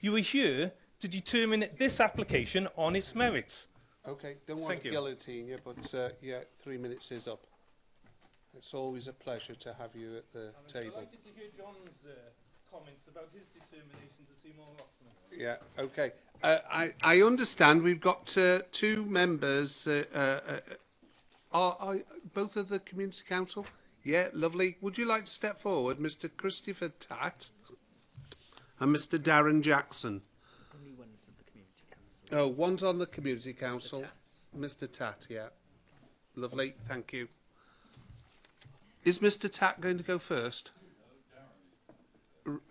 You are here to determine this application on its merits. Okay, don't want to guillotine you, but yeah, 3 minutes is up. It's always a pleasure to have you at the table. I'm delighted to hear John's comments about his determination to see more allotments. Yeah, okay. I understand we've got 2 members. Are both of the Community Council? Yeah, lovely. Would you like to step forward, Mr. Christopher Tatt and Mr. Darren Jackson? Only one's of the Community Council. Oh, one's on the Community Council. Mr. Tatt, yeah. Lovely, thank you. Is Mr. Tatt going to go first?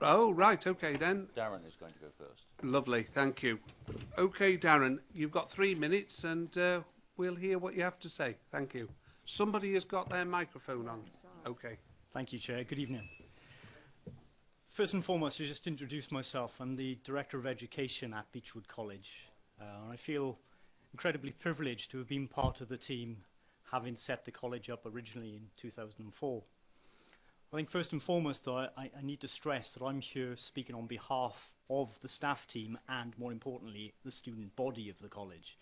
Oh, right, okay then. Darren is going to go first. Lovely, thank you. Okay, Darren, you've got 3 minutes and we'll hear what you have to say. Thank you. Somebody has got their microphone on. Okay. Thank you, Chair. Good evening. First and foremost, to just introduce myself, I'm the Director of Education at Beechwood College. I feel incredibly privileged to have been part of the team having set the college up originally in 2004. I think first and foremost, though, I need to stress that I'm here speaking on behalf of the staff team and, more importantly, the student body of the college.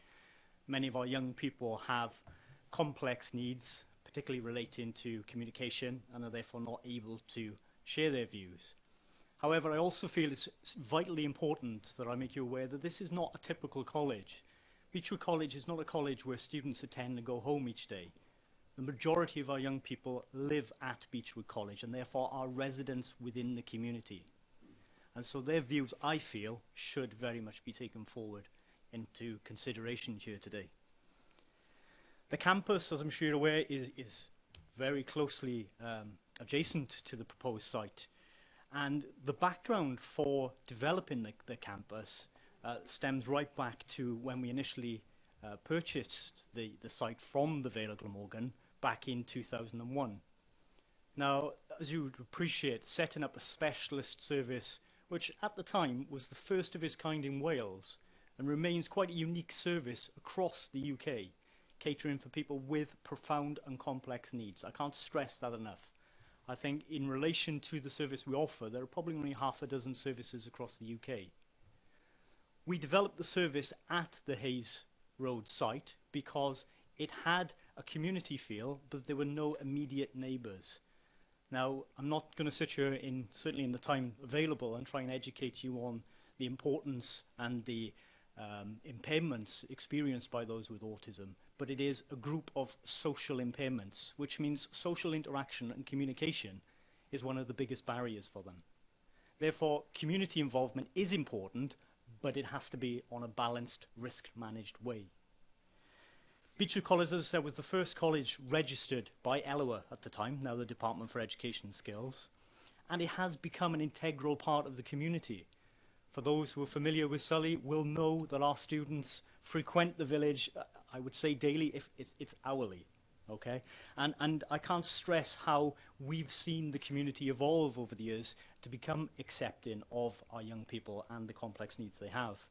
Many of our young people have complex needs, particularly relating to communication, and are therefore not able to share their views. However, I also feel it's vitally important that I make you aware that this is not a typical college. Beechwood College is not a college where students attend and go home each day. the majority of our young people live at Beechwood College and therefore are residents within the community. And so their views, I feel, should very much be taken forward into consideration here today. The campus, as I'm sure you're aware, is very closely adjacent to the proposed site. And the background for developing the campus stems right back to when we initially purchased the site from the Vale of Glamorgan back in 2001. Now, as you would appreciate, setting up a specialist service, which at the time was the first of its kind in Wales and remains quite a unique service across the UK, catering for people with profound and complex needs. I can't stress that enough. I think in relation to the service we offer, there are probably only half a dozen services across the UK. We developed the service at the Hayes Road site because it had a community feel, but there were no immediate neighbours. Now, I'm not going to sit here, certainly in the time available, and try and educate you on the importance and the impairments experienced by those with autism, but it is a group of social impairments, which means social interaction and communication is one of the biggest barriers for them. Therefore, community involvement is important, but it has to be on a balanced, risk-managed way. Beechwood College, as I said, was the first college registered by ELWA at the time, now the Department for Education and Skills, and it has become an integral part of the community. For those who are familiar with Sully will know that our students frequent the village, I would say daily, if it's hourly, okay? And I can't stress how we've seen the community evolve over the years to become accepting of our young people and the complex needs they have.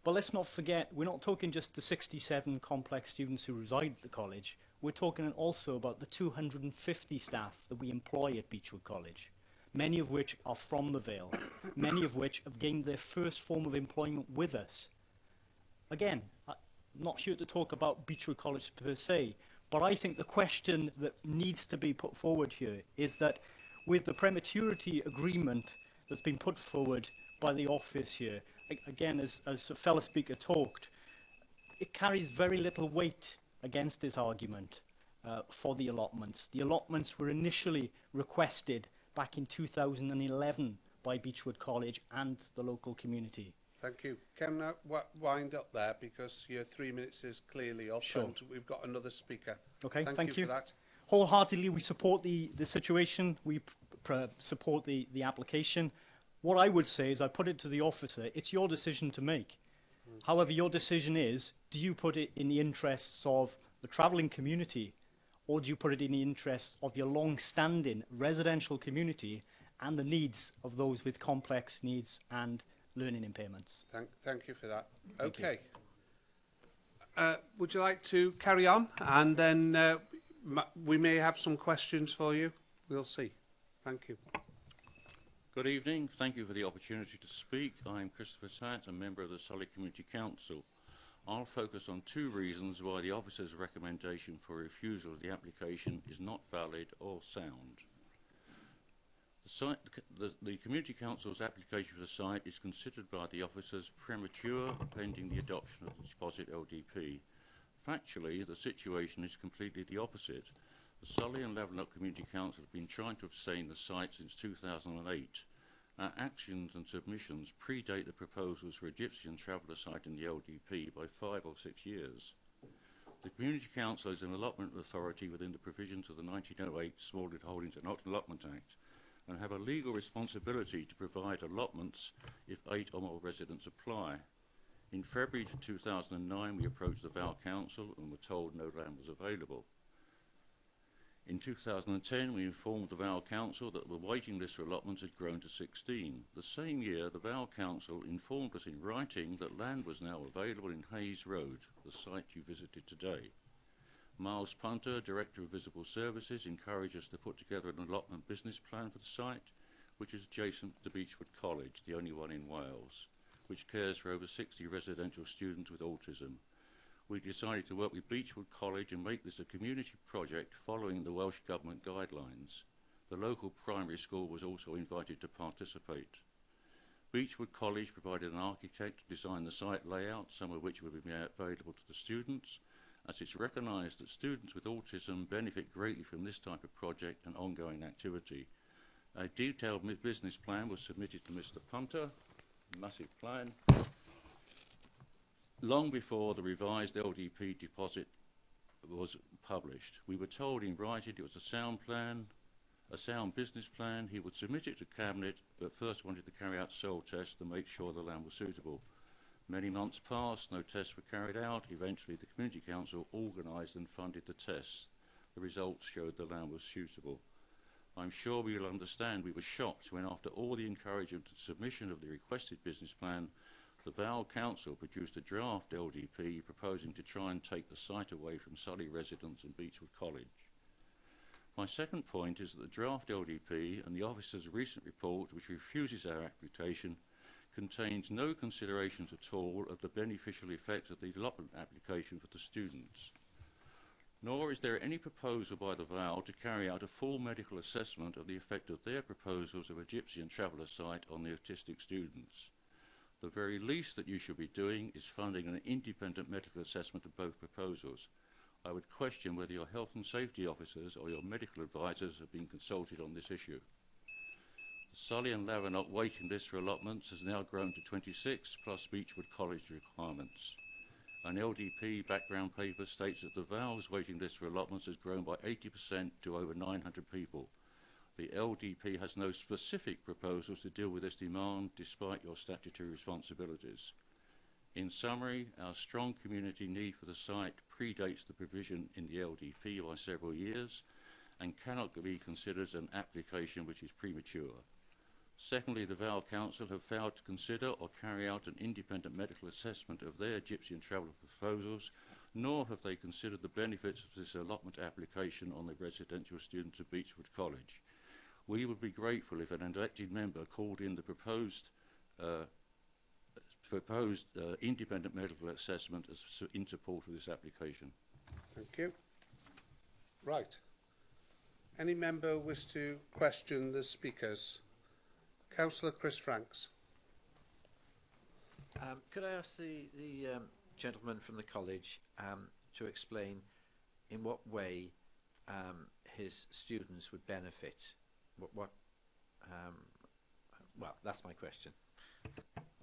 But let's not forget, we're not talking just the 67 complex students who reside at the college. We're talking also about the 250 staff that we employ at Beechwood College, many of which are from the Vale, many of which have gained their first form of employment with us. Again, I'm not here to talk about Beechwood College per se, but I think the question that needs to be put forward here is that with the prematurity agreement that's been put forward by the office here, again, as a fellow speaker talked, it carries very little weight against this argument for the allotments. The allotments were initially requested back in 2011 by Beechwood College and the local community. Thank you. Can I wind up there, because your 3 minutes is clearly up, Sure. and we've got another speaker. Okay, Thank you for that. Wholeheartedly, we support the situation. We support the application. What I would say is, I put it to the officer, it's your decision to make. However, your decision is, do you put it in the interests of the travelling community, or do you put it in the interests of your long-standing residential community and the needs of those with complex needs and learning impairments? Thank you for that. Thank you. Okay. Would you like to carry on? And then we may have some questions for you. We'll see. Thank you. Good evening. Thank you for the opportunity to speak. I'm Christopher Satt, a member of the Sully Community Council. I'll focus on two reasons why the officer's recommendation for refusal of the application is not valid or sound. The Community Council's application for the site is considered by the officers premature pending the adoption of the deposit LDP. Factually, the situation is completely the opposite. The Sully and Levenlock Community Council have been trying to obtain the site since 2008. Our actions and submissions predate the proposals for a gypsy and traveller site in the LDP by 5 or 6 years. The Community Council is an allotment authority within the provisions of the 1908 Small Holdings and Allotment Act, and have a legal responsibility to provide allotments if 8 or more residents apply. In February 2009, we approached the Vale Council and were told no land was available. In 2010, we informed the Vale Council that the waiting list for allotments had grown to 16. The same year, the Vale Council informed us in writing that land was now available in Hayes Road, the site you visited today. Miles Punter, Director of Visible Services, encouraged us to put together an allotment business plan for the site, which is adjacent to Beechwood College, the only one in Wales, which cares for over 60 residential students with autism. We decided to work with Beechwood College and make this a community project following the Welsh Government guidelines. The local primary school was also invited to participate. Beechwood College provided an architect to design the site layout, some of which will be made available to the students, as it's recognised that students with autism benefit greatly from this type of project and ongoing activity. A detailed business plan was submitted to Mr. Punter, a massive plan, long before the revised LDP deposit was published. We were told in writing it was a sound plan, a sound business plan. He would submit it to Cabinet, but first wanted to carry out soil tests to make sure the land was suitable. Many months passed, no tests were carried out. Eventually the Community Council organised and funded the tests. The results showed the land was suitable. I'm sure we will understand we were shocked when, after all the encouragement and submission of the requested business plan, the Vale Council produced a draft LDP proposing to try and take the site away from Surrey residents and Beechwood College. My second point is that the draft LDP and the officer's recent report, which refuses our application, contains no considerations at all of the beneficial effects of the allotment application for the students. Nor is there any proposal by the Vale to carry out a full medical assessment of the effect of their proposals of a gypsy and traveller site on the autistic students. The very least that you should be doing is funding an independent medical assessment of both proposals. I would question whether your health and safety officers or your medical advisors have been consulted on this issue. The Surrey and Lavernock waiting list for allotments has now grown to 26 plus Beechwood College requirements. An LDP background paper states that the Vale's waiting list for allotments has grown by 80% to over 900 people. The LDP has no specific proposals to deal with this demand despite your statutory responsibilities. In summary, our strong community need for the site predates the provision in the LDP by several years and cannot be considered an application which is premature. Secondly, the Vale Council have failed to consider or carry out an independent medical assessment of their gypsy and traveller proposals, nor have they considered the benefits of this allotment application on the residential students of Beechwood College. We would be grateful if an elected member called in the proposed independent medical assessment in support of this application. Thank you. Right. Any member wish to question the speakers? Councillor Chris Franks. Could I ask the gentleman from the college to explain in what way his students would benefit? Well, that's my question.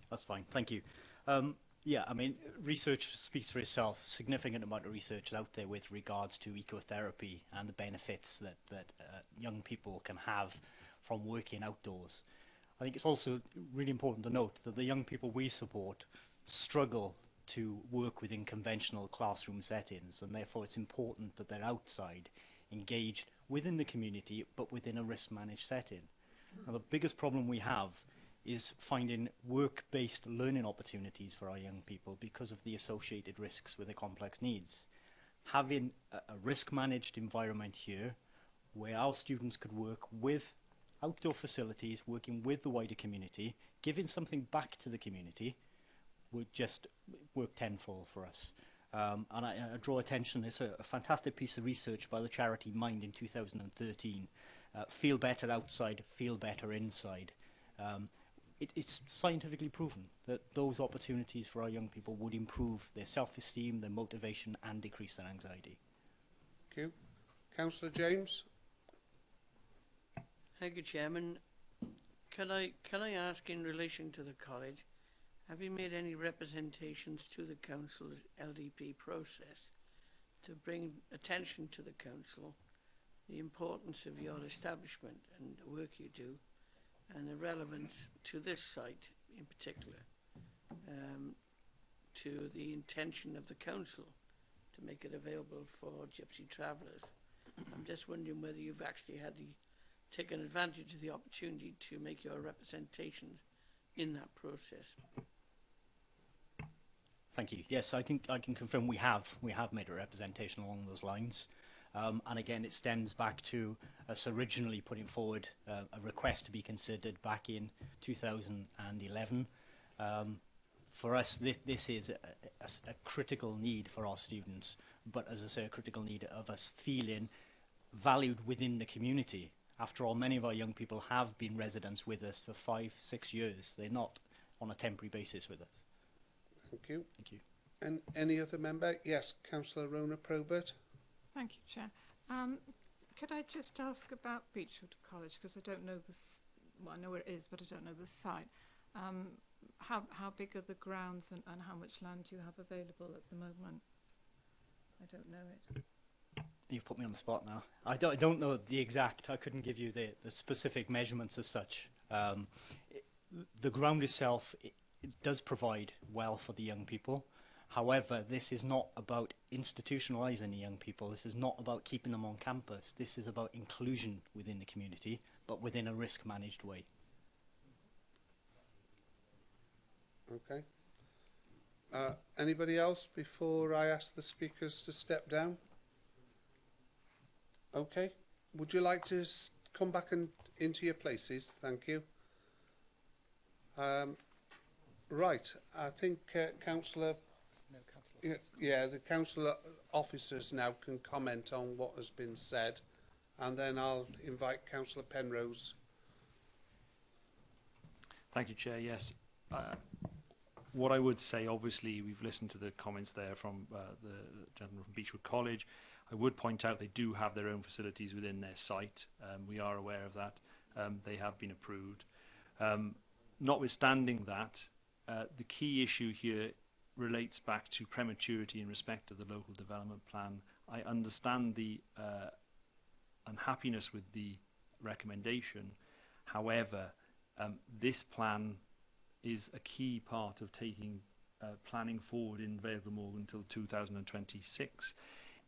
That's fine, thank you. Yeah, I mean, research speaks for itself. Significant amount of research out there with regards to ecotherapy and the benefits that young people can have from working outdoors. I think it's also really important to note that the young people we support struggle to work within conventional classroom settings, and therefore it's important that they're outside, engaged within the community, but within a risk-managed setting. Now, the biggest problem we have is finding work-based learning opportunities for our young people because of the associated risks with their complex needs. Having a risk-managed environment here where our students could work with outdoor facilities, working with the wider community, giving something back to the community, would just work tenfold for us. And I draw attention, it's a fantastic piece of research by the charity Mind in 2013. Feel better outside, feel better inside. It's scientifically proven that those opportunities for our young people would improve their self-esteem, their motivation, and decrease their anxiety. Thank you. Councillor James. Thank you, Chairman. Can I ask, in relation to the college, have you made any representations to the council's LDP process to bring attention to the council the importance of your establishment and the work you do, and the relevance to this site in particular, to the intention of the council to make it available for gypsy travellers? I'm just wondering whether you've actually had taken advantage of the opportunity to make your representations in that process. Thank you. Yes, I can confirm we have made a representation along those lines. And again, it stems back to us originally putting forward a request to be considered back in 2011. For us, this is a critical need for our students, but as I say, a critical need of us feeling valued within the community. After all, many of our young people have been residents with us for 5-6 years. They're not on a temporary basis with us. Thank you. Thank you. And any other member? Yes, Councillor Rona Probert. Thank you, Chair. Could I just ask about Beechwood College, because I don't know well, I know where it is, but I don't know the site. How big are the grounds, and how much land do you have available at the moment? I don't know it. You've put me on the spot now. I don't know the exact. I couldn't give you the specific measurements as such. The ground itself, it does provide well for the young people. However, this is not about institutionalising the young people. This is not about keeping them on campus. This is about inclusion within the community, but within a risk-managed way. Okay. Anybody else before I ask the speakers to step down? Okay. Would you like to come back into your places? Thank you. Right. I think Councillor... Yeah, the council officers now can comment on what has been said, and then I'll invite Councillor Penrose. Thank you, Chair. Yes. What I would say, obviously, we've listened to the comments there from the gentleman from Beechwood College. I would point out they do have their own facilities within their site. We are aware of that. They have been approved. Notwithstanding that, the key issue here relates back to prematurity in respect of the local development plan. I understand the unhappiness with the recommendation. However, this plan is a key part of taking planning forward in Vale of Glamorgan until 2026.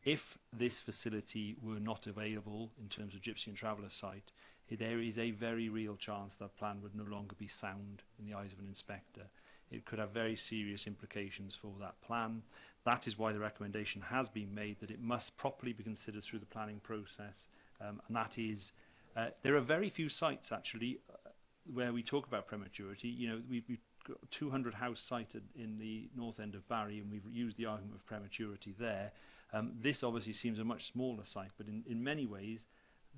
If this facility were not available in terms of Gypsy and Traveller site, there is a very real chance that plan would no longer be sound in the eyes of an inspector. It could have very serious implications for that plan. That is why the recommendation has been made that it must properly be considered through the planning process. And that is, there are very few sites actually where we talk about prematurity. You know, we've got a 200 house site in the north end of Barry, and we've used the argument of prematurity there. This obviously seems a much smaller site, but in many ways,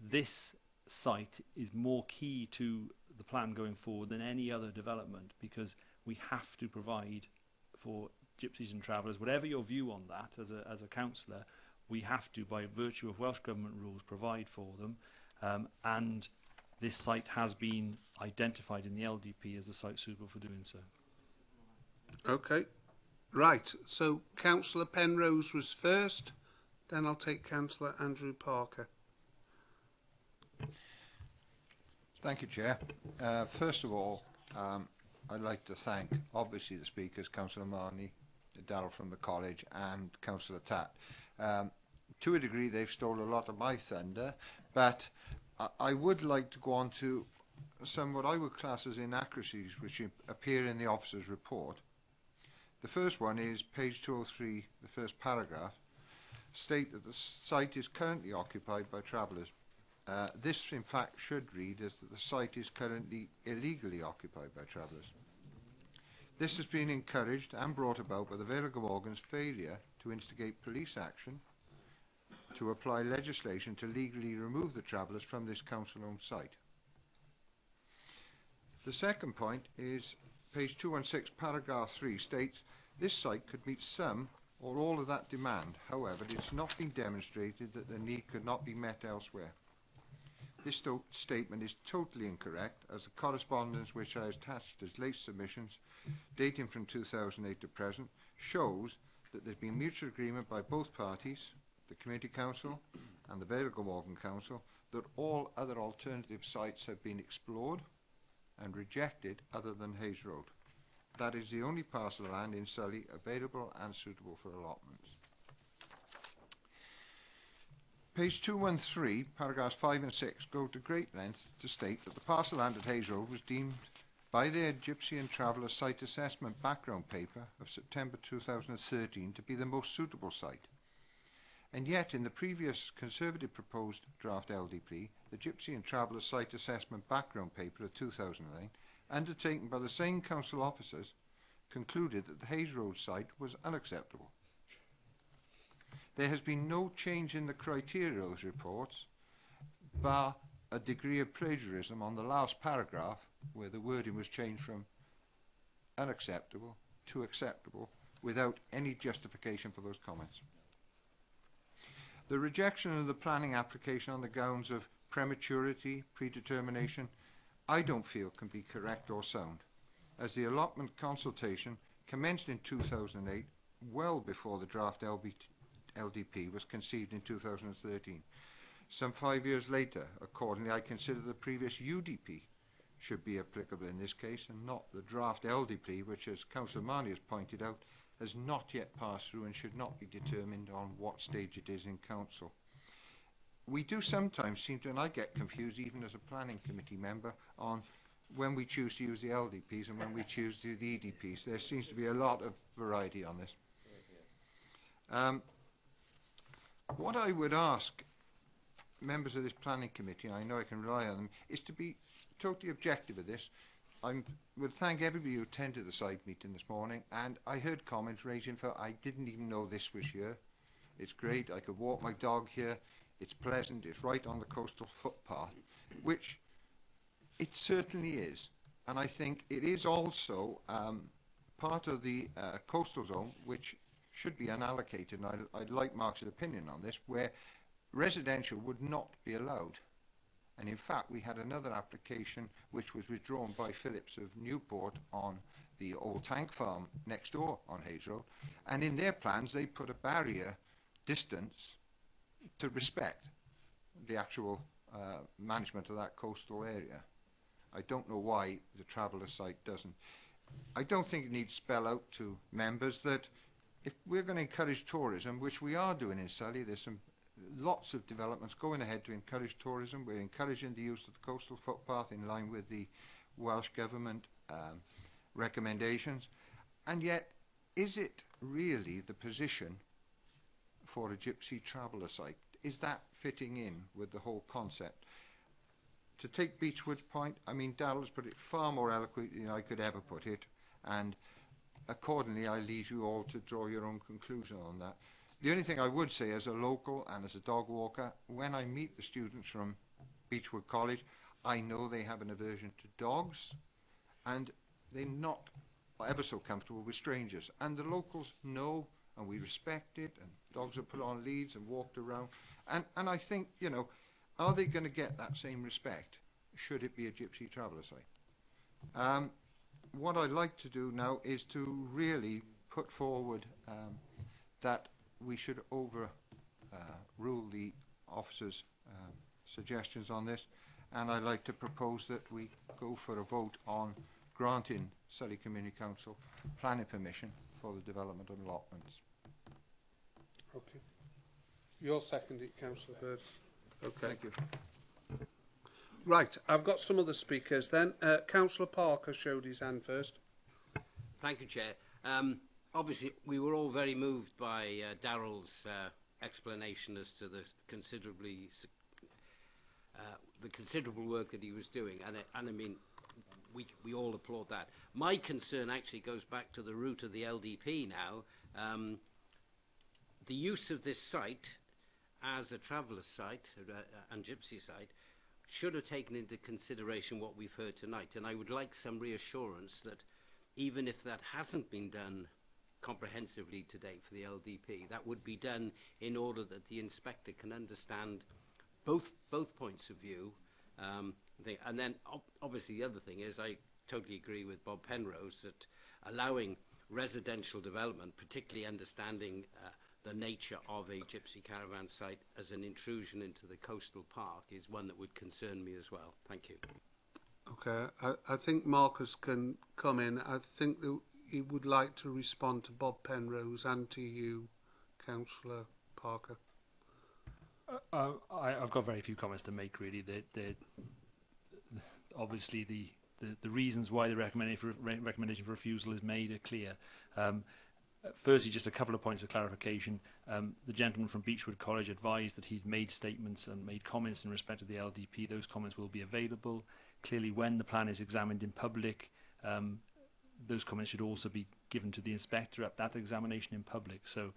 this site is more key to the plan going forward than any other development, because we have to provide for gypsies and travellers, whatever your view on that as a councillor, we have to, by virtue of Welsh Government rules, provide for them. And this site has been identified in the LDP as a site suitable for doing so. Okay. Right. So Councillor Penrose was first, then I'll take Councillor Andrew Parker. Thank you, Chair. First of all, I'd like to thank, obviously, the speakers, Councillor Marnie, Darrell from the college, and Councillor Tatt. To a degree, they've stolen a lot of my thunder, but I would like to go on to some what I would class as inaccuracies which appear in the officer's report. The first one is page 203, the first paragraph, state that the site is currently occupied by travellers. This, in fact, should read as that the site is currently illegally occupied by travellers. This has been encouraged and brought about by the Vale of Glamorgan's failure to instigate police action to apply legislation to legally remove the travellers from this council-owned site. The second point is page 216, paragraph 3 states, this site could meet some or all of that demand. However, it's not been demonstrated that the need could not be met elsewhere. This statement is totally incorrect, as the correspondence which I attached as late submissions, dating from 2008 to present, shows that there's been mutual agreement by both parties, the Community Council and the Vale of Glamorgan Council, that all other alternative sites have been explored and rejected other than Hayes Road. That is the only parcel of land in Surrey available and suitable for allotments. Page 213, paragraphs 5 and 6 go to great length to state that the parcel land at Hayes Road was deemed by their Gypsy and Traveller Site Assessment Background Paper of September 2013 to be the most suitable site. And yet, in the previous Conservative proposed draft LDP, the Gypsy and Traveller Site Assessment Background Paper of 2009, undertaken by the same council officers, concluded that the Hayes Road site was unacceptable. There has been no change in the criteria of those reports, bar a degree of plagiarism on the last paragraph, where the wording was changed from unacceptable to acceptable, without any justification for those comments. The rejection of the planning application on the grounds of prematurity, predetermination, I don't feel can be correct or sound, as the allotment consultation commenced in 2008, well before the draft LDP was conceived in 2013. Some 5 years later, accordingly, I consider the previous UDP should be applicable in this case, and not the draft LDP, which, as Councillor Marnie has pointed out, has not yet passed through and should not be determined on what stage it is in Council. We do sometimes seem to, and I get confused even as a planning committee member, on when we choose to use the LDPs and when we choose to do the EDPs. There seems to be a lot of variety on this. What I would ask members of this planning committee, I know I can rely on them, is to be totally objective of this. I would thank everybody who attended the side meeting this morning, and I heard comments ranging for, I didn't even know this was here. It's great, I could walk my dog here, it's pleasant, it's right on the coastal footpath, which it certainly is. And I think it is also part of the coastal zone, which should be unallocated, and I'd like Mark's opinion on this, where residential would not be allowed. And in fact, we had another application which was withdrawn by Phillips of Newport on the old tank farm next door on Hayes Road. And in their plans, they put a barrier distance to respect the actual management of that coastal area. I don't know why the traveller site doesn't. I don't think it needs to spell out to members that if we're going to encourage tourism, which we are doing in Surrey, there's some lots of developments going ahead to encourage tourism. We're encouraging the use of the coastal footpath in line with the Welsh Government recommendations. And yet, is it really the position for a gypsy traveller site? Is that fitting in with the whole concept? To take Beechwood's point, I mean, Darrell's put it far more eloquently than I could ever put it, and accordingly I leave you all to draw your own conclusion on that. The only thing I would say as a local and as a dog walker, when I meet the students from Beechwood College, I know they have an aversion to dogs, and they're not ever so comfortable with strangers. And the locals know, and we respect it, and dogs are put on leads and walked around. And I think, you know, are they going to get that same respect should it be a gypsy traveller site? What I'd like to do now is to really put forward that we should overrule the officer's suggestions on this, and I'd like to propose that we go for a vote on granting Surrey Community Council planning permission for the development of allotments. Okay. You'll second it, Councillor Bird. Okay. Thank you. Right, I've got some other speakers then. Councillor Parker showed his hand first. Thank you, Chair. Obviously, we were all very moved by Darrell's explanation as to the considerable work that he was doing, and I mean, we all applaud that. My concern actually goes back to the route of the LDP now. The use of this site as a traveller site and gypsy site should have taken into consideration what we've heard tonight, and I would like some reassurance that even if that hasn't been done comprehensively to date for the LDP, that would be done in order that the inspector can understand both points of view. And then obviously the other thing is, I totally agree with Bob Penrose that allowing residential development, particularly understanding the nature of a gypsy caravan site as an intrusion into the coastal park, is one that would concern me as well. Thank you. Okay, I think Marcus can come in. I think that he would like to respond to Bob Penrose and to you, Councillor Parker. I've got very few comments to make, really. Obviously, the reasons why the recommendation for refusal is made are clear. Firstly, just a couple of points of clarification. The gentleman from Beechwood College advised that he'd made statements and made comments in respect to the LDP. Those comments will be available. Clearly, when the plan is examined in public, those comments should also be given to the inspector at that examination in public. So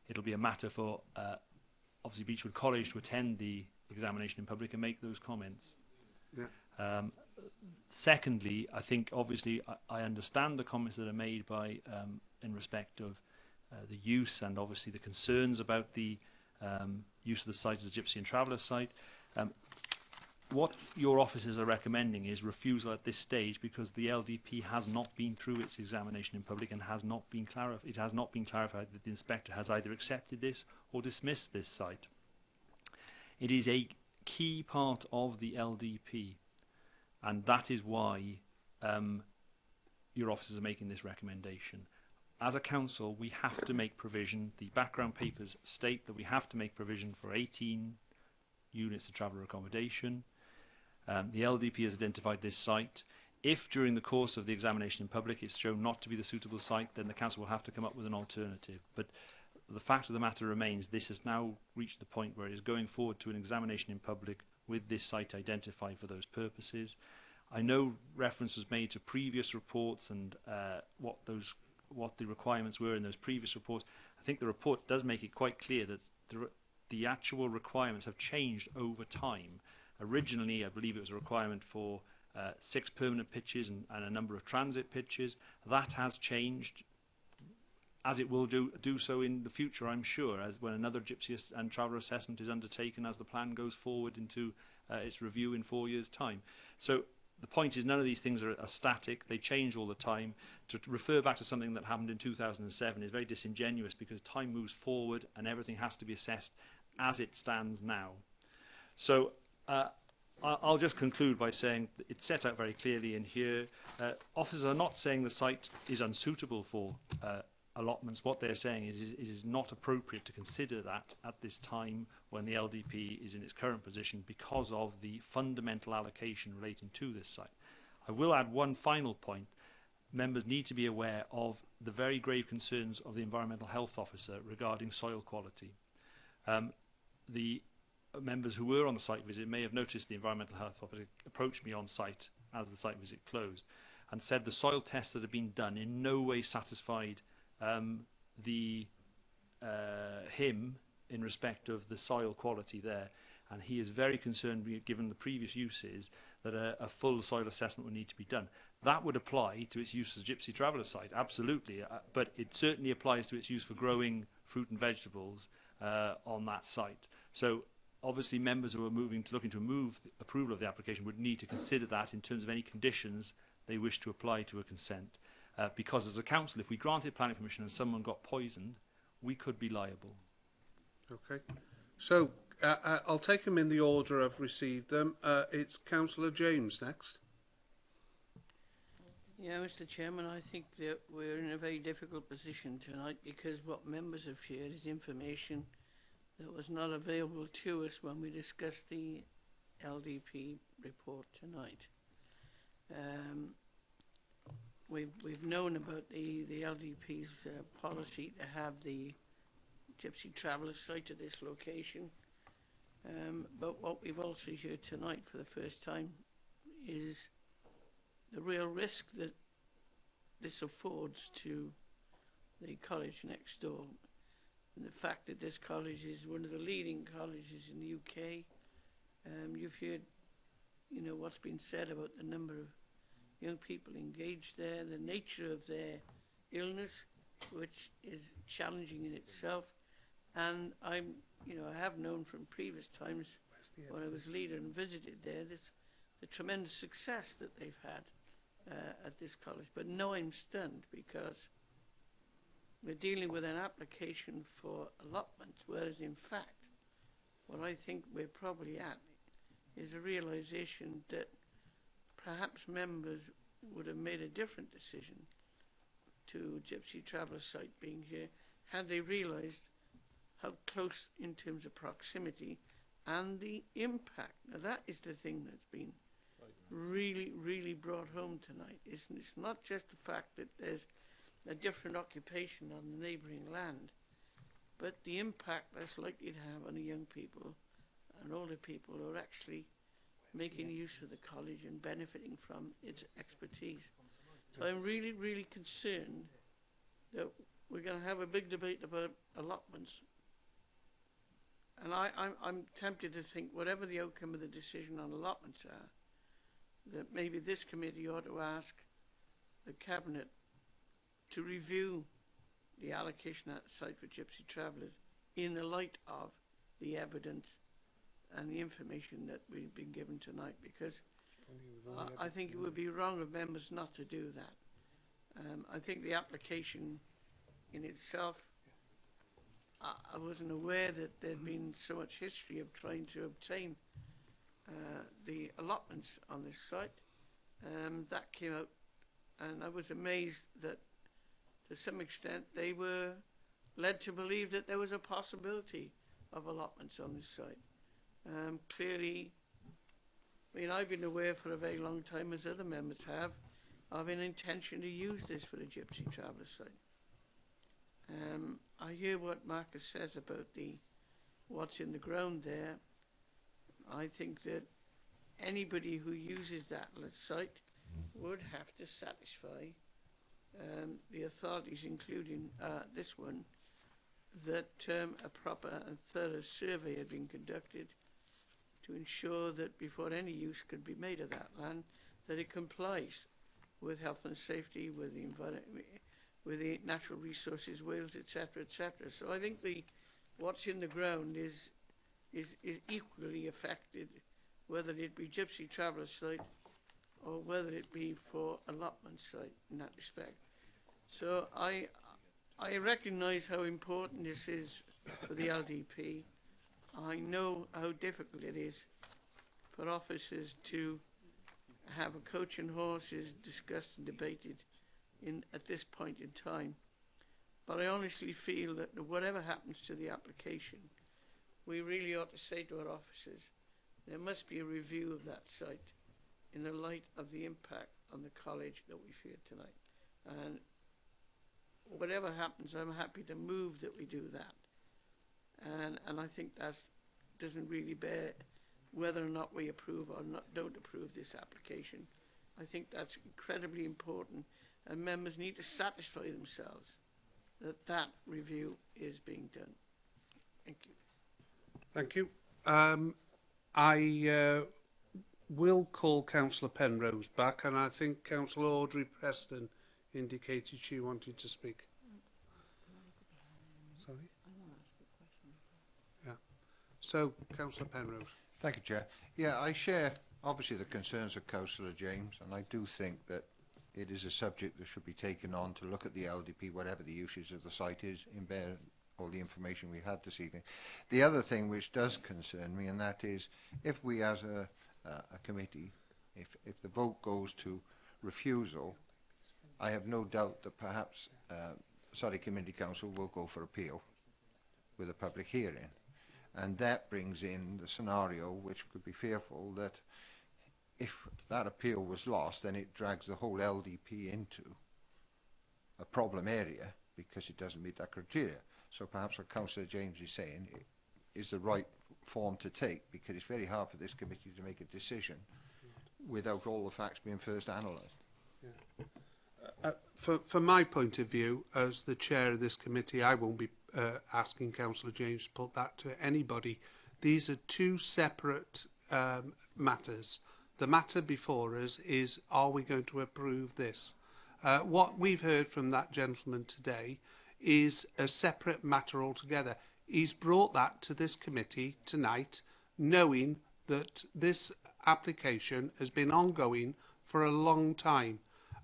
it'll be a matter for, obviously, Beechwood College to attend the examination in public and make those comments. Yeah. Secondly, I think obviously I understand the comments that are made by in respect of the use and obviously the concerns about the use of the site as a Gypsy and Traveller site. What your officers are recommending is refusal at this stage because the LDP has not been through its examination in public and has not been clarified. It has not been clarified that the inspector has either accepted this or dismissed this site. It is a key part of the LDP, and that is why your officers are making this recommendation. As a council, we have to make provision. The background papers state that we have to make provision for 18 units of traveller accommodation. The LDP has identified this site. If during the course of the examination in public it's shown not to be the suitable site, then the council will have to come up with an alternative. But the fact of the matter remains, this has now reached the point where it is going forward to an examination in public with this site identified for those purposes. I know reference was made to previous reports and what the requirements were in those previous reports. I think the report does make it quite clear that the actual requirements have changed over time. Originally, I believe it was a requirement for 6 permanent pitches and a number of transit pitches. That has changed, as it will do so in the future, I'm sure, as when another Gypsy and Traveller assessment is undertaken as the plan goes forward into its review in 4 years' time. So the point is none of these things are static. They change all the time. To refer back to something that happened in 2007 is very disingenuous because time moves forward and everything has to be assessed as it stands now. So I'll just conclude by saying it's set out very clearly in here. Officers are not saying the site is unsuitable for allotments. What they're saying is it is not appropriate to consider that at this time when the LDP is in its current position because of the fundamental allocation relating to this site. I will add one final point. Members need to be aware of the very grave concerns of the Environmental Health Officer regarding soil quality. The members who were on the site visit may have noticed the Environmental Health Officer approached me on site as the site visit closed and said the soil tests that have been done in no way satisfied him in respect of the soil quality there, and he is very concerned, given the previous uses, that a full soil assessment would need to be done. That would apply to its use as a Gypsy Traveller site, absolutely, but it certainly applies to its use for growing fruit and vegetables on that site. So obviously members who are looking to move approval of the application would need to consider that in terms of any conditions they wish to apply to a consent. Because as a council, if we granted planning permission and someone got poisoned, we could be liable. Okay. So I'll take them in the order I've received them. It's Councillor James next. Yeah, Mr. Chairman, I think that we're in a very difficult position tonight because what members have shared is information that was not available to us when we discussed the LDP report tonight. We've known about the LDP's policy to have the Gypsy Traveller site at this location, but what we've also heard tonight for the first time is the real risk that this affords to the college next door. And the fact that this college is one of the leading colleges in the UK. You've heard, what's been said about the number of young people engaged there, the nature of their illness, which is challenging in itself. And I have known from previous times when I was leader and visited there, the tremendous success that they've had at this college. But now I'm stunned because we're dealing with an application for allotment, whereas in fact, what I think we're probably at is a realization that perhaps members would have made a different decision to Gypsy Traveller site being here had they realized how close in terms of proximity and the impact. Now that is the thing that's been really brought home tonight. It's not just the fact that there's a different occupation on the neighbouring land, but the impact that's likely to have on the young people and older people who are actually making use of the college and benefiting from its expertise. So I'm really concerned that we're going to have a big debate about allotments. And I'm tempted to think whatever the outcome of the decision on allotments are, that maybe this committee ought to ask the Cabinet to review the allocation at the site for gypsy travellers in the light of the evidence and the information that we've been given tonight, because I think it would be wrong of members not to do that. I think the application in itself, I wasn't aware that there'd been so much history of trying to obtain the allotments on this site. That came out, and I was amazed that to some extent they were led to believe that there was a possibility of allotments on this site. Clearly, I mean, I've been aware for a very long time, as other members have, of an intention to use this for the gypsy traveller site. I hear what Marcus says about what's in the ground there. I think that anybody who uses that site would have to satisfy the authorities, including this one, that a proper and thorough survey had been conducted to ensure that before any use could be made of that land, that it complies with health and safety, with the environment, with the natural resources, whales, etc., etc. So I think what's in the ground is equally affected, whether it be gypsy traveller site or whether it be for allotment site in that respect. So I recognise how important this is for the LDP. I know how difficult it is for officers to have a coach and horses discussed and debated at this point in time. But I honestly feel that whatever happens to the application, we really ought to say to our officers, there must be a review of that site in the light of the impact on the college that we've heard tonight. And whatever happens, I'm happy to move that we do that. And I think that doesn't really bear whether or not we approve or don't approve this application. I think that's incredibly important, and members need to satisfy themselves that that review is being done. Thank you. Thank you. I will call Councillor Penrose back, and I think Councillor Audrey Preston indicated she wanted to speak. Sorry? Yeah. So, Councillor Penrose. Thank you, Chair. Yeah, I share obviously the concerns of Councillor James, and I do think that it is a subject that should be taken on to look at the LDP, whatever the usage of the site is, in bear all the information we had this evening. The other thing which does concern me, and that is, if we as a committee, if the vote goes to refusal, I have no doubt that perhaps Surrey Community Council will go for appeal with a public hearing. And that brings in the scenario which could be fearful that if that appeal was lost, then it drags the whole LDP into a problem area because it doesn't meet that criteria. So perhaps what Councillor James is saying is the right form to take, because it's very hard for this committee to make a decision without all the facts being first analysed. Yeah. From my point of view, as the chair of this committee, I won't be asking Councillor James to put that to anybody. These are two separate matters. The matter before us is, are we going to approve this? What we've heard from that gentleman today is a separate matter altogether. He's brought that to this committee tonight, knowing that this application has been ongoing for a long time.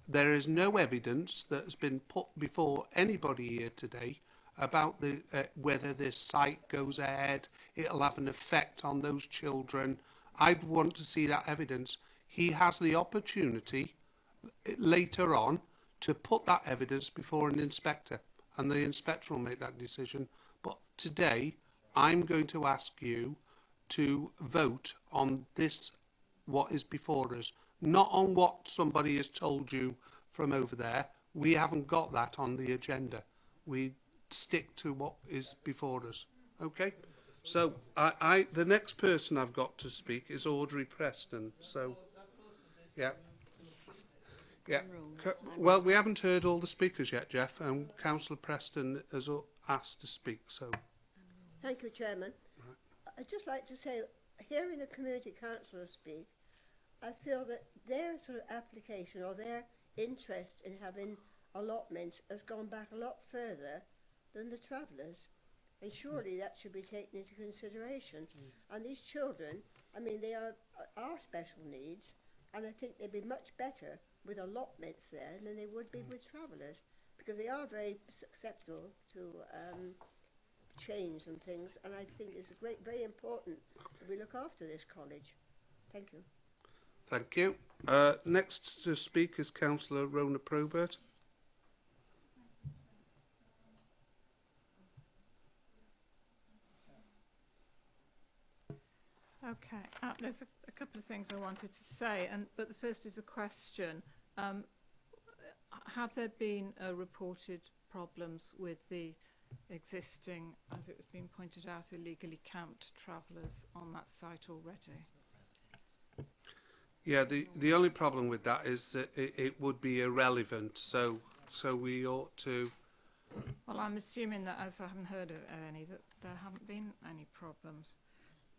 There is no evidence that has been put before anybody here today about whether this site goes ahead, it'll have an effect on those children. I'd want to see that evidence. He has the opportunity later on to put that evidence before an inspector, and the inspector will make that decision. But today, I'm going to ask you to vote on this, what is before us, not on what somebody has told you from over there. We haven't got that on the agenda. We stick to what is before us. Okay? So the next person I've got to speak is Audrey Preston. So, yeah. Yeah. Well, we haven't heard all the speakers yet, Jeff, and Councillor Preston has asked to speak. So. Thank you, Chairman. I'd just like to say, hearing a community councillor speak, I feel that their sort of application or their interest in having allotments has gone back a lot further than the travellers. And surely that should be taken into consideration. And these children, I mean, they are special needs, and I think they'd be much better with allotments there than they would be with travellers, because they are very susceptible to change and things, and I think it's very important that we look after this college. Thank you. Thank you. Next to speak is Councillor Rona Probert. Okay, there's a couple of things I wanted to say, but the first is a question. Have there been reported problems with the existing, as it was being pointed out, illegally camped travellers on that site already? Yeah, the only problem with that is that it would be irrelevant, so we ought to... Well, I'm assuming that, as I haven't heard of any, that there haven't been any problems.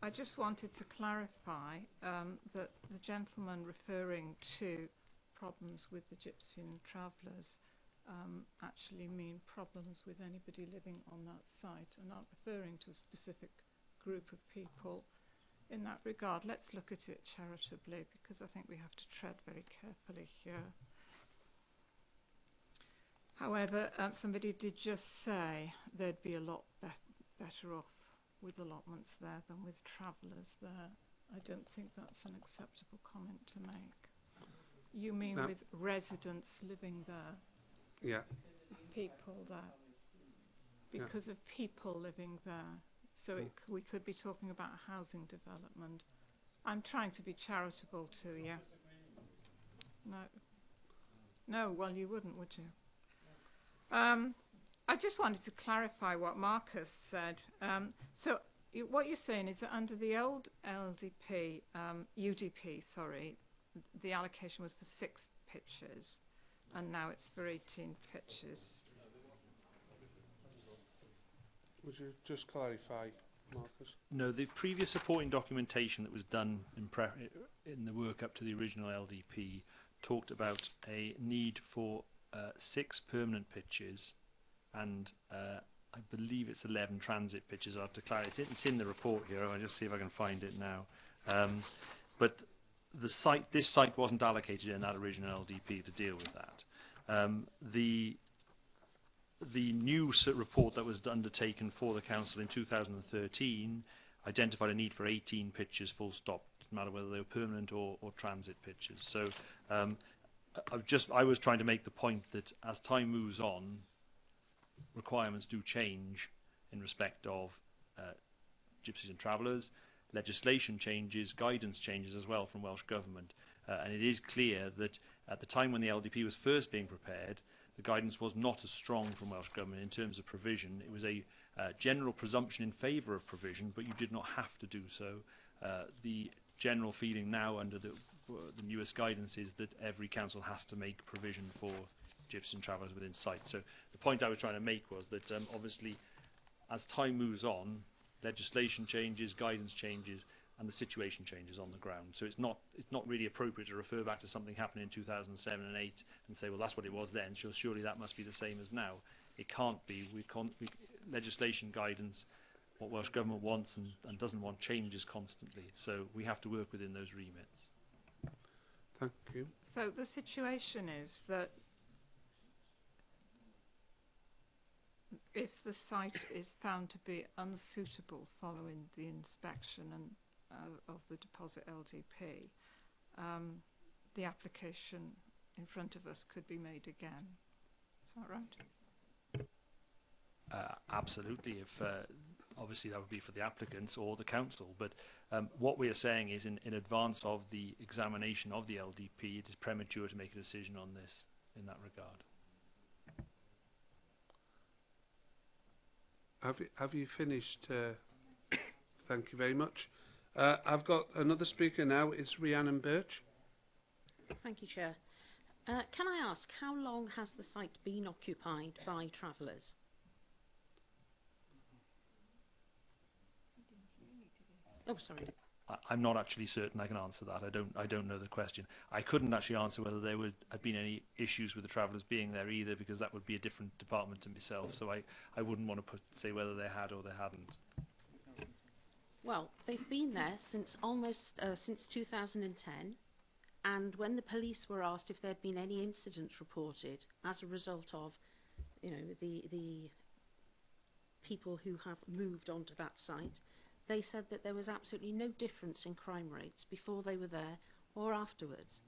I just wanted to clarify that the gentleman referring to problems with the gypsy and travellers actually mean problems with anybody living on that site, and not referring to a specific group of people. In that regard, let's look at it charitably, because I think we have to tread very carefully here. However, somebody did just say there'd be a lot better off with allotments there than with travellers there. I don't think that's an acceptable comment to make. You mean No. with residents living there? Yeah. People there. Because of people living there. So we could be talking about a housing development. I'm trying to be charitable to you. No. No, well, you wouldn't, would you? I just wanted to clarify what Marcus said. So what you're saying is that under the old LDP, UDP, sorry, the allocation was for 6 pitches, and now it's for 18 pitches. Would you just clarify, Marcus? No, the previous supporting documentation that was done in the work up to the original LDP talked about a need for 6 permanent pitches and I believe it's 11 transit pitches. I'll have to clarify. It's in the report here. I'll just see if I can find it now. But this site wasn't allocated in that original LDP to deal with that. The new report that was undertaken for the council in 2013 identified a need for 18 pitches full stop, no matter whether they were permanent or transit pitches. So I was trying to make the point that as time moves on, requirements do change in respect of gypsies and travellers. Legislation changes, guidance changes as well from Welsh Government. And it is clear that at the time when the LDP was first being prepared, the guidance was not as strong from Welsh Government in terms of provision. It was a general presumption in favour of provision, but you did not have to do so. The general feeling now under the newest guidance is that every council has to make provision for gypsies and travellers within sight. So the point I was trying to make was that obviously as time moves on, legislation changes, guidance changes, and the situation changes on the ground. So it's not really appropriate to refer back to something happening in 2007 and 8 and say, well, that's what it was then, so surely that must be the same as now. It can't be. Legislation, guidance, what Welsh Government wants and doesn't want changes constantly. So we have to work within those remits. Thank you. So the situation is that if the site is found to be unsuitable following the inspection and of the deposit LDP, the application in front of us could be made again. Is that right? Absolutely. If obviously that would be for the applicants or the council, but what we are saying is in advance of the examination of the LDP, it is premature to make a decision on this in that regard. Have you finished? Thank you very much. I've got another speaker now. It's Rhiannon Birch. Thank you, Chair. Can I ask, how long has the site been occupied by travellers? Oh, sorry. I'm not actually certain I can answer that. I don't know the question. I couldn't actually answer whether there had been any issues with the travellers being there either, because that would be a different department to myself. So I wouldn't want to say whether they had or they hadn't. Well, they've been there since since 2010, and when the police were asked if there'd been any incidents reported as a result of, you know, the people who have moved onto that site, they said that there was absolutely no difference in crime rates before they were there or afterwards.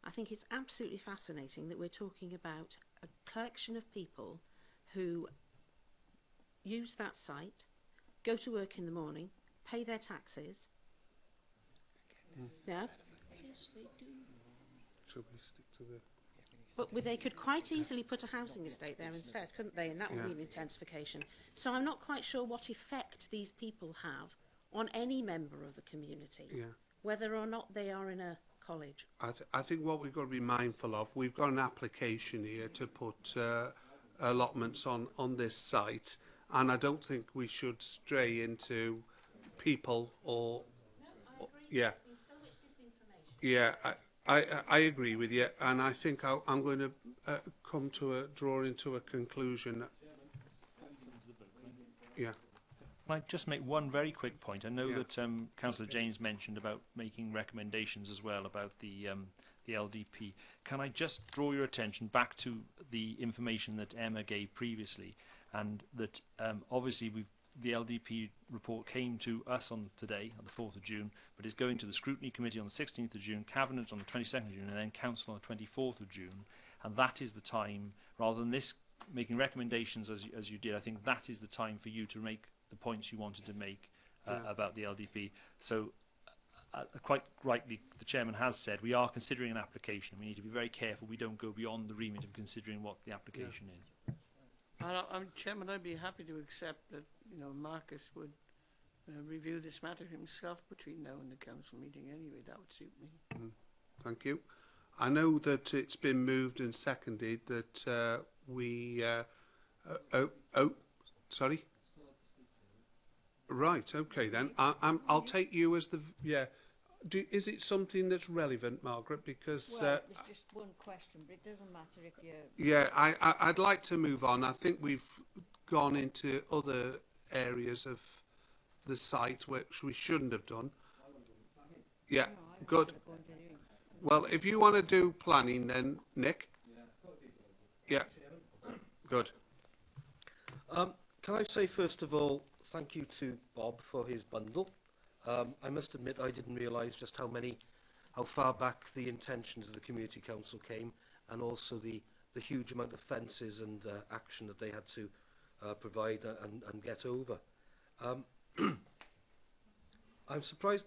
I think it's absolutely fascinating that we're talking about a collection of people who use that site, go to work in the morning, pay their taxes. Yeah. Should we stick to the... But they could quite easily put a housing estate there instead, couldn't they? And that would be an intensification. So I'm not quite sure what effect these people have on any member of the community, whether or not they are in a college. I think what we've got to be mindful of, we've got an application here to put allotments on this site, and I don't think we should stray into people or... I agree with you, and I think I'm going to draw into a conclusion. Yeah. Can I just make one very quick point? I know that Councillor James mentioned about making recommendations as well about the LDP. Can I just draw your attention back to the information that Emma gave previously, and that obviously the LDP report came to us on today, on the 4th of June, but is going to the Scrutiny Committee on the 16th of June, Cabinet on the 22nd of June, and then Council on the 24th of June. And that is the time, rather than this making recommendations as you did, I think that is the time for you to make the points you wanted to make about the LDP. So quite rightly, the Chairman has said, we are considering an application. We need to be very careful we don't go beyond the remit of considering what the application is. Chairman, I'd be happy to accept that, you know, Marcus would review this matter himself between now and the council meeting anyway. That would suit me. Thank you. I know that it's been moved and seconded that we... sorry? Right, okay then. I'll take you as the... is it something that's relevant, Margaret? Because... Well, it was just one question, but it doesn't matter if you... Yeah, I'd like to move on. I think we've gone into other areas of the site which we shouldn't have done. Yeah, good. Well, if you want to do planning then, Nick? Yeah, good. Can I say, first of all, thank you to Bob for his bundle. I must admit I didn't realise just how far back the intentions of the Community Council came, and also the huge amount of fences and action that they had to provide and get over. I'm surprised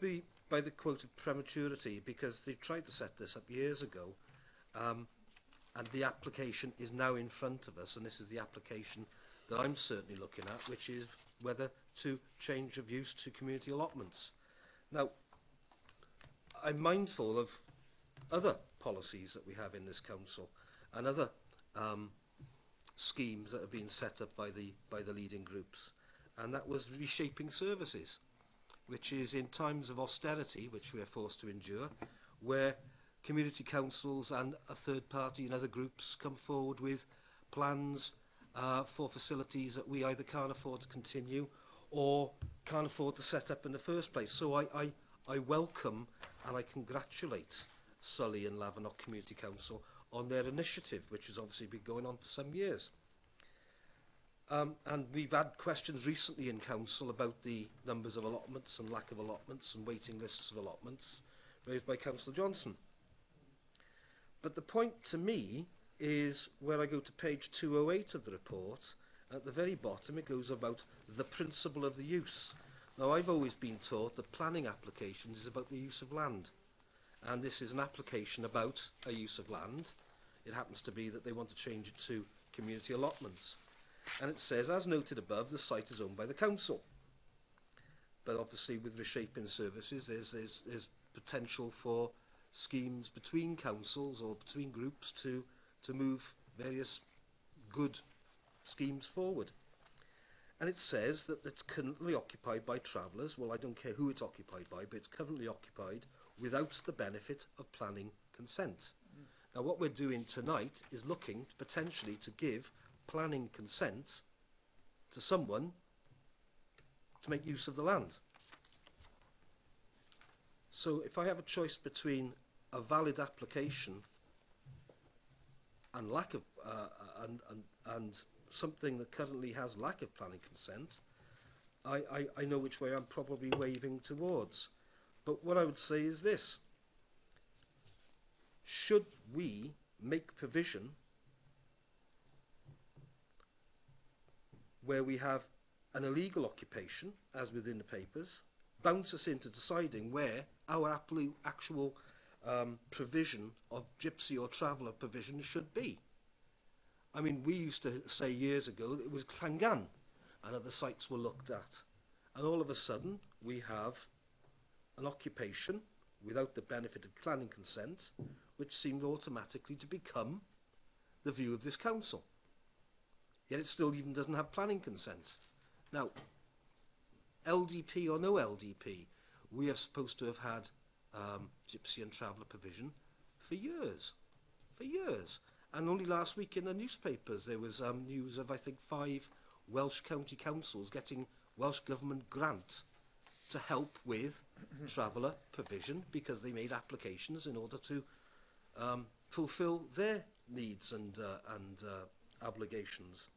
by the quote of prematurity, because they tried to set this up years ago, and the application is now in front of us, and this is the application that I'm certainly looking at, which is whether to change of use to community allotments. Now, I'm mindful of other policies that we have in this council and other schemes that have been set up by the leading groups, and that was reshaping services, which is in times of austerity, which we are forced to endure, where community councils and a third party and other groups come forward with plans for facilities that we either can't afford to continue or can't afford to set up in the first place. So I welcome and I congratulate Sully and Lavernock Community Council on their initiative, which has obviously been going on for some years. And we've had questions recently in Council about the numbers of allotments and lack of allotments and waiting lists of allotments raised by Councillor Johnson. But the point to me is where I go to page 208 of the report. At the very bottom it goes about the principle of the use. Now, I've always been taught that planning applications is about the use of land, and this is an application about a use of land. It happens to be that they want to change it to community allotments, and it says, as noted above, the site is owned by the council. But obviously with reshaping services there's potential for schemes between councils or between groups to move various good schemes forward. and it says that it's currently occupied by travellers. Well, I don't care who it's occupied by, but it's currently occupied without the benefit of planning consent. Now, what we're doing tonight is looking potentially to give planning consent to someone to make use of the land. So if I have a choice between a valid application and lack of and something that currently has lack of planning consent, I know which way I'm probably waving towards. But what I would say is this: should we make provision where we have an illegal occupation, as within the papers, bounce us into deciding where our actual provision of gypsy or traveller provision should be? I mean, we used to say years ago that it was Clangan, and other sites were looked at. And all of a sudden, we have an occupation without the benefit of planning consent, which seemed automatically to become the view of this council. Yet it still even doesn't have planning consent. Now, LDP or no LDP, we are supposed to have had gypsy and traveller provision for years. And only last week in the newspapers there was news of, I think, 5 Welsh county councils getting Welsh Government grant to help with traveller provision because they made applications in order to fulfil their needs and obligations.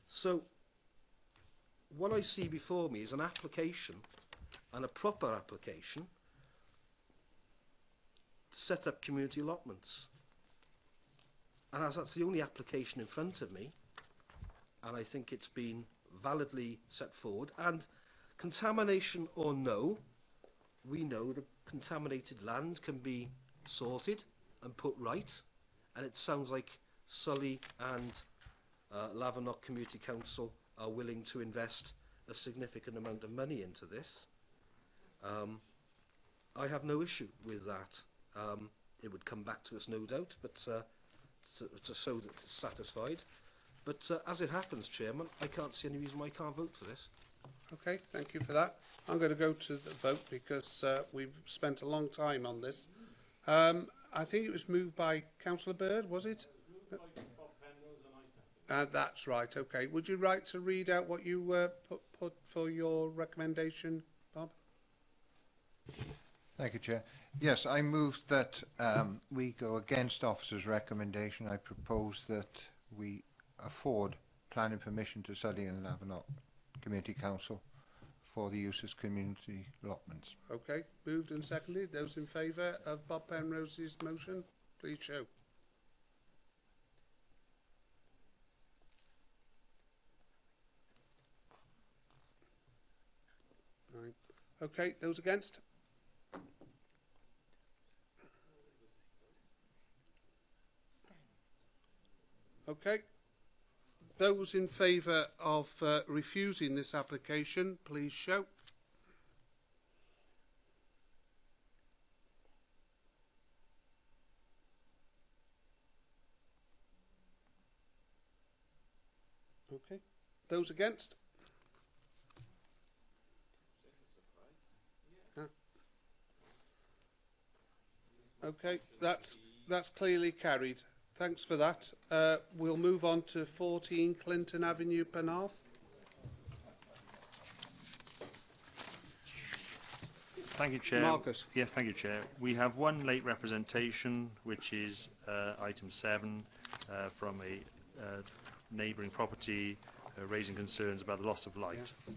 So what I see before me is an application, and a proper application, to set up community allotments. And as that's the only application in front of me, and I think it's been validly set forward, and contamination or no, we know that contaminated land can be sorted and put right, and it sounds like Sully and Lavernock Community Council are willing to invest a significant amount of money into this. I have no issue with that. It would come back to us, no doubt, but to show that it's satisfied. But as it happens, Chairman, I can't see any reason why I can't vote for this. Okay, thank you for that. I'm going to go to the vote because we've spent a long time on this. I think it was moved by Councillor Bird, was it? That's right, okay. Would you like to read out what you put for your recommendation, Bob? Thank you, Chair. Yes, I move that we go against officer's recommendation. I propose that we afford planning permission to Surrey and Lavernock Community Council for the use as community allotments. Okay, moved and seconded. Those in favour of Bob Penrose's motion, please show. Right. Okay, those against? Okay. Those in favour of refusing this application, please show. Okay. Those against? Okay, that's clearly carried. Thanks for that. We'll move on to 14 Clinton Avenue, Penarth. Thank you, Chair. Marcus. Yes, thank you, Chair. We have one late representation, which is item 7 from a neighbouring property raising concerns about the loss of light. Yeah.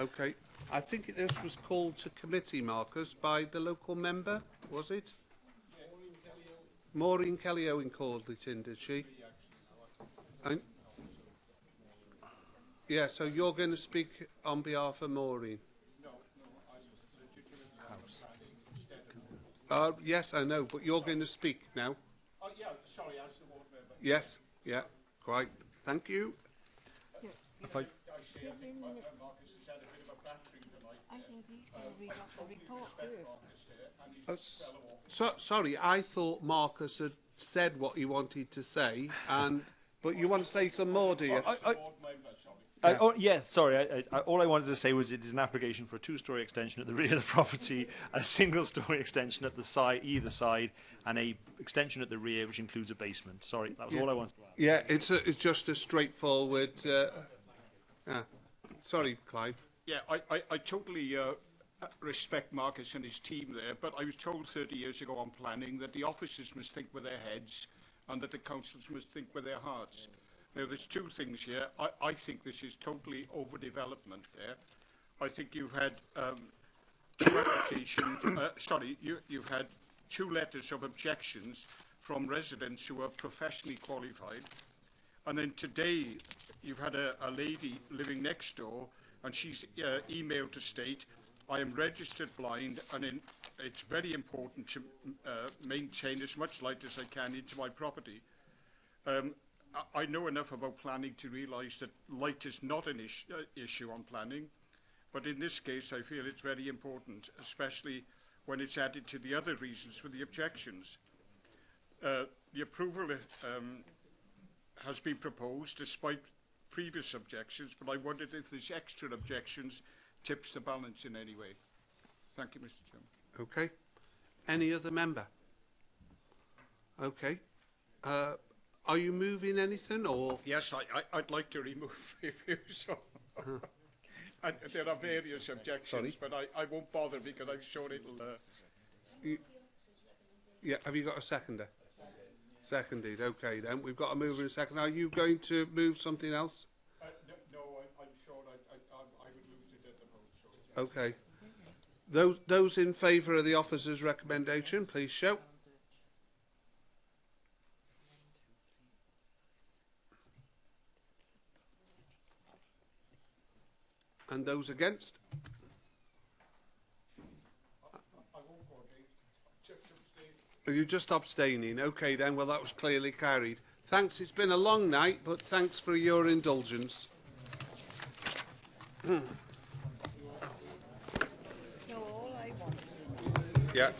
Okay. I think this was called to committee, Marcus, by the local member, was it? Maureen Kelly Owen called it in, did she? And, yeah, so you're going to speak on behalf of Maureen? Yes, I know, but you're going to speak now. Oh, yeah, sorry, as the ward member. Yes, yeah, quite. Thank you. If I Marcus has had a bit of a battering tonight. I think he's going to read off the report first. Sorry, I thought Marcus had said what he wanted to say, and but you want to say some more, do you? All I wanted to say was it is an application for a two-storey extension at the rear of the property, a single-storey extension at the side, either side, and a extension at the rear, which includes a basement. Sorry, that was all I wanted to add. Yeah, it's just a straightforward... Sorry, Clive. Yeah, I totally respect Marcus and his team there, but I was told 30 years ago on planning that the officers must think with their heads and that the councils must think with their hearts. Now, there's two things here. I think this is totally overdevelopment there. I think you've had two applications, you've had two letters of objections from residents who are professionally qualified. And then today, you've had a lady living next door, and she's emailed to state, I am registered blind, and it's very important to maintain as much light as I can into my property. I know enough about planning to realise that light is not an issue on planning, but in this case I feel it's very important, especially when it's added to the other reasons for the objections. The approval has been proposed despite previous objections, but I wondered if this extra objections tips the balance in any way. Thank you, Mr. Chairman. Okay. Any other member? Okay. Are you moving anything, or...? Yes, I'd like to remove refusal. And there are various objections, but I won't bother because I'm sure it'll... Yeah, have you got a seconder? Seconded, okay then. We've got a mover and a second. Are you going to move something else? No, I'm sure I would lose it at the vote. So. Okay. Those in favour of the officer's recommendation, please show. And those against? I won't go against. Just abstain. Are you just abstaining? Okay then, well that was clearly carried. Thanks, it's been a long night, but thanks for your indulgence. No, all I want is Yeah.